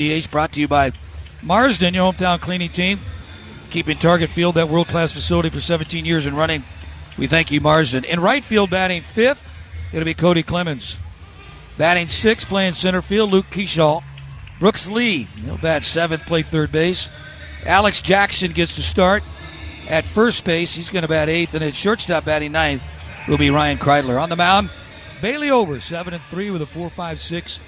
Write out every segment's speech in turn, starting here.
DH brought to you by Marsden, your hometown cleaning team, keeping Target Field that world-class facility for 17 years and running. We thank you, Marsden. In right field, batting fifth, it'll be Cody Clemens. Batting sixth, playing center field, Luke Keyshaw. Brooks Lee, he'll bat seventh, play third base. Alex Jackson gets the start at first base. He's going to bat eighth, and at shortstop, batting ninth, will be Ryan Kreidler. On the mound, Bailey Over, 7-3 with a 4.56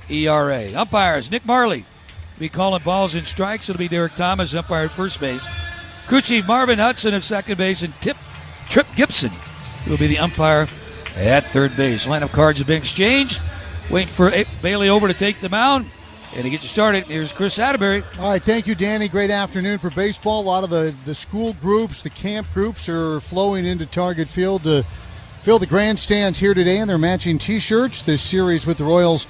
ERA. Umpires, Nick Marley will be calling balls and strikes. It'll be Derek Thomas, umpire at first base. Crew chief Marvin Hudson at second base, and Trip Gibson will be the umpire at third base. Lineup cards have been exchanged. Waiting for Bailey Over to take the mound. And to get you started, here's Chris Atterbury. All right, thank you, Danny. Great afternoon for baseball. A lot of the school groups, the camp groups are flowing into Target Field to fill the grandstands here today in their matching T-shirts. This series with the Royals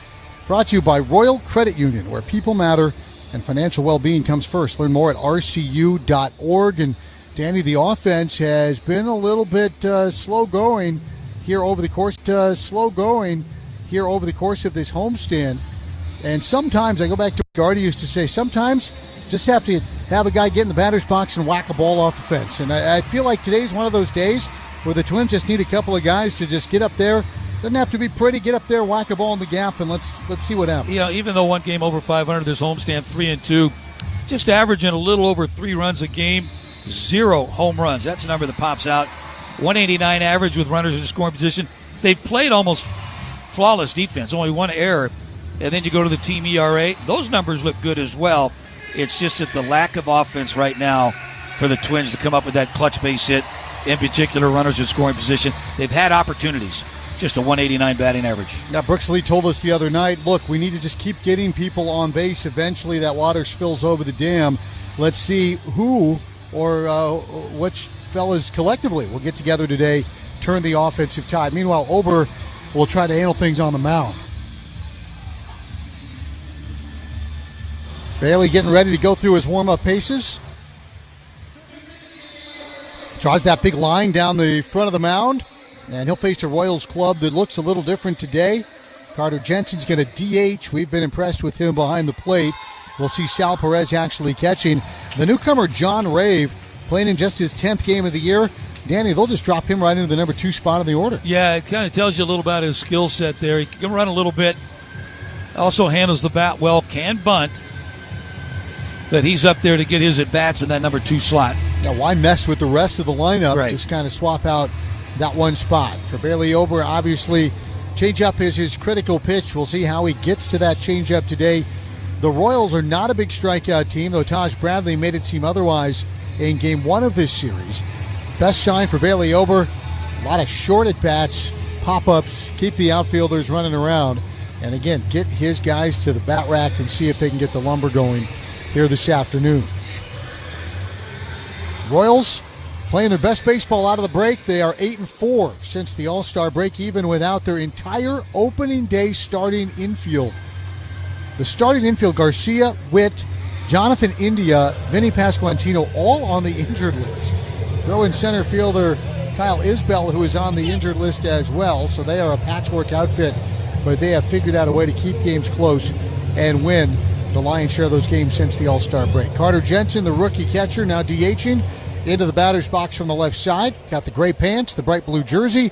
brought to you by Royal Credit Union, where people matter and financial well-being comes first. Learn more at rcu.org. And, Danny, the offense has been a little bit slow going here over the course of this homestand. And sometimes, I go back to what Gardy used to say, sometimes just have to have a guy get in the batter's box and whack a ball off the fence. And I feel like today's one of those days where the Twins just need a couple of guys to just get up there. Doesn't have to be pretty. Get up there, whack a ball in the gap, and let's see what happens. Yeah, even though one game over 500, this homestand 3-2, just averaging a little over 3 runs a game, 0 home runs. That's the number that pops out. 189 average with runners in scoring position. They've played almost flawless defense, only 1 error. And then you go to the team ERA. Those numbers look good as well. It's just that the lack of offense right now for the Twins to come up with that clutch base hit, in particular runners in scoring position. They've had opportunities. Just a 189 batting average. Now, Brooks Lee told us the other night, look, we need to just keep getting people on base. Eventually that water spills over the dam. Let's see who or which fellas collectively will get together today, turn the offensive tide. Meanwhile, Ober will try to handle things on the mound. Bailey getting ready to go through his warm-up paces. Draws that big line down the front of the mound. And he'll face a Royals club that looks a little different today. Carter Jensen's going to DH. We've been impressed with him behind the plate. We'll see Sal Perez actually catching. The newcomer, John Rave, playing in just his 10th game of the year. Danny, they'll just drop him right into the number 2 spot of the order. Yeah, it kind of tells you a little about his skill set there. He can run a little bit. Also handles the bat well, can bunt. But he's up there to get his at-bats in that number 2 slot. Now, why mess with the rest of the lineup? Right. Just kind of swap out that one spot. For Bailey Ober, obviously, changeup is his critical pitch. We'll see how he gets to that changeup today. The Royals are not a big strikeout team, though Taj Bradley made it seem otherwise in Game 1 of this series. Best sign for Bailey Ober, a lot of short at-bats, pop-ups, keep the outfielders running around, and again, get his guys to the bat rack and see if they can get the lumber going here this afternoon. Royals playing their best baseball out of the break. They are 8-4 since the All-Star break, even without their entire opening day starting infield. The starting infield, Garcia, Witt, Jonathan India, Vinny Pasquantino, all on the injured list. Throw in center fielder Kyle Isbell, who is on the injured list as well. So they are a patchwork outfit, but they have figured out a way to keep games close and win the lion's share of those games since the All-Star break. Carter Jensen, the rookie catcher, now DHing into the batter's box from the left side. Got the gray pants, the bright blue jersey.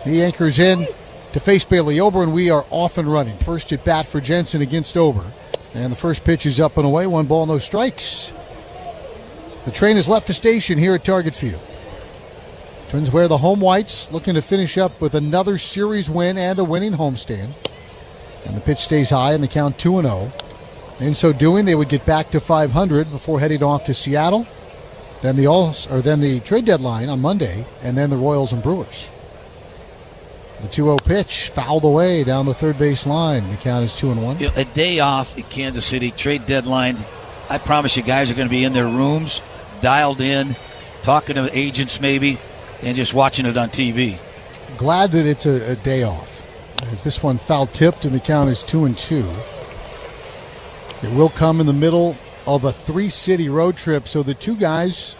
He anchors in to face Bailey Ober, and we are off and running. First at bat for Jensen against Ober. And the first pitch is up and away. 1 ball, no strikes. The train has left the station here at Target Field. Twins wear the home whites, looking to finish up with another series win and a winning homestand. And the pitch stays high in the count 2-0. In so doing, they would get back to 500 before heading off to Seattle. Then the trade deadline on Monday, and then the Royals and Brewers. The 2-0 pitch fouled away down the third base line. The count is 2-1. A day off in Kansas City, trade deadline. I promise you guys are going to be in their rooms, dialed in, talking to agents maybe, and just watching it on TV. Glad that it's a day off, as this one foul tipped and the count is 2-2. It will come in the middle of a 3-city road trip, so the 2 guys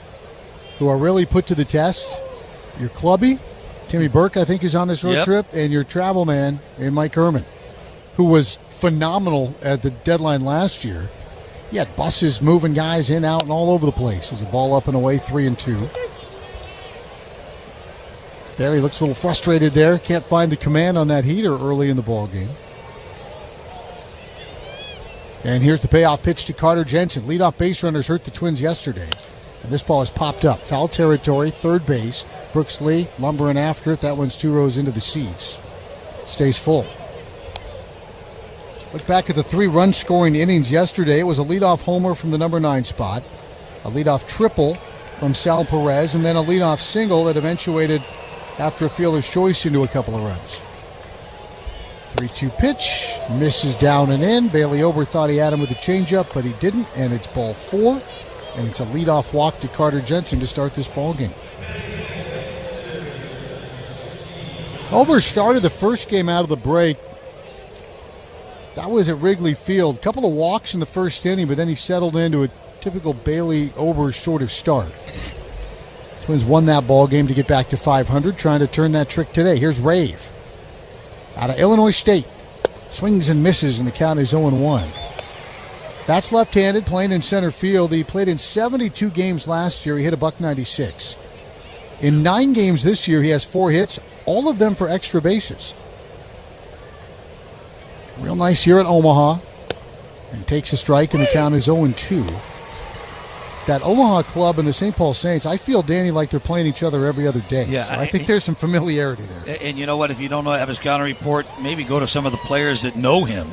who are really put to the test, your clubby, Timmy Burke, I think, is on this road trip, and your travel man, and Mike Ehrman. who was phenomenal at the deadline last year. He had buses moving guys in, out, and all over the place. As a ball up and away, 3-2. Bailey looks a little frustrated there. Can't find the command on that heater early in the ball game. And here's the payoff pitch to Carter Jensen. Leadoff base runners hurt the Twins yesterday. And this ball has popped up. Foul territory, third base. Brooks Lee lumbering after it. That one's 2 rows into the seats. Stays full. Look back at the 3 run scoring innings yesterday. It was a leadoff homer from the number 9 spot, a leadoff triple from Sal Perez, and then a leadoff single that eventuated after a fielder's choice into a couple of runs. 3-2 pitch, misses down and in. Bailey Ober thought he had him with a changeup, but he didn't, and it's ball 4, and it's a leadoff walk to Carter Jensen to start this ball game. Ober started the first game out of the break. That was at Wrigley Field. A couple of walks in the first inning, but then he settled into a typical Bailey Ober sort of start. Twins won that ball game to get back to 500, trying to turn that trick today. Here's Rave out of Illinois State. Swings and misses, and the count is 0-1. That's left-handed, playing in center field. He played in 72 games last year. He hit $196. In 9 games this year, he has 4 hits, all of them for extra bases. Real nice here at Omaha. And takes a strike, and the count is 0-2. That Omaha club and the St. Paul Saints, I feel, Danny, like they're playing each other every other day. Yeah, so I think there's some familiarity there. And you know what? If you don't have his scouting report, maybe go to some of the players that know him,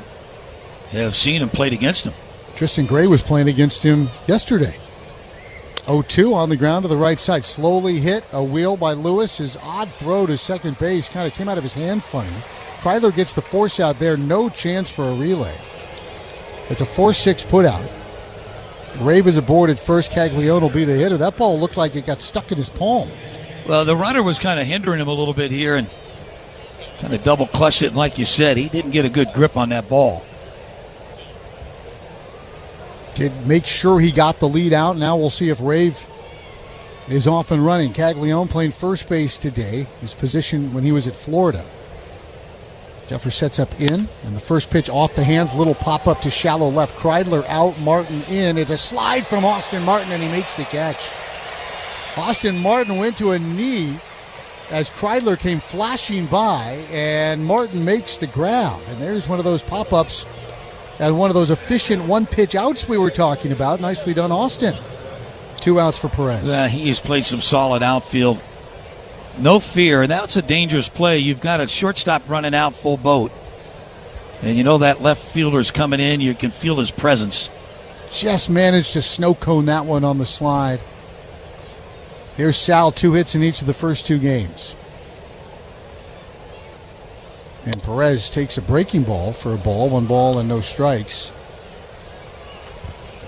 have seen him, played against him. Tristan Gray was playing against him yesterday. 0-2 on the ground to the right side. Slowly hit, a wheel by Lewis. His odd throw to second base kind of came out of his hand funny. Kreidler gets the force out there. No chance for a relay. It's a 4-6 putout. Rave is aboard at first. Caglione will be the hitter. That ball looked like it got stuck in his palm. Well, the runner was kind of hindering him a little bit here and kind of double clutched it. And like you said, he didn't get a good grip on that ball. Did make sure he got the lead out. Now we'll see if Rave is off and running. Caglione playing first base today. His position when he was at Florida. Jeffers sets up in, and the first pitch off the hands. Little pop-up to shallow left. Kreidler out, Martin in. It's a slide from Austin Martin, and he makes the catch. Austin Martin went to a knee as Kreidler came flashing by, and Martin makes the grab. And there's one of those pop-ups and one of those efficient one-pitch outs we were talking about. Nicely done, Austin. 2 outs for Perez. He's played some solid outfield. No fear, and that's a dangerous play. You've got a shortstop running out full boat. And you know that left fielder's coming in. You can feel his presence. Just managed to snow cone that one on the slide. Here's Sal, 2 hits in each of the first 2 games. And Perez takes a breaking ball for a ball, 1 ball and no strikes.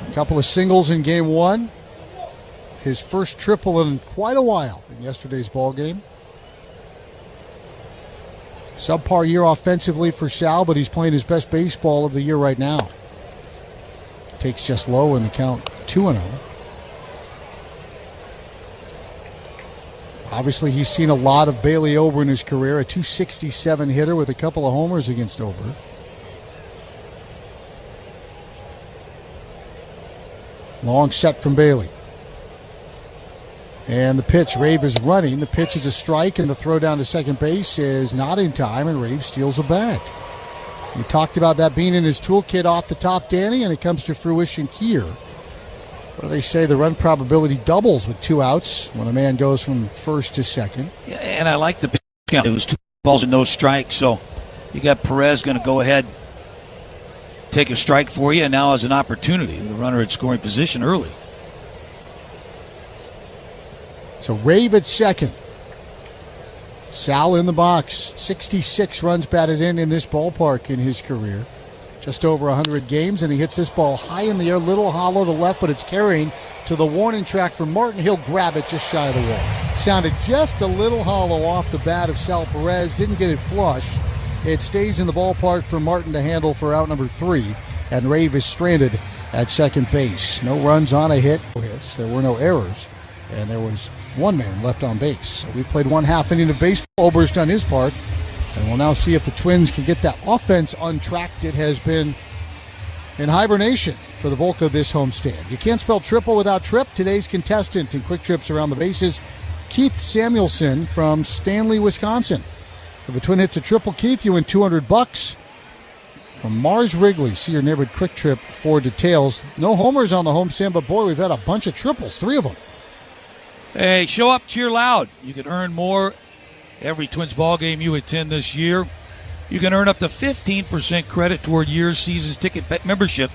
A couple of singles in game 1. His first triple in quite a while in yesterday's ball game. Subpar year offensively for Sal, but he's playing his best baseball of the year right now. Takes just low in the count, 2-0. Obviously, he's seen a lot of Bailey Ober in his career, a .267 hitter with a couple of homers against Ober. Long set from Bailey. And the pitch, Rave is running. The pitch is a strike, and the throw down to second base is not in time, and Rave steals a bag. We talked about that being in his toolkit off the top, Danny, and it comes to fruition here. What do they say? The run probability doubles with 2 outs when a man goes from first to second. Yeah, and I like the pitch count. It was 2 balls and no strikes, so you got Perez going to go ahead, take a strike for you, and now has an opportunity. The runner at scoring position early. So Rave at second. Sal in the box. 66 runs batted in this ballpark in his career. Just over 100 games, and he hits this ball high in the air, little hollow to left, but it's carrying to the warning track for Martin. He'll grab it just shy of the wall. Sounded just a little hollow off the bat of Sal Perez. Didn't get it flush. It stays in the ballpark for Martin to handle for out number 3, and Rave is stranded at second base. No runs on a hit. There were no errors, and there was 1 man left on base. So we've played 1/2 inning of baseball. Ober's done his part. And we'll now see if the Twins can get that offense untracked. It has been in hibernation for the bulk of this homestand. You can't spell triple without Trip. Today's contestant in quick trips around the bases, Keith Samuelson from Stanley, Wisconsin. If a Twin hits a triple, Keith, you win $200. From Mars Wrigley, see your neighborhood Quick Trip for details. No homers on the homestand, but boy, we've had a bunch of triples, 3 of them. Hey, show up, cheer loud. You can earn more every Twins ball game you attend this year. You can earn up to 15% credit toward year's season's ticket membership.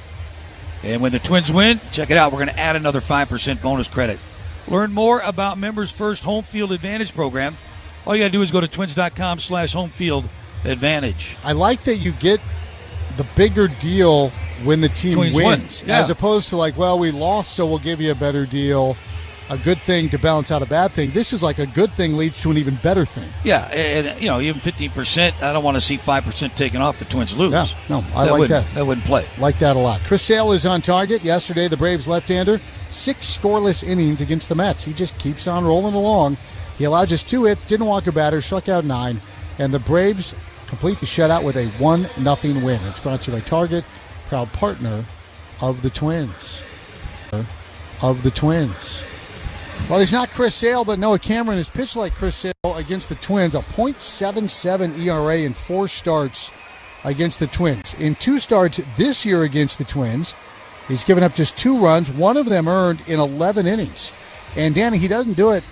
And when the Twins win, check it out, we're going to add another 5% bonus credit. Learn more about Members First Home Field Advantage program. All you got to do is go to twins.com/homefieldadvantage. I like that you get the bigger deal when the team wins, as opposed to like, well, we lost, so we'll give you a better deal. A good thing to balance out a bad thing. This is like a good thing leads to an even better thing. Yeah, and even 15%, I don't want to see 5% taken off the Twins lose. Yeah, no, I like that. That wouldn't play. Like that a lot. Chris Sale is on target. Yesterday, the Braves left-hander, 6 scoreless innings against the Mets. He just keeps on rolling along. He allowed just 2 hits, didn't walk a batter, struck out 9, and the Braves complete the shutout with a 1-0 win. It's brought to you by Target, proud partner of the Twins. Well, he's not Chris Sale, but Noah Cameron has pitched like Chris Sale against the Twins. A .77 ERA in 4 starts against the Twins. In 2 starts this year against the Twins, he's given up just 2 runs, 1 of them earned in 11 innings. And, Danny, he doesn't do it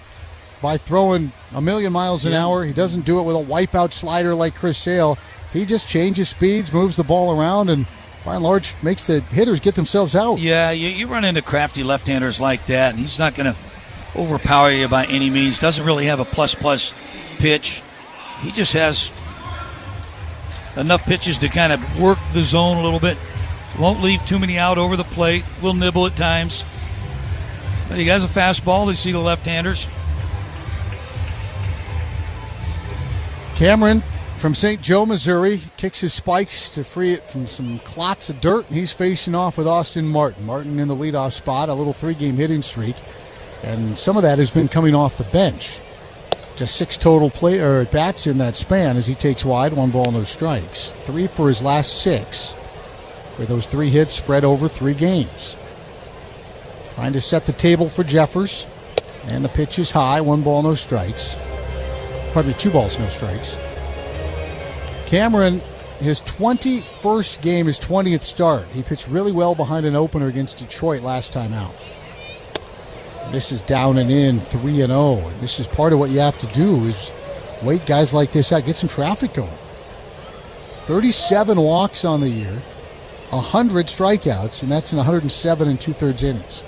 by throwing a million miles an hour. He doesn't do it with a wipeout slider like Chris Sale. He just changes speeds, moves the ball around, and by and large makes the hitters get themselves out. Yeah, you run into crafty left-handers like that, and he's not going to overpower you by any means. Doesn't really have a plus pitch. He just has enough pitches to kind of work the zone a little bit. Won't leave too many out over the plate. Will nibble at times. But he has a fastball. They see the left-handers. Cameron from St. Joe, Missouri, kicks his spikes to free it from some clots of dirt, and he's facing off with Austin Martin. Martin in the leadoff spot, a little 3-game hitting streak. And some of that has been coming off the bench. Just 6 total at-bats in that span as he takes wide, 1 ball, no strikes. 3 for his last 6, with those 3 hits spread over 3 games. Trying to set the table for Jeffers. And the pitch is high, 1 ball, no strikes. Probably 2 balls, no strikes. Cameron, his 21st game, his 20th start. He pitched really well behind an opener against Detroit last time out. This is down and in, 3-0. And this is part of what you have to do is wait guys like this out, get some traffic going. 37 walks on the year, 100 strikeouts, and that's in 107 2/3 innings.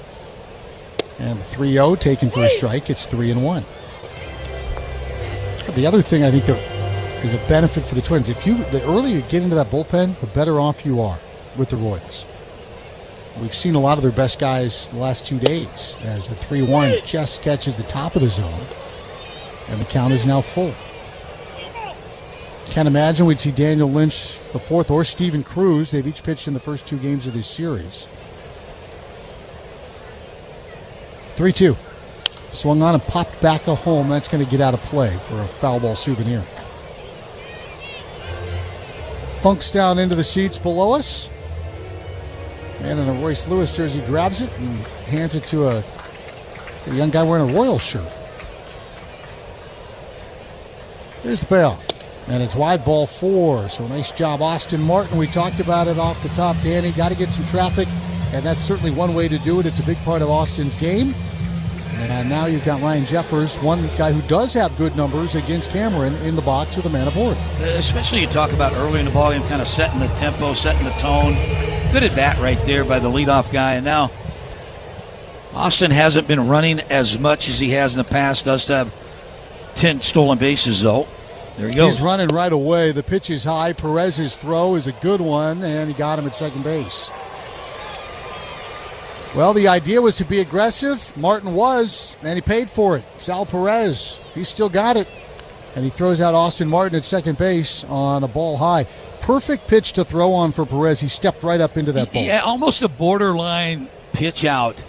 And the 3-0 taken for a strike, it's 3-1. The other thing I think that is a benefit for the Twins, the earlier you get into that bullpen, the better off you are with the Royals. We've seen a lot of their best guys the last 2 days as the 3-1 just catches the top of the zone, and the count is now full. Can't imagine we'd see Daniel Lynch the 4th or Steven Cruz. They've each pitched in the first 2 games of this series. 3-2. Swung on and popped back a home. That's going to get out of play for a foul ball souvenir. Funks down into the seats below us. Man in a Royce Lewis jersey grabs it and hands it to a young guy wearing a Royals shirt. There's the payoff. And it's wide, ball 4. So nice job, Austin Martin. We talked about it off the top, Danny. Got to get some traffic, and that's certainly one way to do it. It's a big part of Austin's game. And now you've got Ryan Jeffers, one guy who does have good numbers against Cameron in the box with a man aboard. Especially you talk about early in the ballgame, kind of setting the tempo, setting the tone. Good at bat right there by the leadoff guy. And now Austin hasn't been running as much as he has in the past. Does have 10 stolen bases, though. There he goes. He's running right away. The pitch is high. Perez's throw is a good one, and he got him at second base. Well, the idea was to be aggressive. Martin was, and he paid for it. Sal Perez, he still got it. And he throws out Austin Martin at second base on a ball high. Perfect pitch to throw on for Perez. He stepped right up into that ball. Yeah, almost a borderline pitch out.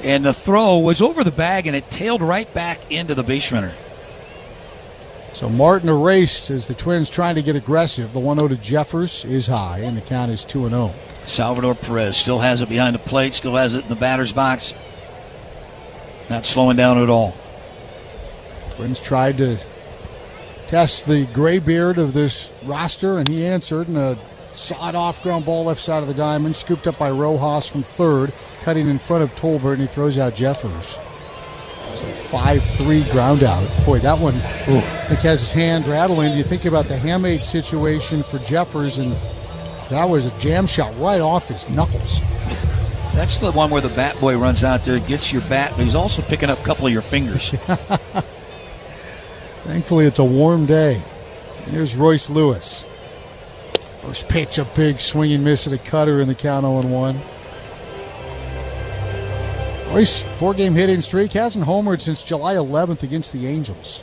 And the throw was over the bag, and it tailed right back into the base runner. So Martin erased as the Twins trying to get aggressive. The 1-0 to Jeffers is high, and the count is 2-0. Salvador Perez still has it behind the plate, still has it in the batter's box. Not slowing down at all. Twins tried to test the gray beard of this roster, and he answered, and a sawed-off ground ball left side of the diamond, scooped up by Rojas from third, cutting in front of Tolbert, and he throws out Jeffers. So 5-3 ground out. Boy, that one, Nick has his hand rattling. You think about the hamate situation for Jeffers, and that was a jam shot right off his knuckles. That's the one where the bat boy runs out there, gets your bat, but he's also picking up a couple of your fingers. Thankfully, it's a warm day. And here's Royce Lewis. First pitch, a big swinging miss at a cutter in the count 0-1. Royce, 4-game hitting streak, hasn't homered since July 11th against the Angels.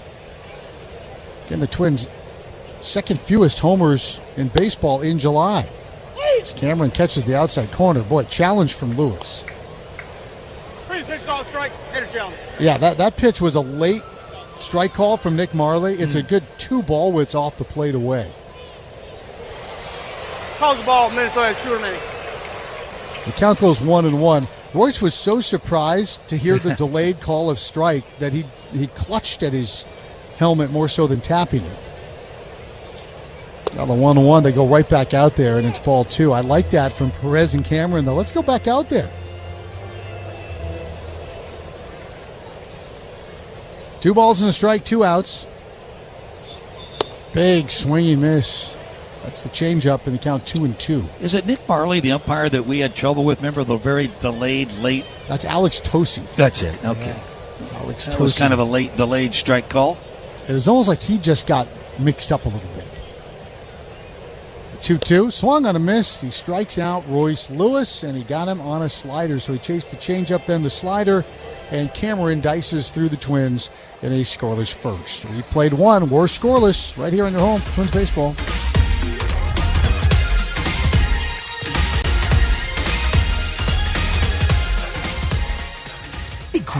Again, the Twins' second fewest homers in baseball in July. As Cameron catches the outside corner. Boy, challenge from Lewis. Pitch call, strike, hitter challenge. Yeah, that pitch was a late strike call from Nick Marley. It's a good 2 ball widths off the plate away. Calls the ball, Minnesota has 2 remaining. So the count goes 1-1. Royce was so surprised to hear the delayed call of strike that he clutched at his helmet more so than tapping it. Now the 1-1, they go right back out there, and it's ball 2. I like that from Perez and Cameron, though. Let's go back out there. 2 balls and a strike, 2 outs. Big swinging miss. That's the changeup in the count 2-2. Is it Nick Marley, the umpire that we had trouble with? Remember the very delayed late? That's Alex Tosi. That's it. Okay. Yeah. Alex That Tosi. was kind of a late delayed strike call. It was almost like he just got mixed up a little bit. 2-2, swung on a miss. He strikes out Royce Lewis, and he got him on a slider. So he chased the changeup, then the slider, and Cameron dices through the Twins in a scoreless first. We played 1. We're scoreless right here on your home for Twins baseball.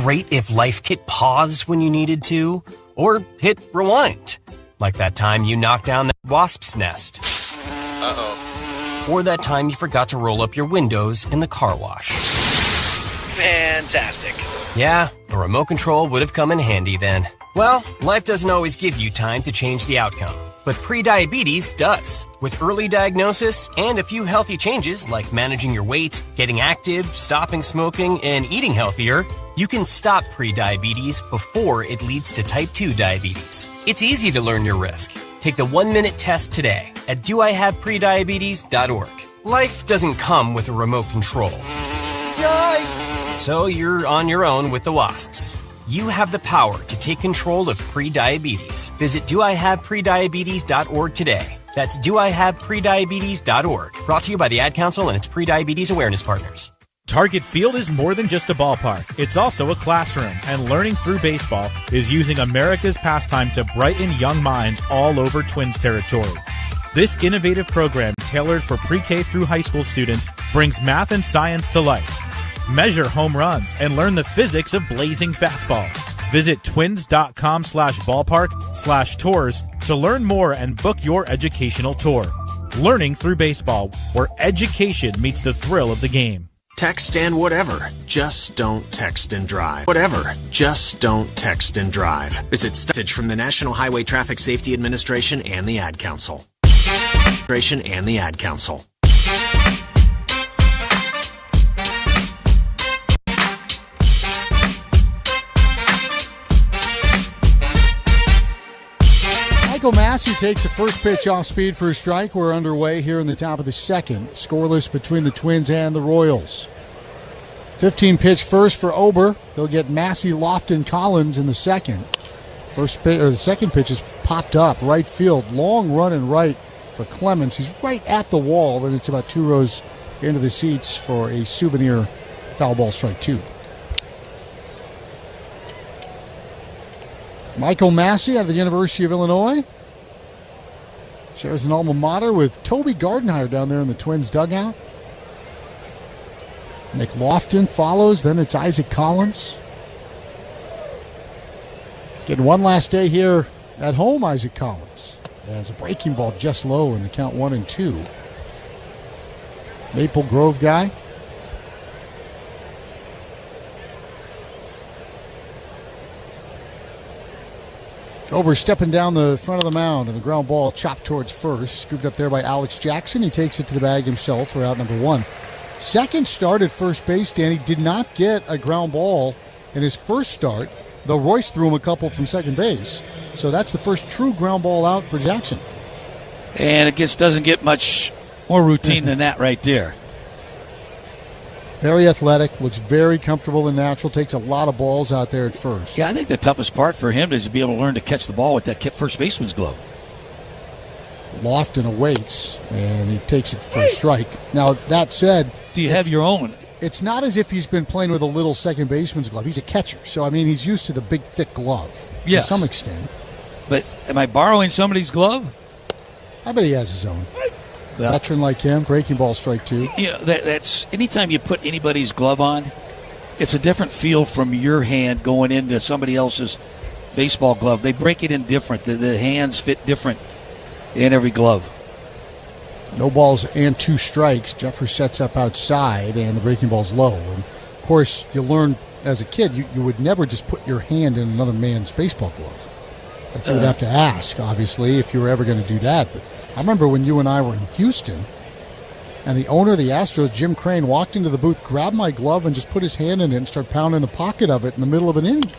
Great if life hit pause when you needed to, or hit rewind, like that time you knocked down that wasp's nest. Or that time you forgot to roll up your windows in the car wash. Fantastic. Yeah, a remote control would have come in handy then. Well, life doesn't always give you time to change the outcome, but prediabetes does. With early diagnosis and a few healthy changes like managing your weight, getting active, stopping smoking, and eating healthier, you can stop prediabetes before it leads to type 2 diabetes. It's easy to learn your risk. Take the 1-minute test today at doihaveprediabetes.org. Life doesn't come with a remote control. Yikes! So you're on your own with the wasps. You have the power to take control of prediabetes. Visit doihaveprediabetes.org today. That's doihaveprediabetes.org. Brought to you by the Ad Council and its Prediabetes Awareness Partners. Target Field is more than just a ballpark. It's also a classroom, and learning through baseball is using America's pastime to brighten young minds all over Twins territory. This innovative program, tailored for pre-K through high school students, brings math and science to life. Measure home runs and learn the physics of blazing fastballs. Visit twins.com/ballpark/tours to learn more and book your educational tour. Learning through baseball, where education meets the thrill of the game. Text and whatever. Just don't text and drive. Whatever. Just don't text and drive. Visit message from the National Highway Traffic Safety Administration and the Ad Council. And the Ad Council. Michael Massey takes the first pitch off speed for a strike. We're underway here in the top of the second. Scoreless between the Twins and the Royals. 15 pitch first for Ober. He'll get Massey, Lofton, Collins in the second. The second pitch is popped up right field. Long run and right for Clemens. He's right at the wall, and it's about 2 rows into the seats for a souvenir foul ball strike 2. Michael Massey out of the University of Illinois. Shares an alma mater with Toby Gardenhire down there in the Twins dugout. Nick Lofton follows. Then it's Isaac Collins. Getting one last day here at home, Isaac Collins. As a breaking ball just low in the count 1-2. Maple Grove guy. Ober stepping down the front of the mound, and the ground ball chopped towards first. Scooped up there by Alex Jackson. He takes it to the bag himself for out number 1. Second start at first base, Danny did not get a ground ball in his first start, though Royce threw him a couple from second base. So that's the first true ground ball out for Jackson. And it doesn't get much more routine than that right there. Very athletic, looks very comfortable and natural, takes a lot of balls out there at first. Yeah, I think the toughest part for him is to be able to learn to catch the ball with that first baseman's glove. Lofton awaits, and he takes it for a strike. Now, that said... Do you have your own? It's not as if he's been playing with a little second baseman's glove. He's a catcher, so, I mean, he's used to the big, thick glove to some extent. But am I borrowing somebody's glove? I bet he has his own. Well, veteran like him, breaking ball strike 2. You know, that's anytime you put anybody's glove on, it's a different feel from your hand going into somebody else's baseball glove. They break it in different. The hands fit different in every glove. No balls and 2 strikes. Jeffers sets up outside, and the breaking ball's low. And, of course, you learn as a kid, you would never just put your hand in another man's baseball glove. Like you would have to ask, obviously, if you were ever going to do that. But I remember when you and I were in Houston, and the owner of the Astros, Jim Crane, walked into the booth, grabbed my glove, and just put his hand in it and started pounding the pocket of it in the middle of an inning.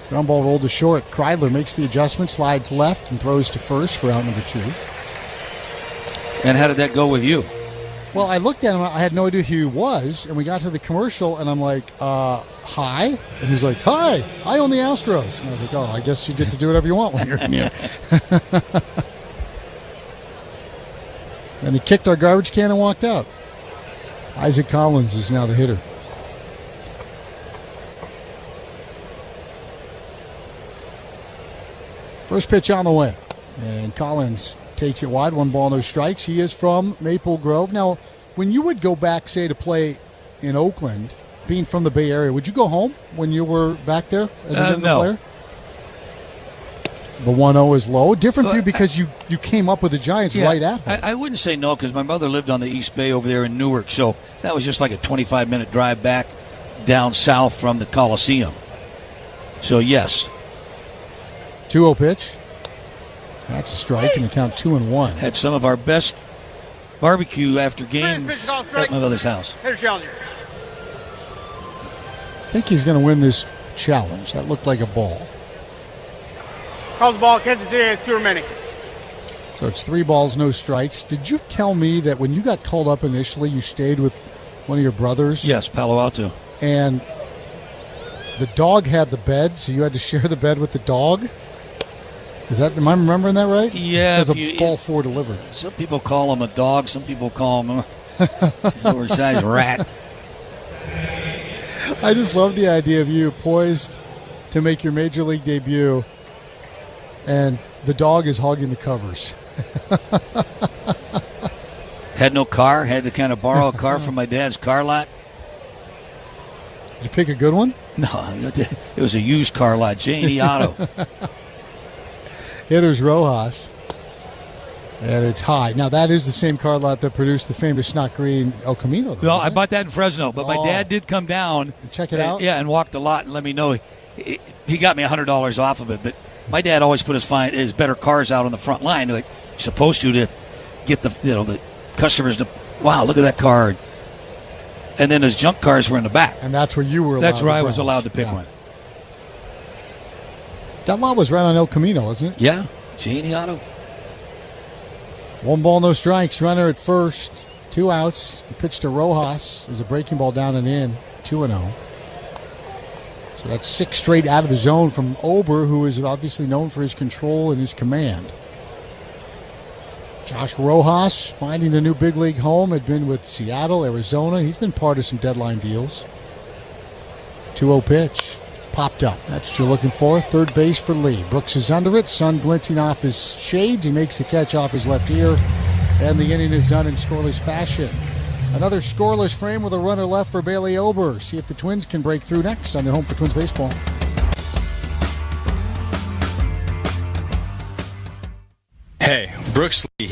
Ground ball rolled to short. Kreidler makes the adjustment, slides left, and throws to first for out number 2. And how did that go with you? Well, I looked at him. I had no idea who he was, and we got to the commercial, and I'm like, hi? And he's like, hi, I own the Astros. And I was like, oh, I guess you get to do whatever you want when you're in here. And he kicked our garbage can and walked out. Isaac Collins is now the hitter. First pitch on the way, and Collins takes it wide. 1 ball, no strikes. He is from Maple Grove. Now, when you would go back, say, to play in Oakland, being from the Bay Area, would you go home when you were back there as a no. player? The 1-0 is low. Different for you because you came up with the Giants right at home. I wouldn't say no because my mother lived on the East Bay over there in Newark, so that was just like a 25-minute drive back down south from the Coliseum. So, yes. 2-0 pitch. That's a strike, and the count 2-1. Had some of our best barbecue after games at my mother's house. I think he's going to win this challenge. That looked like a ball. Calls the ball, Kansas City, it's 2 remaining. So it's 3 balls, no strikes. Did you tell me that when you got called up initially, you stayed with one of your brothers? Yes, Palo Alto. And the dog had the bed, so you had to share the bed with the dog? Am I remembering that right? Yeah. As a ball 4 delivered. Some people call him a dog. Some people call him a oversized rat. I just love the idea of you poised to make your major league debut, and the dog is hogging the covers. Had no car. Had to kind of borrow a car from my dad's car lot. Did you pick a good one? No, it was a used car lot. J&E Auto. Hitters Rojas. And it's high. Now, that is the same car lot that produced the famous Snot Green El Camino. Well, I bought that in Fresno, but my dad did come down. And check it out? Yeah, and walk the lot and let me know. He got me $100 off of it, but my dad always put his better cars out on the front line, like you're supposed to get the customers to, wow, look at that car. And then his junk cars were in the back. And that's where you were allowed That's where I was allowed to pick one. That lot was right on El Camino, wasn't it? Yeah, J&E Auto. 1 ball, no strikes. Runner at first. 2 outs. He pitched to Rojas. There's a breaking ball down and in. 2-0. So that's 6 straight out of the zone from Ober, who is obviously known for his control and his command. Josh Rojas finding a new big league home. Had been with Seattle, Arizona. He's been part of some deadline deals. 2-0 pitch. Popped up. That's what you're looking for. Third base for Lee. Brooks is under it. Sun glinting off his shades. He makes the catch off his left ear. And the inning is done in scoreless fashion. Another scoreless frame with a runner left for Bailey Ober. See if the Twins can break through next on the Home for Twins Baseball.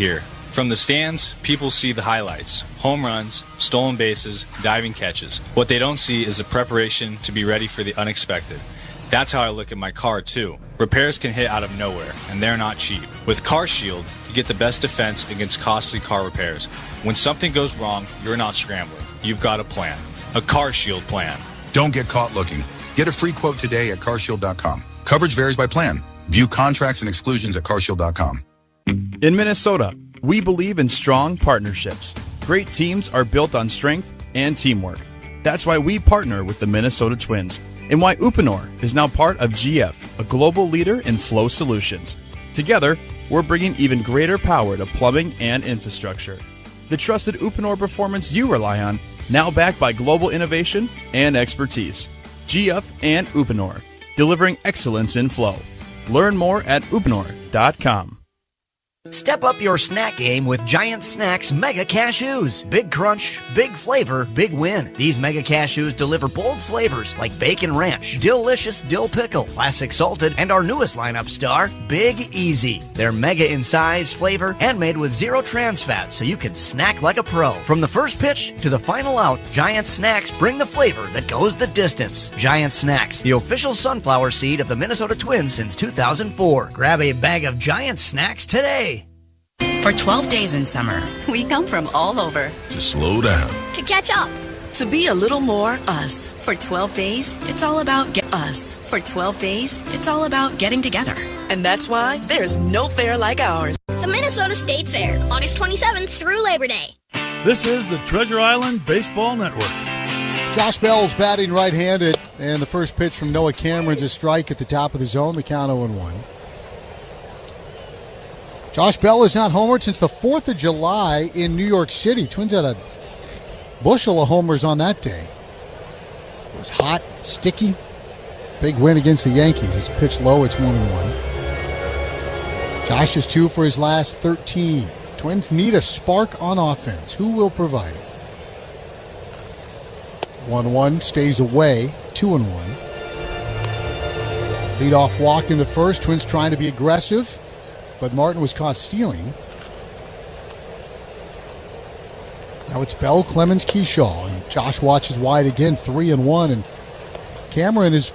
here. From the stands, people see the highlights: home runs, stolen bases, diving catches. What they don't see is the preparation to be ready for the unexpected. That's how I look at my car, too. Repairs can hit out of nowhere, and they're not cheap. With Car Shield, you get the best defense against costly car repairs. When something goes wrong, you're not scrambling. You've got a plan. A Car Shield plan. Don't get caught looking. Get a free quote today at carshield.com. Coverage varies by plan. View contracts and exclusions at carshield.com. In Minnesota, we believe in strong partnerships. Great teams are built on strength and teamwork. That's why we partner with the Minnesota Twins, and why Uponor is now part of GF, a global leader in flow solutions. Together, we're bringing even greater power to plumbing and infrastructure. The trusted Uponor performance you rely on, now backed by global innovation and expertise. GF and Uponor, delivering excellence in flow. Learn more at uponor.com. Step up your snack game with Giant Snacks Mega Cashews. Big crunch, big flavor, big win. These Mega Cashews deliver bold flavors like bacon ranch, delicious dill pickle, classic salted, and our newest lineup star, Big Easy. They're mega in size, flavor, and made with zero trans fats, so you can snack like a pro. From the first pitch to the final out, Giant Snacks bring the flavor that goes the distance. Giant Snacks, the official sunflower seed of the Minnesota Twins since 2004. Grab a bag of Giant Snacks today. For 12 days in summer, we come from all over. To slow down. To catch up. To be a little more us. For 12 days, it's all about us. For 12 days, it's all about getting together. And that's why there's no fair like ours. The Minnesota State Fair, August 27th through Labor Day. This is the Treasure Island Baseball Network. Josh Bell's batting right-handed, and the first pitch from Noah Cameron's a strike at the top of the zone, the count 0-1. Josh Bell has not homered since the 4th of July in New York City. Twins had a bushel of homers on that day. It was hot, sticky. Big win against the Yankees. It's pitched low. It's 1-1. Josh is 2 for his last 13. Twins need a spark on offense. Who will provide it? 1-1 stays away. 2-1. Leadoff walk in the first. Twins trying to be aggressive, but Martin was caught stealing. Now it's Bell, Clemens, Keyshaw, and Josh watches wide again, 3-1, and Cameron is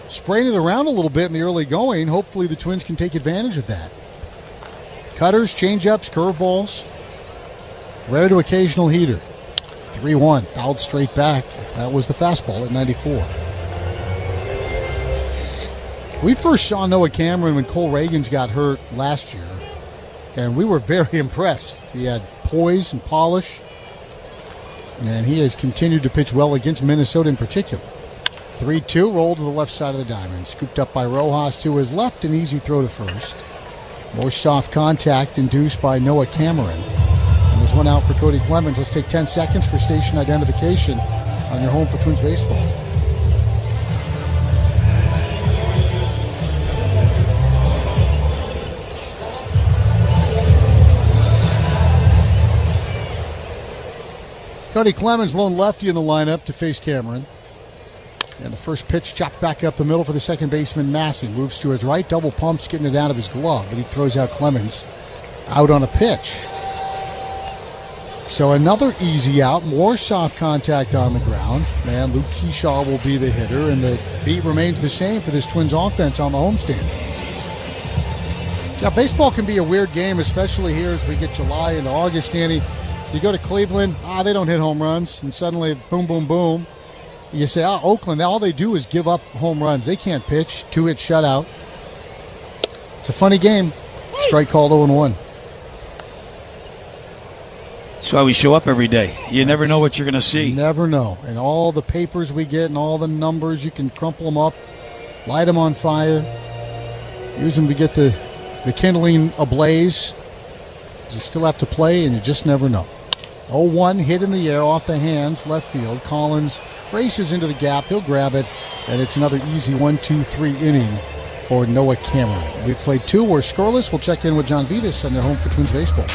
spraying it around a little bit in the early going. Hopefully the Twins can take advantage of that. Cutters, changeups, curveballs, rare to occasional heater. 3-1, fouled straight back. That was the fastball at 94. We first saw Noah Cameron when Cole Reagans got hurt last year, and we were very impressed. He had poise and polish, and he has continued to pitch well against Minnesota in particular. 3-2, roll to the left side of the diamond. Scooped up by Rojas to his left, an easy throw to first. More soft contact induced by Noah Cameron. And there's one out for Cody Clemens. Let's take 10 seconds for station identification on your home for Twins baseball. Cody Clemens, lone lefty in the lineup to face Cameron. And the first pitch chopped back up the middle for the second baseman, Massey. Moves to his right, double pumps, getting it out of his glove, but he throws out Clemens out on a pitch. So another easy out, more soft contact on the ground. Man, Luke Keyshaw will be the hitter, and the beat remains the same for this Twins offense on the homestand. Yeah, baseball can be a weird game, especially here as we get July into August, Danny. You go to Cleveland, they don't hit home runs, and suddenly, boom, boom, boom. You say, Oakland, all they do is give up home runs. They can't pitch, 2-hit shutout. It's a funny game. Strike called 0-1. That's why we show up every day. You never know what you're going to see. Never know. And all the papers we get and all the numbers, you can crumple them up, light them on fire, use them to get the kindling ablaze. You still have to play, and you just never know. 0-1 hit in the air off the hands, left field. Collins races into the gap. He'll grab it, and it's another easy 1-2-3 inning for Noah Cameron. We've played 2. We're scoreless. We'll check in with John Vitas on their home for Twins baseball.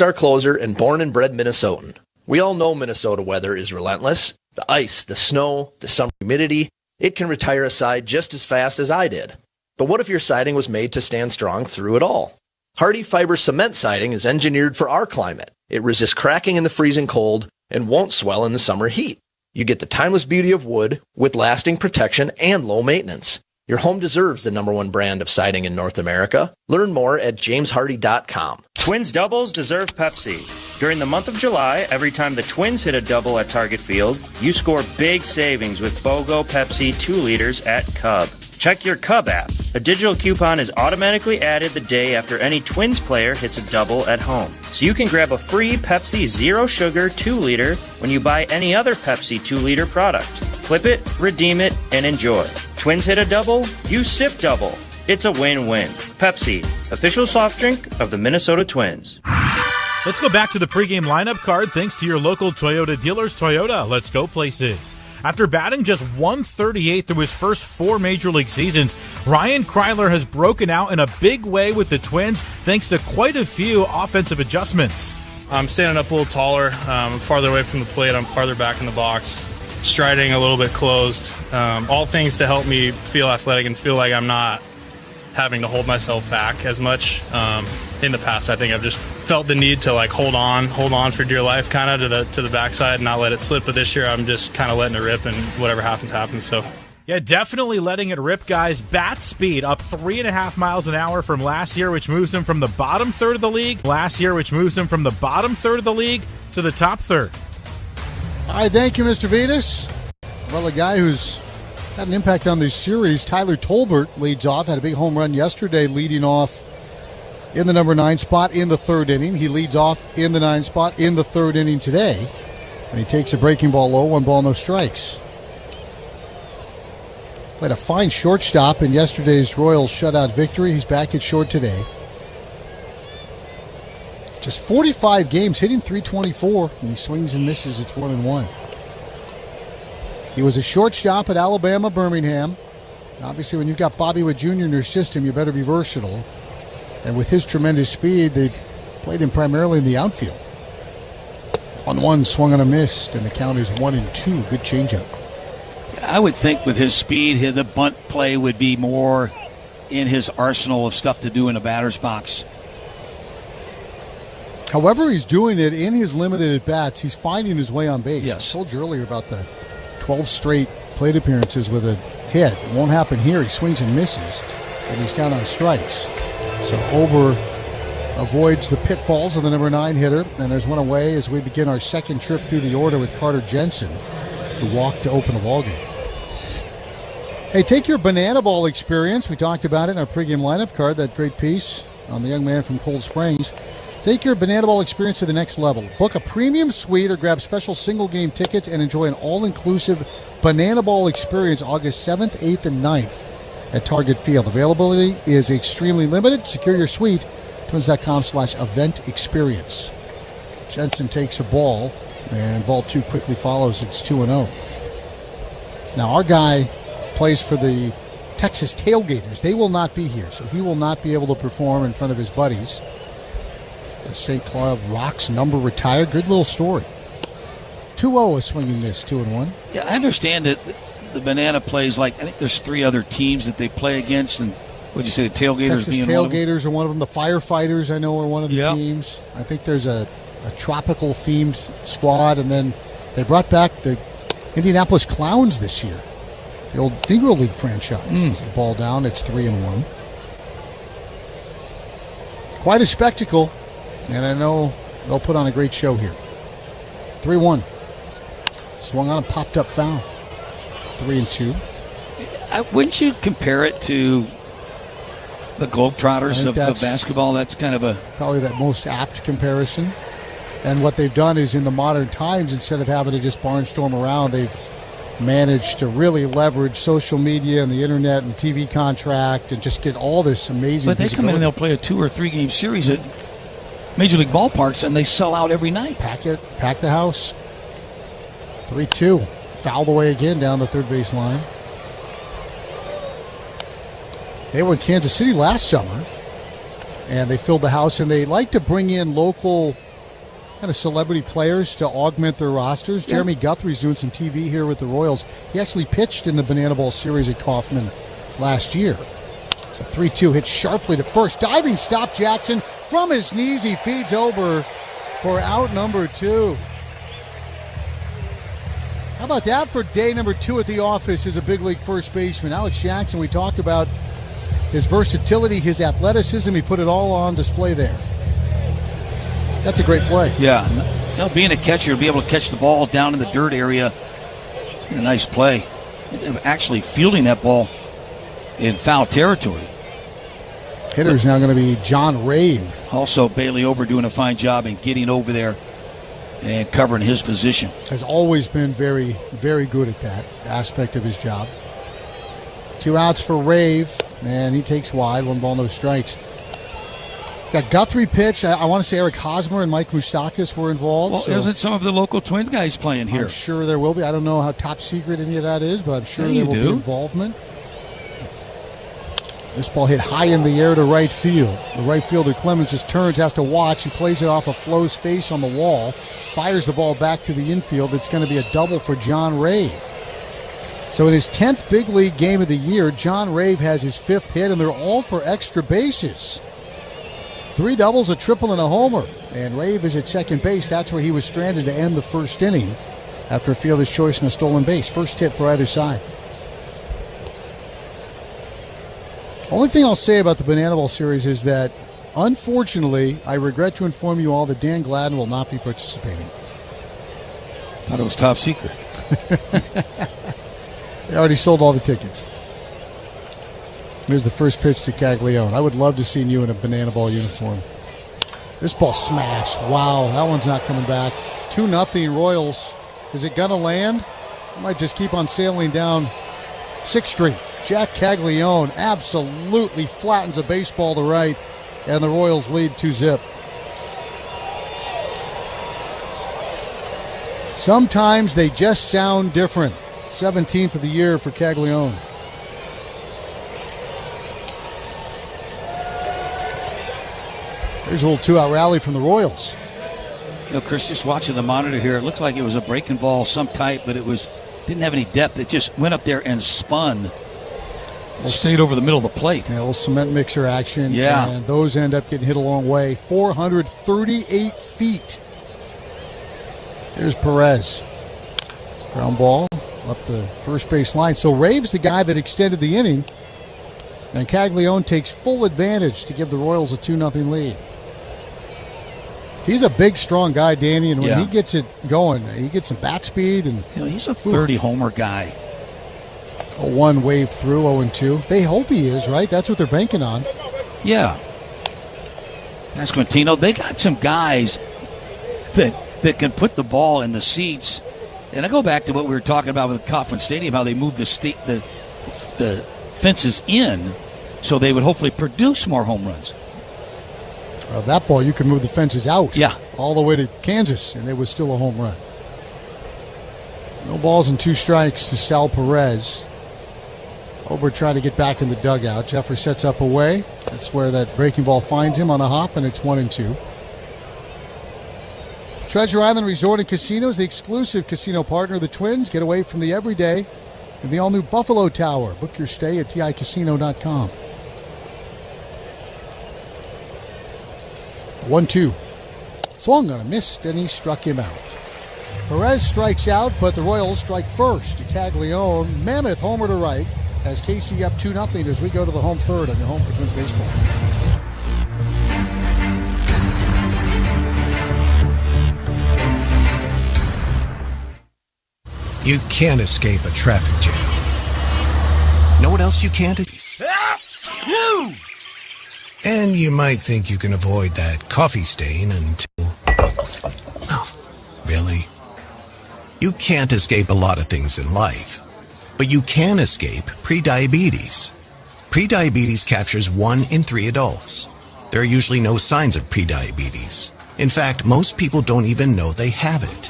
Our closer and born and bred Minnesotan. We all know Minnesota weather is relentless. The ice, the snow, the summer humidity. It can retire a side just as fast as I did. But what if your siding was made to stand strong through it all? Hardy Fiber Cement Siding is engineered for our climate. It resists cracking in the freezing cold and won't swell in the summer heat. You get the timeless beauty of wood with lasting protection and low maintenance. Your home deserves the #1 brand of siding in North America. Learn more at jameshardy.com. Twins doubles deserve Pepsi. During the month of July, every time the Twins hit a double at Target Field, you score big savings with BOGO Pepsi 2 liters at Cub. Check your Cub app. A digital coupon is automatically added the day after any Twins player hits a double at home. So you can grab a free Pepsi Zero Sugar 2 liter when you buy any other Pepsi 2 liter product. Flip it, redeem it, and enjoy. Twins hit a double, you sip double. It's a win-win. Pepsi, official soft drink of the Minnesota Twins. Let's go back to the pregame lineup card thanks to your local Toyota dealers. Toyota, let's go places. After batting just .138 through his first 4 Major League seasons, Ryan Kryler has broken out in a big way with the Twins thanks to quite a few offensive adjustments. I'm standing up a little taller. I'm farther away from the plate. I'm farther back in the box. Striding a little bit closed. All things to help me feel athletic and feel like I'm not having to hold myself back as much. In the past, I think I've just felt the need to hold on for dear life, kind of to the backside and not let it slip. But this year, I'm just kind of letting it rip, and whatever happens, happens. So. Yeah, definitely letting it rip, guys. Bat speed up 3.5 miles an hour from last year, which moves him from the bottom third of the league. To the top third. All right, thank you, Mr. Vetus. Well, a guy who's had an impact on this series, Tyler Tolbert, leads off. Had a big home run yesterday, leading off in the number 9 spot in the 3rd inning. He leads off in the 9 spot in the 3rd inning today. And he takes a breaking ball low, 1 ball, no strikes. Played a fine shortstop in yesterday's Royals shutout victory. He's back at short today. Just 45 games, hitting .324, and he swings and misses. It's 1-1. He was a shortstop at Alabama, Birmingham. Obviously, when you've got Bobby Witt Jr. in your system, you better be versatile. And with his tremendous speed, they played him primarily in the outfield. 1-1, swung on a miss, and the count is 1-2. Good changeup. I would think with his speed, the bunt play would be more in his arsenal of stuff to do in a batter's box. However he's doing it in his limited at-bats, he's finding his way on base. Yes. I told you earlier about the 12 straight plate appearances with a hit. It won't happen here. He swings and misses, and he's down on strikes. So Ober avoids the pitfalls of the number 9 hitter, and there's one away as we begin our second trip through the order with Carter Jensen, who walked to open the ballgame. Hey, take your banana ball experience. We talked about it in our pregame lineup card, that great piece on the young man from Cold Springs. Take your banana ball experience to the next level. Book a premium suite or grab special single-game tickets and enjoy an all-inclusive banana ball experience August 7th, 8th, and 9th at Target Field. Availability is extremely limited. Secure your suite, twins.com/event experience. Jensen takes a ball, and ball 2 quickly follows. It's 2-0. Now, our guy plays for the Texas Tailgaters. They will not be here, so he will not be able to perform in front of his buddies. The St. Cloud Rocks number retired. Good little story. 2-0, a swinging miss, 2-1. Yeah, I understand that the banana plays I think there's 3 other teams that they play against, and would you say the Tailgaters Texas being Tailgaters are one of them. The Firefighters, I know, are one of the teams. I think there's a tropical-themed squad, and then they brought back the Indianapolis Clowns this year, the old Negro League franchise. Ball down, it's 3-1. Quite a spectacle, and I know they'll put on a great show here. 3-1. Swung on a popped-up foul. 3-2. Wouldn't you compare it to the Globetrotters of basketball? That's kind of probably that most apt comparison. And what they've done is in the modern times, instead of having to just barnstorm around, they've managed to really leverage social media and the internet and TV contract and just get all this amazing But they come in and they'll play a 2 or 3 game series at Major League ballparks, and they sell out every night. Pack the house. 3-2. Fouled away again down the third base line. They were in Kansas City last summer, and they filled the house, and they like to bring in local kind of celebrity players to augment their rosters. Yeah. Jeremy Guthrie's doing some TV here with the Royals. He actually pitched in the Banana Ball series at Kauffman last year. It's a 3-2 hit sharply to first. Diving stop, Jackson. From his knees, he feeds over for out number 2. How about that for day number 2 at the office as a big league first baseman? Alex Jackson, we talked about his versatility, his athleticism. He put it all on display there. That's a great play. Yeah. Being a catcher, be able to catch the ball down in the dirt area. A nice play. Actually fielding that ball in foul territory. Hitter's now going to be John Rave. Also, Bailey Ober doing a fine job in getting over there and covering his position. Has always been very, very good at that aspect of his job. 2 outs for Rave, and he takes wide. 1 ball, no strikes. Got Guthrie pitch. I want to say Eric Hosmer and Mike Moustakas were involved. Well, isn't some of the local Twins guys playing here? I'm sure there will be. I don't know how top secret any of that is, but I'm sure there will be involvement. This ball hit high in the air to right field. The right fielder, Clemens, just turns, has to watch. He plays it off of Flo's face on the wall, fires the ball back to the infield. It's going to be a double for John Rave. So in his 10th big league game of the year, John Rave has his 5th hit, and they're all for extra bases. 3 doubles, a triple, and a homer. And Rave is at second base. That's where he was stranded to end the first inning after a fielder's choice and a stolen base. First hit for either side. Only thing I'll say about the Banana Ball series is that, unfortunately, I regret to inform you all that Dan Gladden will not be participating. Thought it was top secret. They already sold all the tickets. Here's the first pitch to Caglione. I would love to see you in a Banana Ball uniform. This ball smashed. Wow, that one's not coming back. 2-0 Royals. Is it going to land? I might just keep on sailing down 6th Street. Jack Caglione absolutely flattens a baseball to right, and the Royals lead 2-0. Sometimes they just sound different. 17th of the year for Caglione. There's a little 2-out rally from the Royals. You know, Chris, just watching the monitor here, it looked like it was a breaking ball some type, but it didn't have any depth. It just went up there and spun. Stayed over the middle of the plate. Yeah, a little cement mixer action. Yeah. And those end up getting hit a long way. 438 feet. There's Perez. Ground ball up the first base line. So Rave's the guy that extended the inning. And Caglione takes full advantage to give the Royals a 2-0 lead. He's a big, strong guy, Danny, and when he gets it going, he gets some bat speed. And he's a 30-homer guy. A 1 wave through, 0-2. They hope he is, right? That's what they're banking on. Yeah. That's Quintino. They got some guys that can put the ball in the seats. And I go back to what we were talking about with Kauffman Stadium, how they moved the fences in so they would hopefully produce more home runs. Well, that ball, you can move the fences out. Yeah. All the way to Kansas, and it was still a home run. No balls and 2 strikes to Sal Perez. Ober trying to get back in the dugout. Jeffers sets up away. That's where that breaking ball finds him on a hop, and it's 1-2. Treasure Island Resort and Casino is the exclusive casino partner of the Twins. Get away from the everyday in the all-new Buffalo Tower. Book your stay at TICasino.com. 1-2. Swung on a missed, and he struck him out. Perez strikes out, but the Royals strike first to Caglione. Mammoth homer to right has KC up 2-0 as we go to the home third on your home for Twins baseball. You can't escape a traffic jam. Know what else you can't? And you might think you can avoid that coffee stain until... Oh, really? You can't escape a lot of things in life, but you can escape prediabetes. Prediabetes captures 1 in 3 adults. There are usually no signs of prediabetes. In fact, most people don't even know they have it.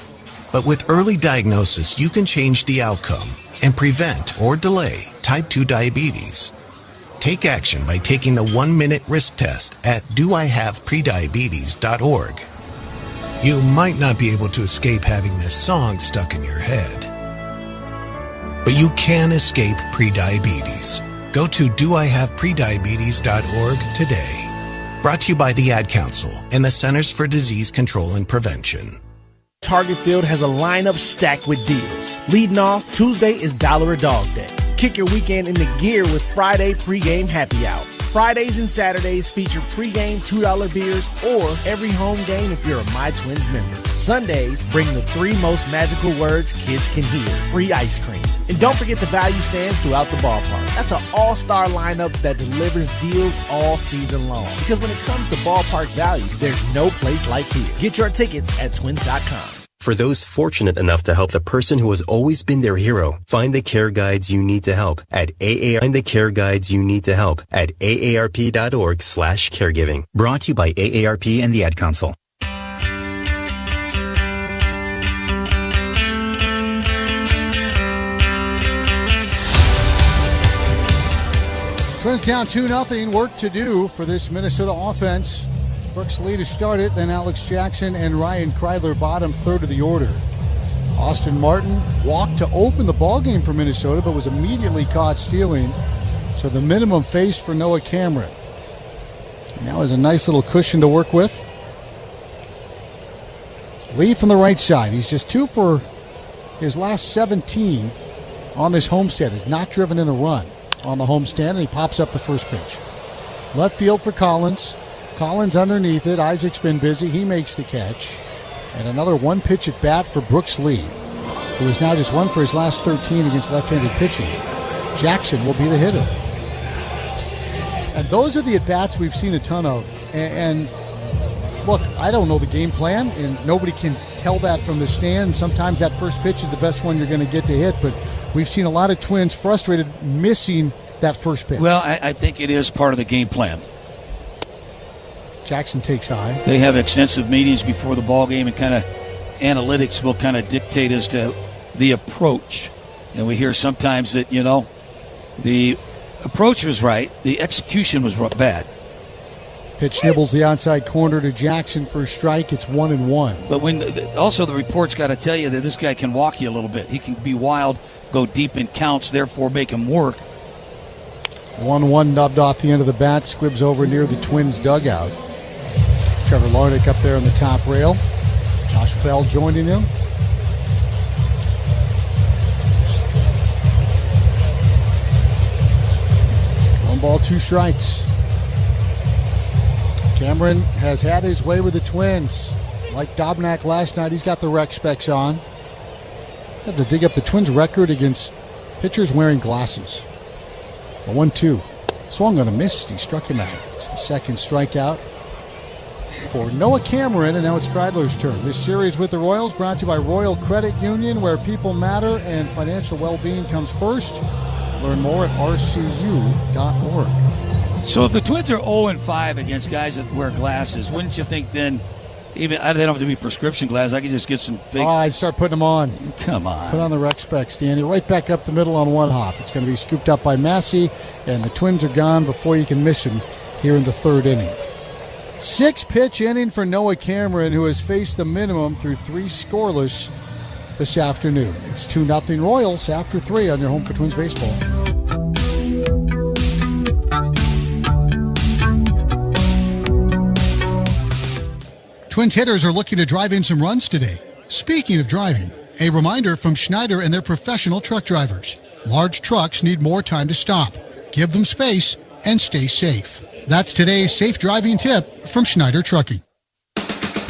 But with early diagnosis, you can change the outcome and prevent or delay type 2 diabetes. Take action by taking the 1-minute risk test at doihaveprediabetes.org. You might not be able to escape having this song stuck in your head, but you can escape prediabetes. Go to doihaveprediabetes.org today. Brought to you by the Ad Council and the Centers for Disease Control and Prevention. Target Field has a lineup stacked with deals. Leading off, Tuesday is $1 a Dog Day. Kick your weekend into gear with Friday pregame happy hour. Fridays and Saturdays feature pregame $2 beers or every home game if you're a My Twins member. Sundays bring the 3 most magical words kids can hear: free ice cream. And don't forget the value stands throughout the ballpark. That's an all-star lineup that delivers deals all season long. Because when it comes to ballpark value, there's no place like here. Get your tickets at twins.com. For those fortunate enough to help the person who has always been their hero, find the care guides you need to help at AARP.org/caregiving. Brought to you by AARP and the Ad Council. Twins down 2-0. Work to do for this Minnesota offense. Brooks Lee to start it, then Alex Jackson and Ryan Kreidler bottom third of the order. Austin Martin walked to open the ballgame for Minnesota, but was immediately caught stealing. So the minimum faced for Noah Cameron. Now has a nice little cushion to work with. Lee from the right side. He's just 2 for his last 17 on this homestand. Has not driven in a run on the homestand, and he pops up the first pitch. Left field for Collins. Collins underneath it. Isaac's been busy. He makes the catch. And another one pitch at bat for Brooks Lee, who is now just 1 for his last 13 against left-handed pitching. Jackson will be the hitter. And those are the at-bats we've seen a ton of. And look, I don't know the game plan, and nobody can tell that from the stand. Sometimes that first pitch is the best one you're going to get to hit, but we've seen a lot of Twins frustrated missing that first pitch. Well, I think it is part of the game plan. Jackson takes high. They have extensive meetings before the ball game, and kind of analytics will kind of dictate as to the approach. And we hear sometimes that, the approach was right, the execution was bad. Pitch nibbles the outside corner to Jackson for a strike. It's 1-1. But also the report's got to tell you that this guy can walk you a little bit. He can be wild, go deep in counts, therefore make him work. 1-1 nubbed off the end of the bat. Squibs over near the Twins dugout. Trevor Larnach up there on the top rail. Josh Bell joining him. One ball, 2 strikes. Cameron has had his way with the Twins. Like Dobnak last night, he's got the rec specs on. Have to dig up the Twins' record against pitchers wearing glasses. 1-2. Swung on a miss. He struck him out. It's the second strikeout for Noah Cameron, and now it's Kreidler's turn. This series with the Royals brought to you by Royal Credit Union, where people matter and financial well-being comes first. Learn more at rcu.org. So if the Twins are 0-5 against guys that wear glasses, wouldn't you think then, even they don't have to be prescription glasses, I could just get some big... Oh, I'd start putting them on. Come on. Put on the rec specs, Danny. Right back up the middle on one hop. It's going to be scooped up by Massey, and the Twins are gone before you can miss him here in the third inning. 6-pitch inning for Noah Cameron, who has faced the minimum through 3 scoreless this afternoon. It's 2-0 Royals after 3 on your home for Twins baseball. Twins hitters are looking to drive in some runs today. Speaking of driving, a reminder from Schneider and their professional truck drivers. Large trucks need more time to stop. Give them space and stay safe. That's today's safe driving tip from Schneider Trucking.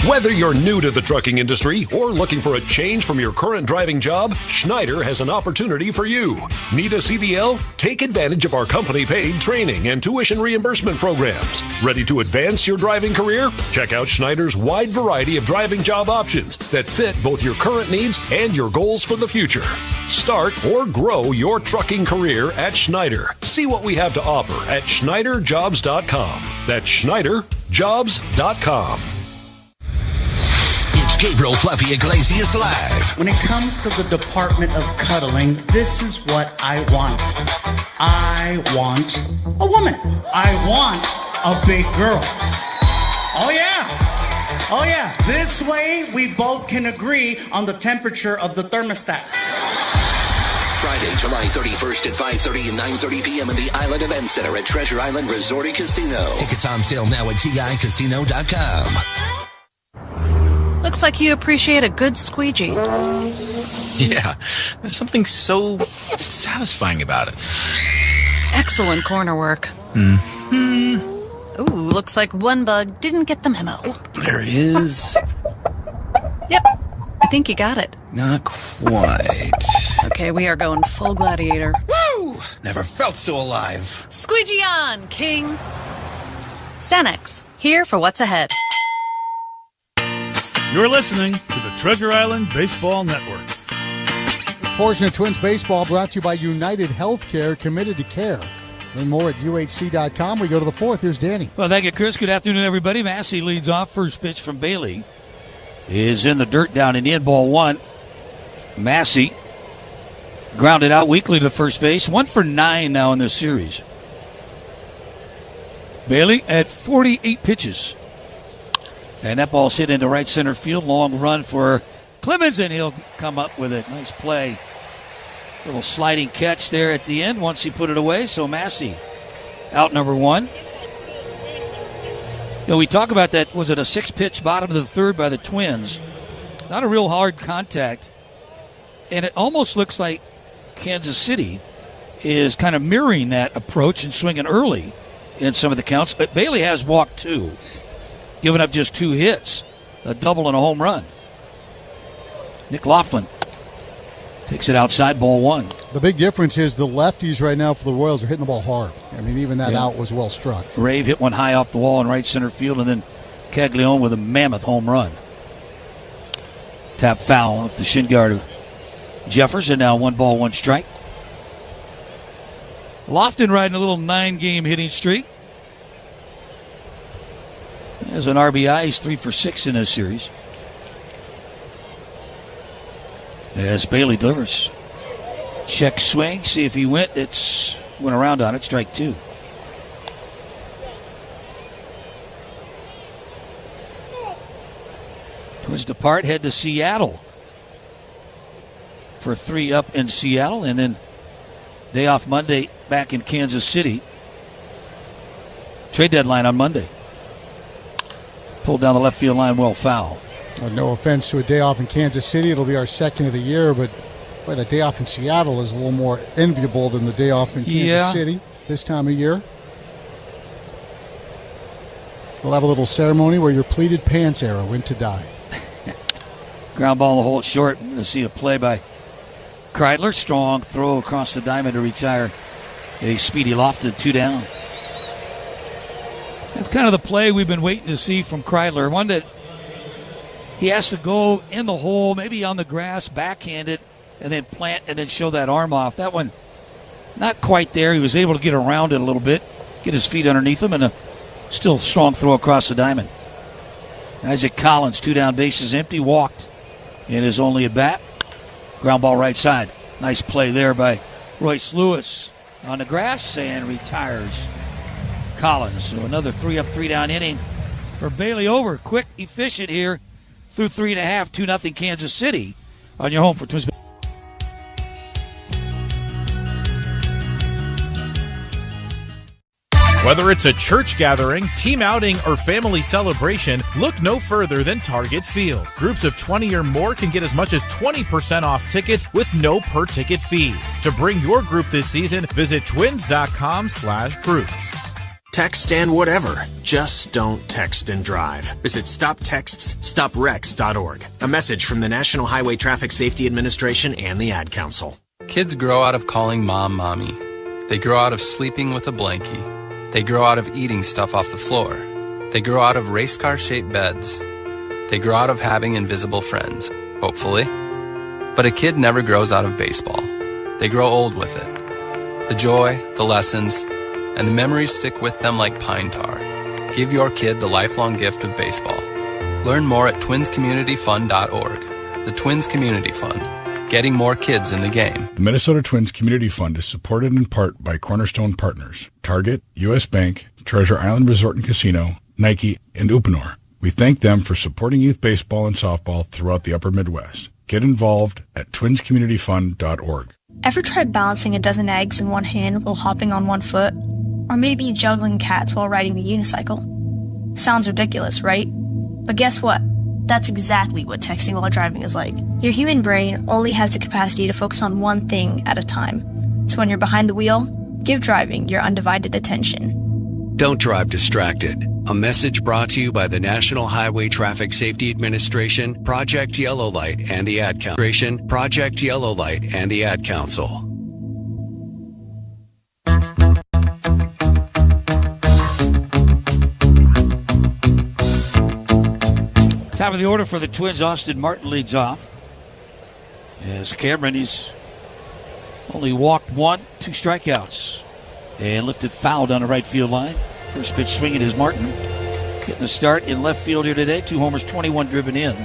Whether you're new to the trucking industry or looking for a change from your current driving job, Schneider has an opportunity for you. Need a CDL? Take advantage of our company-paid training and tuition reimbursement programs. Ready to advance your driving career? Check out Schneider's wide variety of driving job options that fit both your current needs and your goals for the future. Start or grow your trucking career at Schneider. See what we have to offer at SchneiderJobs.com. That's SchneiderJobs.com. Gabriel Fluffy Iglesias live. When it comes to the department of cuddling, this is what I want. I want a woman. I want a big girl. Oh yeah. Oh yeah, this way we both can agree on the temperature of the thermostat. Friday, July 31st at 5:30 and 9:30 p.m. in the Island Event Center at Treasure Island Resort and Casino. Tickets on sale now at TICasino.com. Looks like you appreciate a good squeegee. Yeah, there's something so satisfying about it. Excellent corner work. Mm-hmm. Ooh, looks like one bug didn't get the memo. There is. Yep, I think you got it. Not quite. Okay, we are going full gladiator. Woo! Never felt so alive. Squeegee on, King. Sanex, here for what's ahead. You're listening to the Treasure Island Baseball Network. This portion of Twins Baseball brought to you by United Healthcare, committed to care. Learn more at UHC.com. We go to the fourth. Here's Danny. Well, thank you, Chris. Good afternoon, everybody. Massey leads off. First pitch from Bailey is in the dirt down in the end, ball one. Massey grounded out weakly to first base. 1 for 9 now in this series. Bailey at 48 pitches. And that ball's hit into right center field. Long run for Clemens, and he'll come up with it. Nice play. Little sliding catch there at the end once he put it away. So Massey out number 1. You know, we talk about that, was it a 6-pitch bottom of the third by the Twins? Not a real hard contact. And it almost looks like Kansas City is kind of mirroring that approach and swinging early in some of the counts. But Bailey has walked 2, giving up just 2 hits, a double and a home run. Nick Laughlin takes it outside, ball 1. The big difference is the lefties right now for the Royals are hitting the ball hard. I mean, even that out was well struck. Rave hit one high off the wall in right center field, and then Caglione with a mammoth home run. Tap foul off the shin guard of Jefferson. Now 1 ball, 1 strike. Lofton riding a little 9-game hitting streak. As an RBI, he's 3 for 6 in this series. As Bailey delivers. Check swing, see if he went around on it, strike 2. Twins depart, head to Seattle for 3 up in Seattle, and then day off Monday back in Kansas City. Trade deadline on Monday. Pulled down the left field line, well foul. No offense to a day off in Kansas City. It'll be our second of the year, but boy, the day off in Seattle is a little more enviable than the day off in Kansas City this time of year. We'll have a little ceremony where your pleated pants era went to die. Ground ball in the hole at short. We're going to see a play by Kreidler. Strong throw across the diamond to retire a speedy Lofton. 2 down. That's kind of the play we've been waiting to see from Kreidler. One that he has to go in the hole, maybe on the grass, backhand it, and then plant and then show that arm off. That one, not quite there. He was able to get around it a little bit, get his feet underneath him, and a still strong throw across the diamond. Isaac Collins, 2 down, bases empty, walked in his only at bat. Ground ball right side. Nice play there by Royce Lewis on the grass and retires Collins. So another 3 up, 3 down inning for Bailey. Over. Quick, efficient here through 3.5, 2-0 Kansas City on your home for Twins. Whether it's a church gathering, team outing, or family celebration, look no further than Target Field. Groups of 20 or more can get as much as 20% off tickets with no per-ticket fees. To bring your group this season, visit twins.com/groups. Text and whatever. Just don't text and drive. Visit StopTextsStopWrecks.org. A message from the National Highway Traffic Safety Administration and the Ad Council. Kids grow out of calling mom mommy. They grow out of sleeping with a blankie. They grow out of eating stuff off the floor. They grow out of race car-shaped beds. They grow out of having invisible friends, hopefully. But a kid never grows out of baseball. They grow old with it. The joy, the lessons, and the memories stick with them like pine tar. Give your kid the lifelong gift of baseball. Learn more at twinscommunityfund.org. The Twins Community Fund. Getting more kids in the game. The Minnesota Twins Community Fund is supported in part by Cornerstone Partners, Target, U.S. Bank, Treasure Island Resort and Casino, Nike, and Uponor. We thank them for supporting youth baseball and softball throughout the upper Midwest. Get involved at twinscommunityfund.org. Ever tried balancing a dozen eggs in one hand while hopping on one foot? Or maybe juggling cats while riding the unicycle? Sounds ridiculous, right? But guess what? That's exactly what texting while driving is like. Your human brain only has the capacity to focus on one thing at a time. So when you're behind the wheel, give driving your undivided attention. Don't drive distracted. A message brought to you by the National Highway Traffic Safety Administration, Project Yellow Light, and the Ad Council. Project Yellow Light and the Ad Council. Top of the order for the Twins. Austin Martin leads off. As Cameron, he's only walked 1, 2 strikeouts. And lifted foul down the right field line. First pitch swinging is Martin. Getting the start in left field here today. 2 homers, 21 driven in.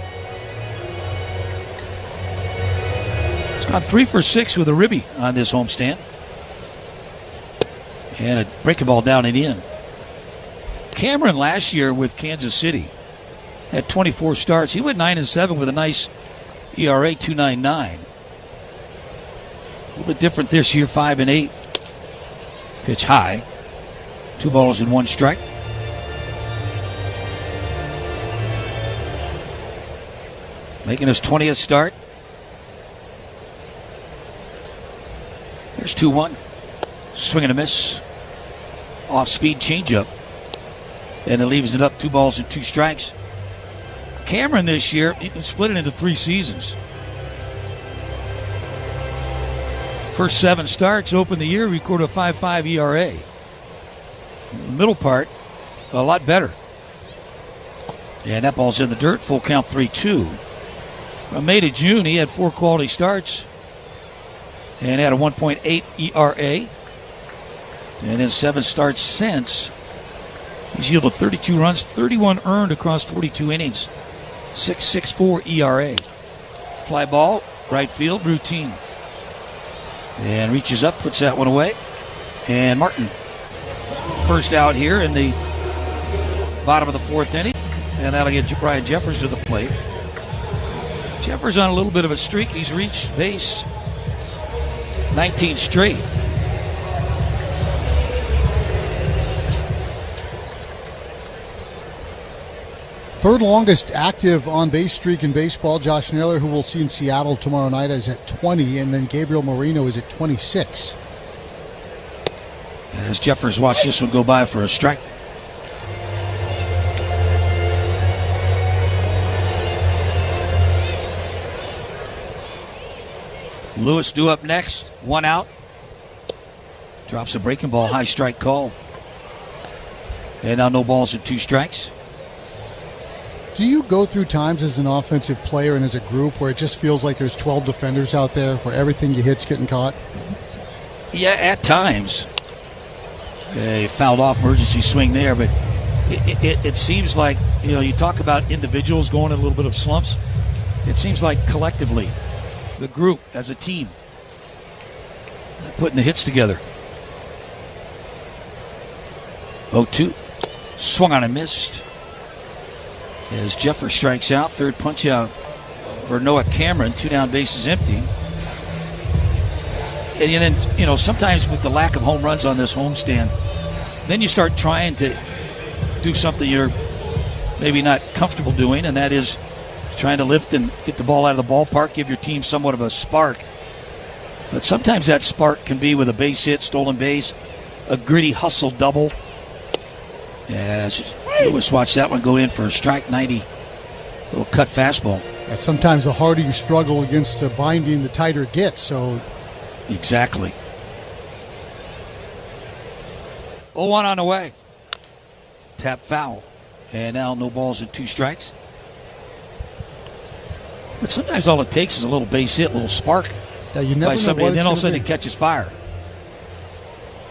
He's gone 3 for 6 with a ribby on this homestand. And a breaking ball down and in. Cameron last year with Kansas City had 24 starts. He went 9-7 with a nice ERA, 2.99. A little bit different this year, 5-8. Pitch high. 2 balls and 1 strike. Making his 20th start. Here's 2-1. Swing and a miss. Off-speed changeup. And it leaves it up 2 balls and 2 strikes. Cameron this year, he can split it into 3 seasons. First 7 starts, opened the year, recorded a 5.5 ERA. The middle part, a lot better. And that ball's in the dirt, full count 3-2. From May to June, he had 4 quality starts and had a 1.8 ERA. And then 7 starts since. He's yielded 32 runs, 31 earned across 42 innings. 6.64 ERA. Fly ball, right field, routine. And reaches up, puts that one away. And Martin, first out here in the bottom of the 4th inning. And that'll get Brian Jeffers to the plate. Jeffers on a little bit of a streak. He's reached base 19 straight. Third longest active on-base streak in baseball. Josh Naylor, who we'll see in Seattle tomorrow night, is at 20, and then Gabriel Moreno is at 26. As Jeffers watched this one go by for a strike. Lewis due up next. 1 out. Drops a breaking ball. High strike call. And now no balls and 2 strikes. Do you go through times as an offensive player and as a group where it just feels like there's 12 defenders out there where everything you hit's getting caught? Yeah, at times. A fouled off emergency swing there, but it seems like, you talk about individuals going in a little bit of slumps. It seems like collectively, the group as a team, putting the hits together. 0-2. Swung on and missed. As Jeffers strikes out, 3rd punch out for Noah Cameron. 2 down, bases empty. And then, sometimes with the lack of home runs on this homestand, then you start trying to do something you're maybe not comfortable doing, and that is trying to lift and get the ball out of the ballpark, give your team somewhat of a spark. But sometimes that spark can be with a base hit, stolen base, a gritty hustle double. As Lewis watched that one go in for a strike, 90. Little cut fastball. Sometimes the harder you struggle against the binding, the tighter it gets. So exactly. 0-1 on the way. Tap foul. And now no balls and 2 strikes. But sometimes all it takes is a little base hit, a little spark you never by somebody, and then all of a sudden be. it catches fire.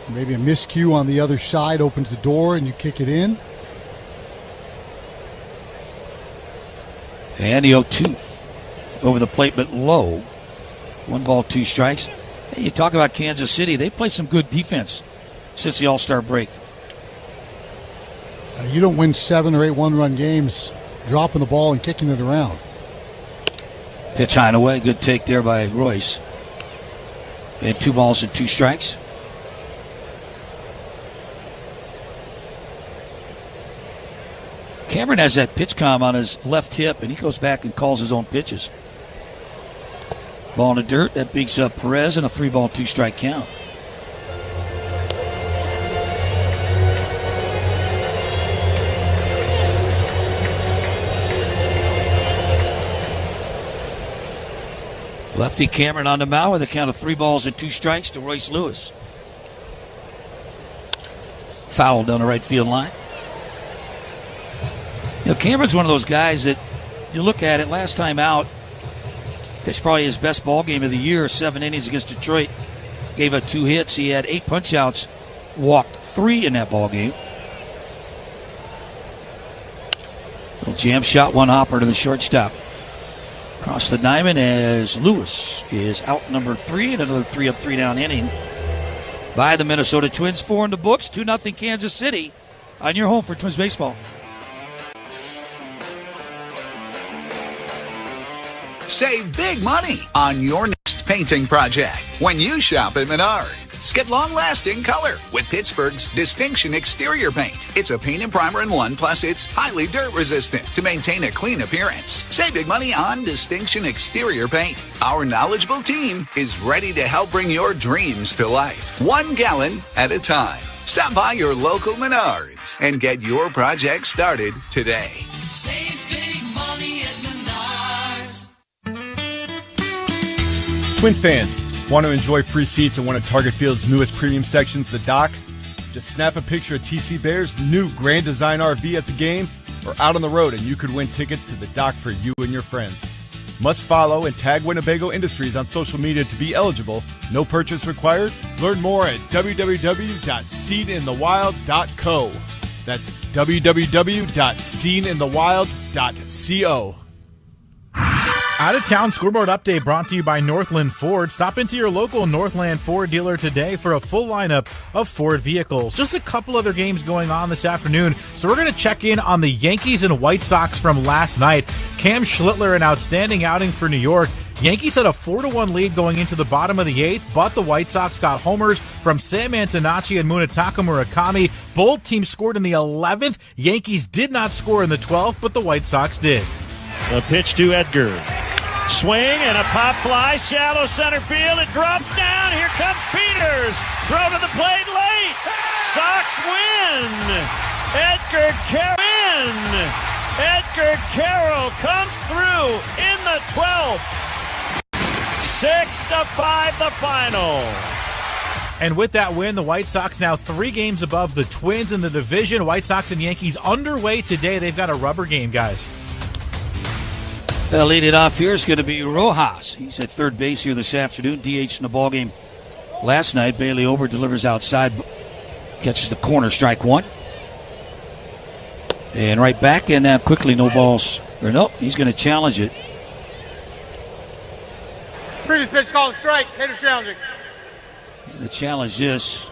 Maybe a miscue on the other side opens the door and you kick it in. And the 0-2 over the plate, but low. 1 ball, 2 strikes. And you talk about Kansas City. They played some good defense since the All-Star break. You don't win 7 or 8 one-run games dropping the ball and kicking it around. Pitch high and away. Good take there by Royce. And 2 balls and 2 strikes. Cameron has that pitch comm on his left hip, and he goes back and calls his own pitches. Ball in the dirt. That beats up Perez, and a 3-ball, 2-strike count. Lefty Cameron on the mound with a count of 3 balls and 2 strikes to Royce Lewis. Foul down the right field line. You know, Cameron's one of those guys that you look at it last time out. It's probably his best ball game of the year. 7 innings against Detroit. Gave up 2 hits. He had 8 punch-outs. Walked 3 in that ball game. Little jam shot, 1 hopper to the shortstop. Across the diamond as Lewis is out number 3 and another 3 up, 3 down inning by the Minnesota Twins. 4 in the books, 2-0 Kansas City on your home for Twins baseball. Save big money on your next painting project when you shop at Menards. Get long-lasting color with Pittsburgh's Distinction Exterior Paint. It's a paint and primer in one, plus it's highly dirt-resistant to maintain a clean appearance. Save big money on Distinction Exterior Paint. Our knowledgeable team is ready to help bring your dreams to life, 1 gallon at a time. Stop by your local Menards and get your project started today. Save big money at Menards. Twins fans, want to enjoy free seats at one of Target Field's newest premium sections, the Dock? Just snap a picture of TC Bear's new Grand Design RV at the game or out on the road, and you could win tickets to the Dock for you and your friends. Must follow and tag Winnebago Industries on social media to be eligible. No purchase required. Learn more at www.seeninthewild.co. That's www.seeninthewild.co. Out-of-town scoreboard update brought to you by Northland Ford. Stop into your local Northland Ford dealer today for a full lineup of Ford vehicles. Just a couple other games going on this afternoon, so we're going to check in on the Yankees and White Sox from last night. Cam Schlittler, an outstanding outing for New York. Yankees had a 4-1 lead going into the bottom of the 8th, but the White Sox got homers from Sam Antonacci and Munetaka Murakami. Both teams scored in the 11th. Yankees did not score in the 12th, but the White Sox did. The pitch to Edgar. Swing and a pop fly, shallow center field. It drops down. Here comes Peters. Throw to the plate late. Sox win. Edgar Carroll comes through in the 12th. 6-5 the final. And with that win, the White Sox now 3 games above the Twins in the division. White Sox and Yankees underway today. They've got a rubber game, guys. Leading off here is going to be Rojas. He's at third base here this afternoon. DH in the ballgame last night. Bailey Ober delivers outside, catches the corner, strike 1. And right back, and quickly, no balls. Or nope, he's going to challenge it. Previous pitch called a strike. Hitter's challenging. The challenge this.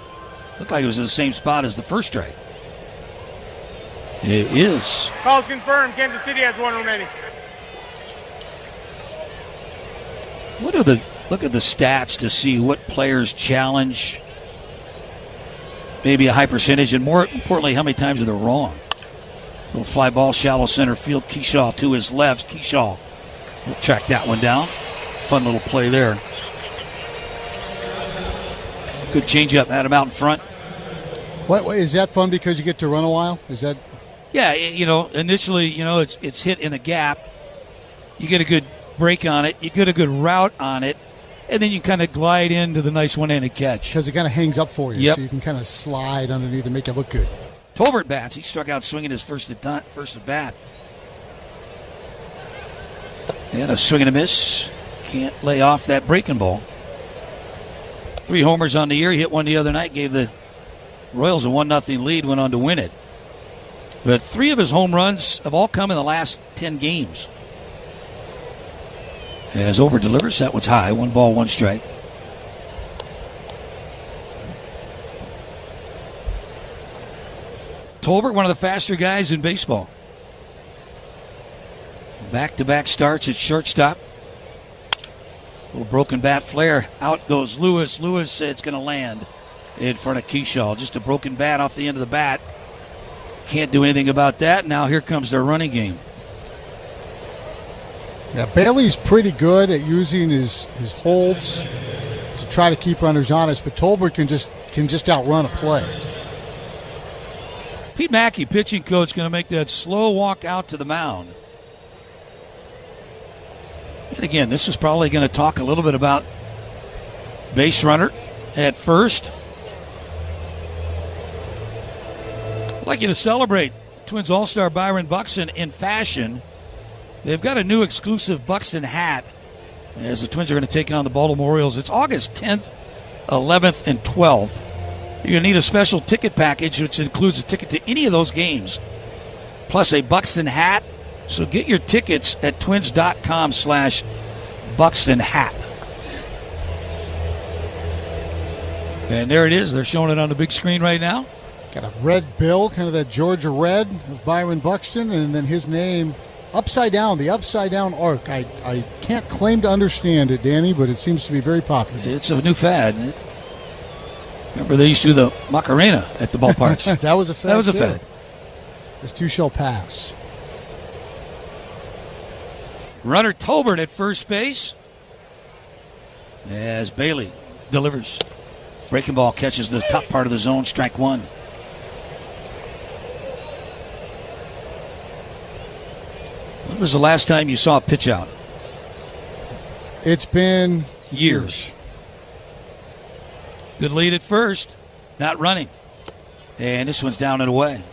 Looked like it was in the same spot as the first strike. It is. Call is confirmed. Kansas City has 1 remaining. Look at the stats to see what players challenge. Maybe a high percentage, and more importantly, how many times are they wrong. Little fly ball, shallow center field. Keyshaw to his left. Keyshaw will track that one down. Fun little play there. Good changeup, had him out in front. What is that fun because you get to run a while? Is that? Yeah, initially, it's hit in a gap. You get a good break on it, you get a good route on it, and then you kind of glide into the nice one-handed catch. Because it kind of hangs up for you, yep. So you can kind of slide underneath and make it look good. Tolbert bats. He struck out swinging his first at bat. And a swing and a miss. Can't lay off that breaking ball. 3 homers on the year. He hit one the other night, gave the Royals a 1-0 lead, went on to win it. But 3 of his home runs have all come in the last 10 games. As Over delivers, that one's high. 1 ball, 1 strike. Tolbert, one of the faster guys in baseball. Back-to-back starts at shortstop. Little broken bat flare. Out goes Lewis. Lewis, it's going to land in front of Keyshaw. Just a broken bat off the end of the bat. Can't do anything about that. Now here comes their running game. Yeah, Bailey's pretty good at using his holds to try to keep runners honest, but Tolbert can just outrun a play. Pete Mackey, pitching coach, going to make that slow walk out to the mound. And again, this is probably going to talk a little bit about base runner at first. I'd like you to celebrate Twins All-Star Byron Buxton in fashion. They've got a new exclusive Buxton hat as the Twins are going to take on the Baltimore Orioles. It's August 10th, 11th, and 12th. You're going to need a special ticket package, which includes a ticket to any of those games, plus a Buxton hat. So get your tickets at twins.com/Buxton hat. And there it is. They're showing it on the big screen right now. Got a red bill, kind of that Georgia red of Byron Buxton, and then his name upside down, the upside down arc. I can't claim to understand it, Danny, but it seems to be very popular. It's a new fad. Remember they used to do the Macarena at the ballparks. That was a fad. That was a fad. This too shall pass. Runner Tolbert at first base as Bailey delivers. Breaking ball catches the top part of the zone, strike one. When was the last time you saw a pitch out? It's been years. Good lead at first, not running. And this one's down and away.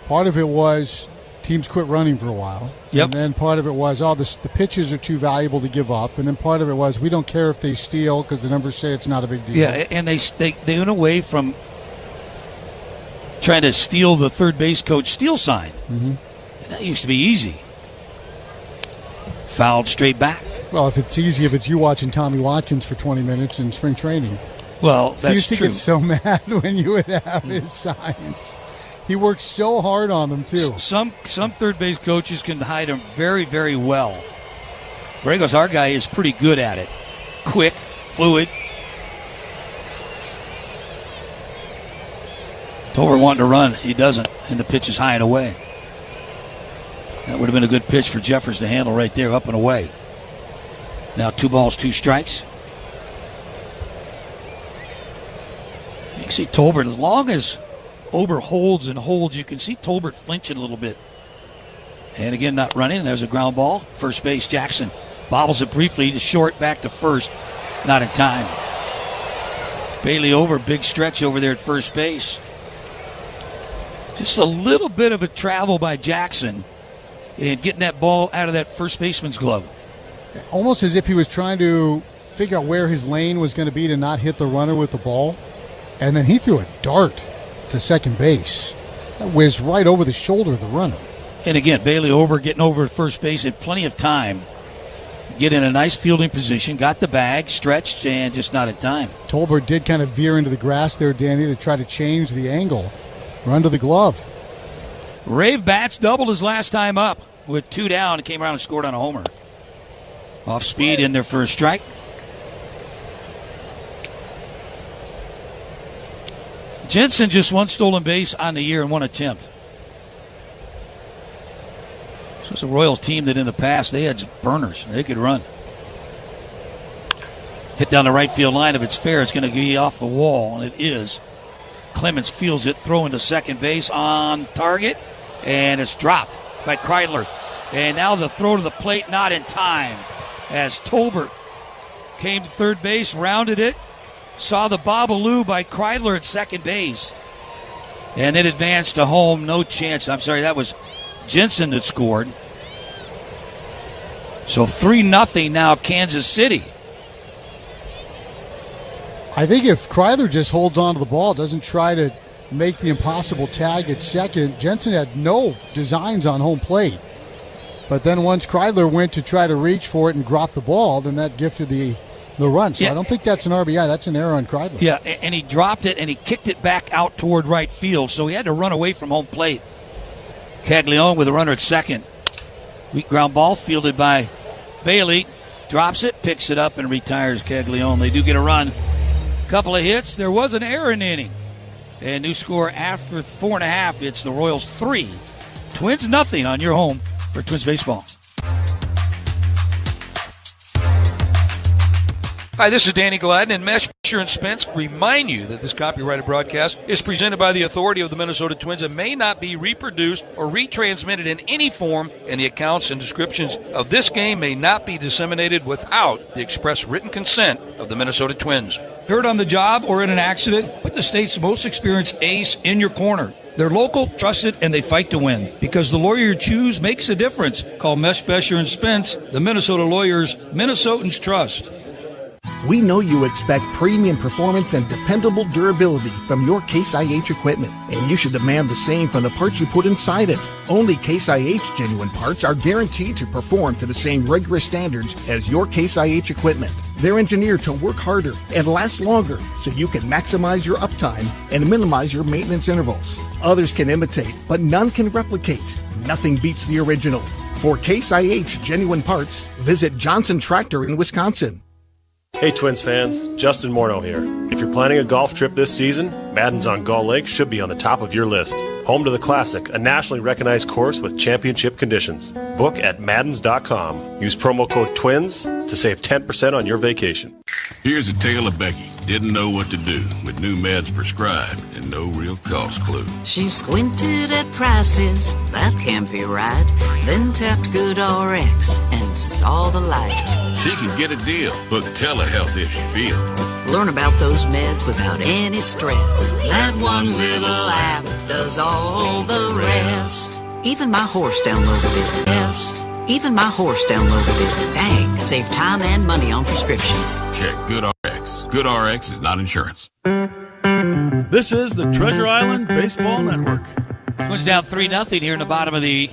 Part of it was teams quit running for a while. Yep. And then part of it was, the pitches are too valuable to give up. And then part of it was, we don't care if they steal because the numbers say it's not a big deal. Yeah, and they went away from trying to steal the third base coach steal sign. Mm-hmm. That used to be easy. Fouled straight back. Well, if it's easy, if it's you watching Tommy Watkins for 20 minutes in spring training. Well, that's he used to true. get so mad when you would have his signs. He worked so hard on them, too. Some third base coaches can hide them very, very well. Borrego's, our guy, is pretty good at it. Quick, fluid. Tolbert wanting to run. He doesn't, and the pitch is high and away. That would have been a good pitch for Jeffers to handle right there, up and away. Now 2 balls, 2 strikes. You can see Tolbert, as long as Ober holds and holds, you can see Tolbert flinching a little bit. And again, not running. There's a ground ball. First base, Jackson bobbles it briefly to short, back to first. Not in time. Bailey over, big stretch over there at first base. Just a little bit of a travel by Jackson in getting that ball out of that first baseman's glove. Almost as if he was trying to figure out where his lane was going to be to not hit the runner with the ball. And then he threw a dart to second base. That whizzed right over the shoulder of the runner. And again, Bailey over, getting over at first base in plenty of time. Get in a nice fielding position, got the bag, stretched, and just not in time. Tolbert did kind of veer into the grass there, Danny, to try to change the angle. Run to the glove. Rave Bats doubled his last time up with 2 down and came around and scored on a homer. Off speed in there for a strike. Jensen just 1 stolen base on the year in 1 attempt. So it's a Royals team that in the past they had burners. They could run. Hit down the right field line. If it's fair, it's going to be off the wall, and it is. Clemens fields it, throwing to second base on target, and it's dropped by Kreidler. And now the throw to the plate, not in time, as Tolbert came to third base, rounded it, saw the bobaloo by Kreidler at second base, and then advanced to home. No chance. I'm sorry, that was Jensen that scored. So 3-0 now, Kansas City. I think if Kreidler just holds on to the ball, doesn't try to make the impossible tag at second, Jensen had no designs on home plate. But then once Kreidler went to try to reach for it and drop the ball, then that gifted the run. So yeah. I don't think that's an RBI. That's an error on Kreidler. Yeah, and he dropped it, and he kicked it back out toward right field, so he had to run away from home plate. Caglione with a runner at second. Weak ground ball fielded by Bailey. Drops it, picks it up, and retires Caglione. They do get a run. Couple of hits. There was an error in the inning. And new score after 4.5. It's the Royals 3. Twins nothing on your home for Twins baseball. Hi, this is Danny Gladden, and Mesh and Spence remind you that this copyrighted broadcast is presented by the authority of the Minnesota Twins and may not be reproduced or retransmitted in any form, and the accounts and descriptions of this game may not be disseminated without the express written consent of the Minnesota Twins. Hurt on the job or in an accident? Put the state's most experienced ace in your corner. They're local, trusted, and they fight to win. Because the lawyer you choose makes a difference. Call Mesh, Besher, and Spence, the Minnesota lawyers Minnesotans trust. We know you expect premium performance and dependable durability from your Case IH equipment, and you should demand the same from the parts you put inside it. Only Case IH genuine parts are guaranteed to perform to the same rigorous standards as your Case IH equipment. They're engineered to work harder and last longer so you can maximize your uptime and minimize your maintenance intervals. Others can imitate, but none can replicate. Nothing beats the original. For Case IH genuine parts, visit Johnson Tractor in Wisconsin. Hey Twins fans, Justin Morneau here. If you're planning a golf trip this season, Madden's on Gull Lake should be on the top of your list. Home to the Classic, a nationally recognized course with championship conditions. Book at Maddens.com. Use promo code TWINS to save 10% on your vacation. Here's a tale of Becky. Didn't know what to do with new meds prescribed and no real cost clue. She squinted at prices, that can't be right. Then tapped Good RX and saw the light. She can get a deal. Book telehealth if she feels. Learn about those meds without any stress. That one little app does all the rest. Even my horse downloaded it. Best. Even my horse downloaded it. Dang, save time and money on prescriptions. Check GoodRx. GoodRx is not insurance. This is the Treasure Island Baseball Network. Twins down 3-0 here in the bottom of the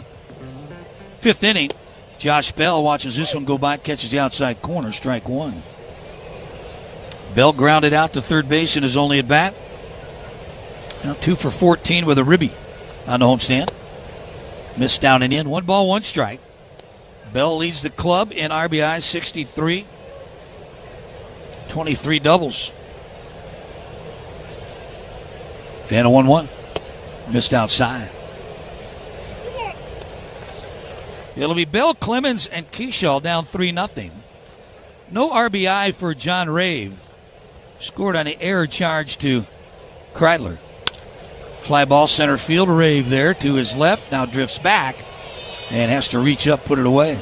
5th inning. Josh Bell watches this one go by, catches the outside corner, strike one. Bell grounded out to third base in his only at bat. Now 2 for 14 with a ribby on the homestand. Missed down and in. 1 ball, 1 strike. Bell leads the club in RBI, 63. 23 doubles. And a 1-1. Missed outside. It'll be Bell, Clemens, and Keyshaw down 3-0. No RBI for John Rave. Scored on the error charge to Kreidler. Fly ball center field. Rave there to his left. Now drifts back and has to reach up, put it away.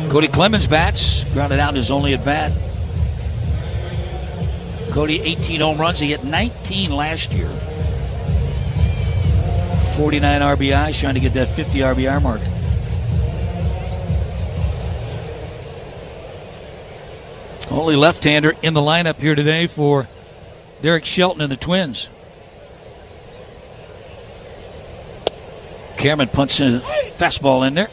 Cody Clemens bats. Grounded out his only at bat. Cody, 18 home runs. He hit 19 last year. 49 RBI, trying to get that 50 RBI mark. Only left-hander in the lineup here today for Derek Shelton and the Twins. Cameron punts a fastball in there.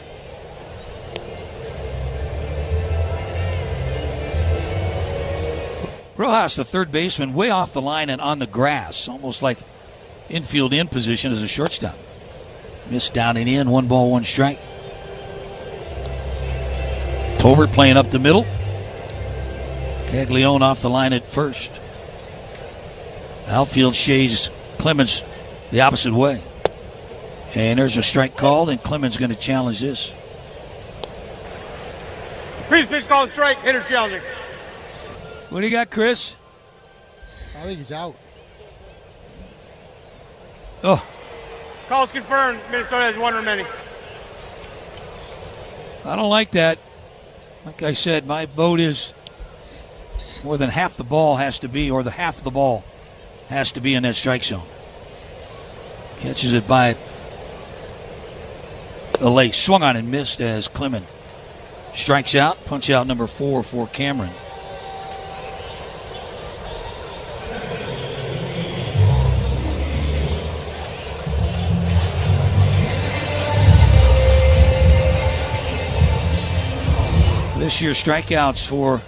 Rojas, the third baseman, way off the line and on the grass, almost like infield in position as a shortstop. Missed down and in, 1 ball, 1 strike. Tolbert playing up the middle. Caglione off the line at first. Outfield shays Clemens the opposite way. And there's a strike called, and Clemens going to challenge this. Previous pitch called strike, hitter's challenging. What do you got, Chris? I think he's out. Oh. Call's confirmed. Minnesota has 1 remaining. I don't like that. Like I said, my vote is more than half the ball has to be, or the half of the ball has to be in that strike zone. Catches it by a lace. Swung on and missed as Clement strikes out. Punch out number 4 for Cameron. This year, strikeouts for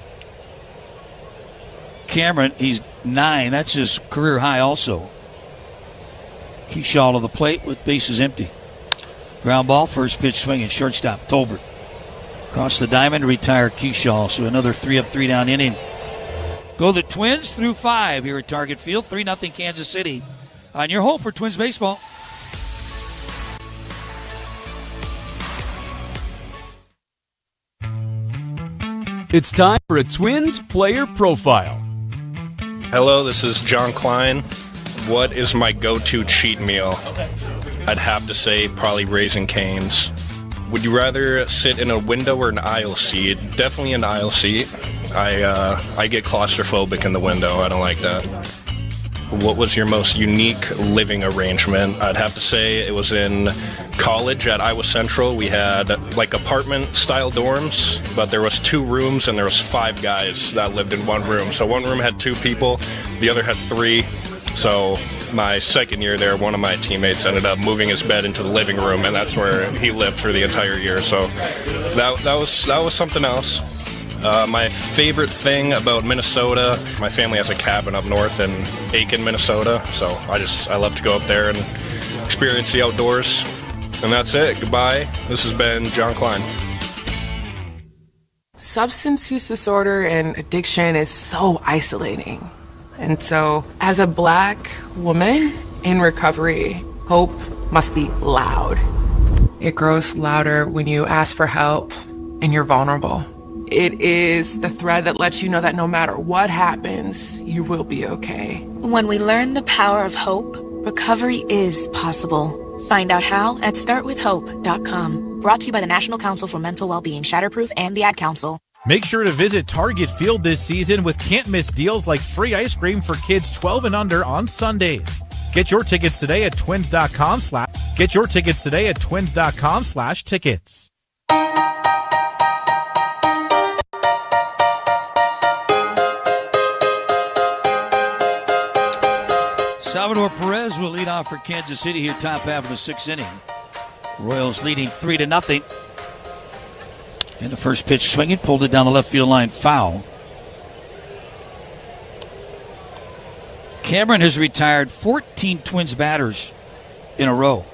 Cameron, he's 9. That's his career high also. Keyshaw to the plate with bases empty. Ground ball, first pitch swinging, shortstop, Tolbert. Across the diamond to retire Keyshaw, so another 3-up, 3-down inning. Go the Twins through 5 here at Target Field. 3-0 Kansas City on your home for Twins baseball. It's time for a Twins player profile. Hello, this is John Klein. What is my go-to cheat meal? I'd have to say probably Raising Cane's. Would you rather sit in a window or an aisle seat? Definitely an aisle seat. I get claustrophobic in the window. I don't like that. What was your most unique living arrangement? I'd have to say it was in college at Iowa Central. We had like apartment-style dorms, but there was 2 rooms and there was 5 guys that lived in one room. So one room had 2 people, the other had 3. So my second year there, one of my teammates ended up moving his bed into the living room, and that's where he lived for the entire year. So that was something else. My favorite thing about Minnesota, my family has a cabin up north in Aiken, Minnesota. So I love to go up there and experience the outdoors. And that's it. Goodbye. This has been John Klein. Substance use disorder and addiction is so isolating. And so, as a Black woman in recovery, hope must be loud. It grows louder when you ask for help and you're vulnerable. It is the thread that lets you know that no matter what happens, you will be okay. When we learn the power of hope, recovery is possible. Find out how at startwithhope.com. Brought to you by the National Council for Mental Wellbeing, Shatterproof, and the Ad Council. Make sure to visit Target Field this season with can't-miss deals like free ice cream for kids 12 and under on Sundays. Get your tickets today at twins.com/tickets. Salvador Perez will lead off for Kansas City here, top half of the 6th inning. Royals leading 3-0. And the first pitch swinging, pulled it down the left field line, foul. Cameron has retired 14 Twins batters in a row.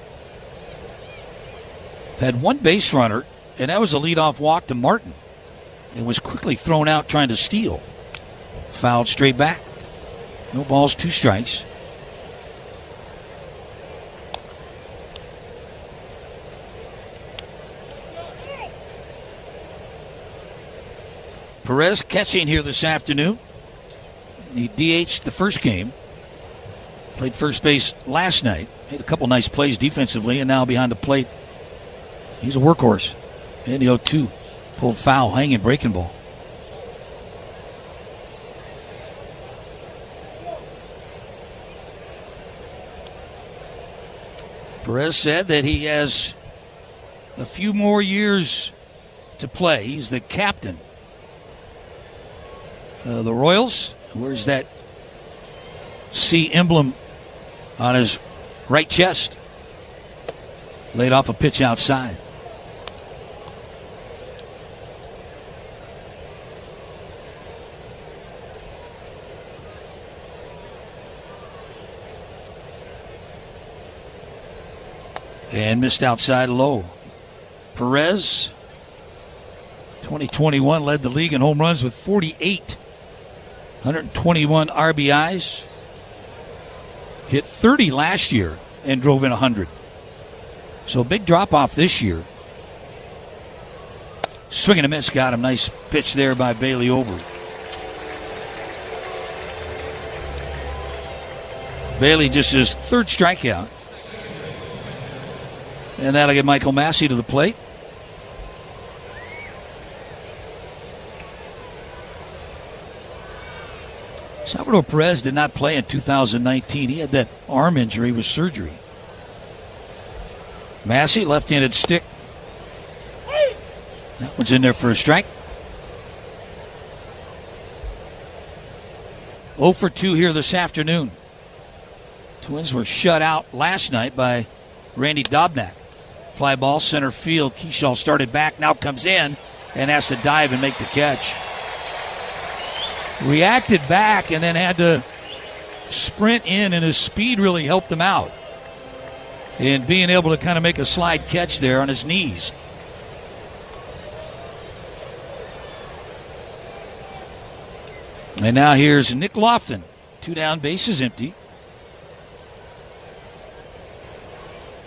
Had one base runner, and that was a leadoff walk to Martin. It was quickly thrown out trying to steal. Fouled straight back. No balls, 2 strikes. Perez catching here this afternoon. He DH'd the first game. Played first base last night. Made a couple nice plays defensively, and now behind the plate. He's a workhorse. And the 0-2. Pulled foul, hanging, breaking ball. Perez said that he has a few more years to play. He's the captain. The Royals, where's that C emblem on his right chest? Laid off a pitch outside. And missed outside low. Perez, 2021, led the league in home runs with 48. 121 RBIs. Hit 30 last year and drove in 100. So big drop off this year. Swing and a miss, got him. Nice pitch there by Bailey Ober. Bailey just his 3rd strikeout. And that'll get Michael Massey to the plate. Salvador Perez did not play in 2019. He had that arm injury with surgery. Massey, left-handed stick. That one's in there for a strike. 0 for 2 here this afternoon. Twins were shut out last night by Randy Dobnak. Fly ball, center field. Keyshaw started back, now comes in and has to dive and make the catch. Reacted back and then had to sprint in, and his speed really helped him out. and being able to kind of make a slide catch there on his knees. And now here's Nick Lofton. 2 down, bases empty.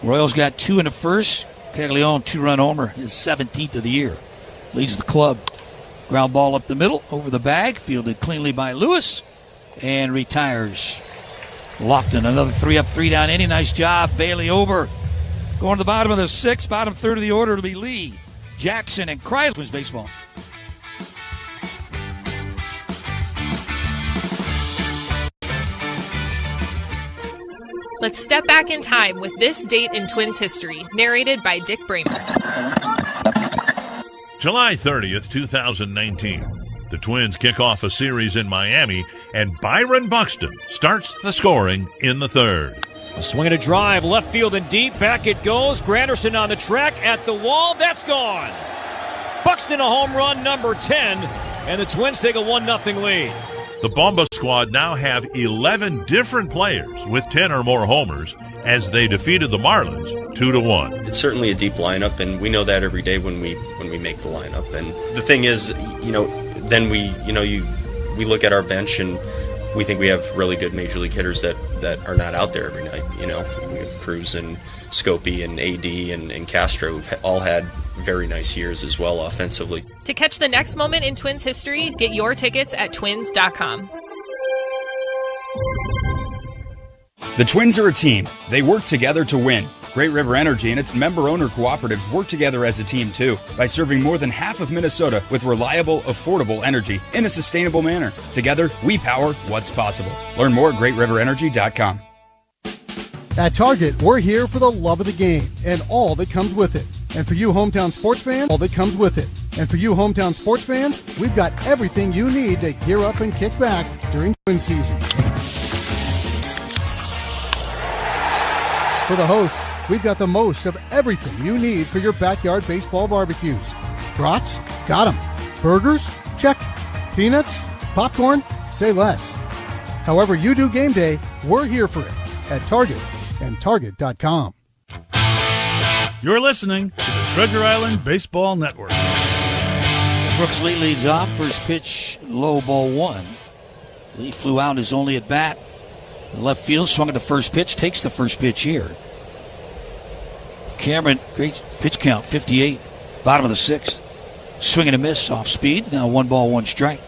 Royals got 2 in the first. Caglione, 2-run homer, his 17th of the year. Leads the club. Ground ball up the middle, over the bag, fielded cleanly by Lewis, and retires. Lofton, another 3 up, 3 down inning. Nice job. Bailey over. Going to the bottom of the 6th, bottom third of the order. It'll be Lee, Jackson, and Kreidler's baseball. Let's step back in time with this date in Twins history, narrated by Dick Bramer. July 30th, 2019. The Twins kick off a series in Miami, and Byron Buxton starts the scoring in the 3rd. A swing and a drive, left field and deep, back it goes. Granderson on the track, at the wall, that's gone. Buxton a home run, number 10, and the Twins take a 1-0 lead. The Bomba squad now have 11 different players with 10 or more homers as they defeated the Marlins 2-1. It's certainly a deep lineup, and we know that every day when we make the lineup. And the thing is, then we look at our bench and we think we have really good major league hitters that are not out there every night. We have Cruz and Scopey and AD and Castro, who've all had very nice years as well offensively. To catch the next moment in Twins history, get your tickets at twins.com. The Twins are a team. They work together to win. Great River Energy and its member-owner cooperatives work together as a team, too, by serving more than half of Minnesota with reliable, affordable energy in a sustainable manner. Together, we power what's possible. Learn more at greatriverenergy.com. At Target, we're here for the love of the game and all that comes with it. And for you hometown sports fans, all that comes with it. And for you hometown sports fans, we've got everything you need to gear up and kick back during Twin season. For the hosts, we've got the most of everything you need for your backyard baseball barbecues. Brats? Got 'em. Burgers? Check. Peanuts? Popcorn? Say less. However you do game day, we're here for it at Target and Target.com. You're listening to the Treasure Island Baseball Network. Brooks Lee leads off. First pitch, low, ball 1. Lee flew out his only at bat. The left field, swung at the first pitch, takes the first pitch here. Cameron, great pitch count, 58. Bottom of the 6th. Swing and a miss, off speed. Now 1 ball, 1 strike.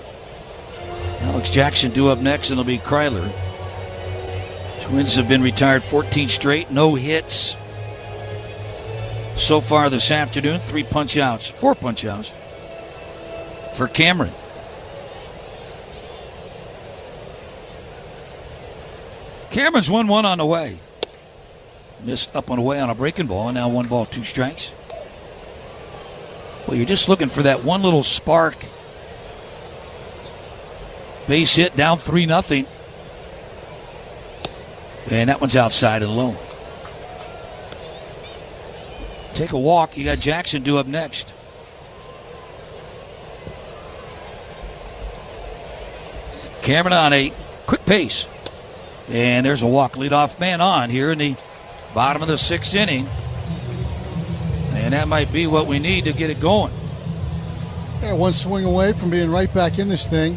Alex Jackson due up next, and it'll be Kreidler. Twins have been retired 14 straight, no hits. So far this afternoon, 4 punch outs for Cameron. Cameron's 1-1 on the way. Missed up and away on a breaking ball, and now 1 ball, 2 strikes. Well, you're just looking for that one little spark. Base hit, down 3-0. And that one's outside and low. Take a walk. You got Jackson due up next. Cameron on a quick pace. And there's a walk. Leadoff man on here in the bottom of the 6th inning. And that might be what we need to get it going. Yeah, 1 swing away from being right back in this thing.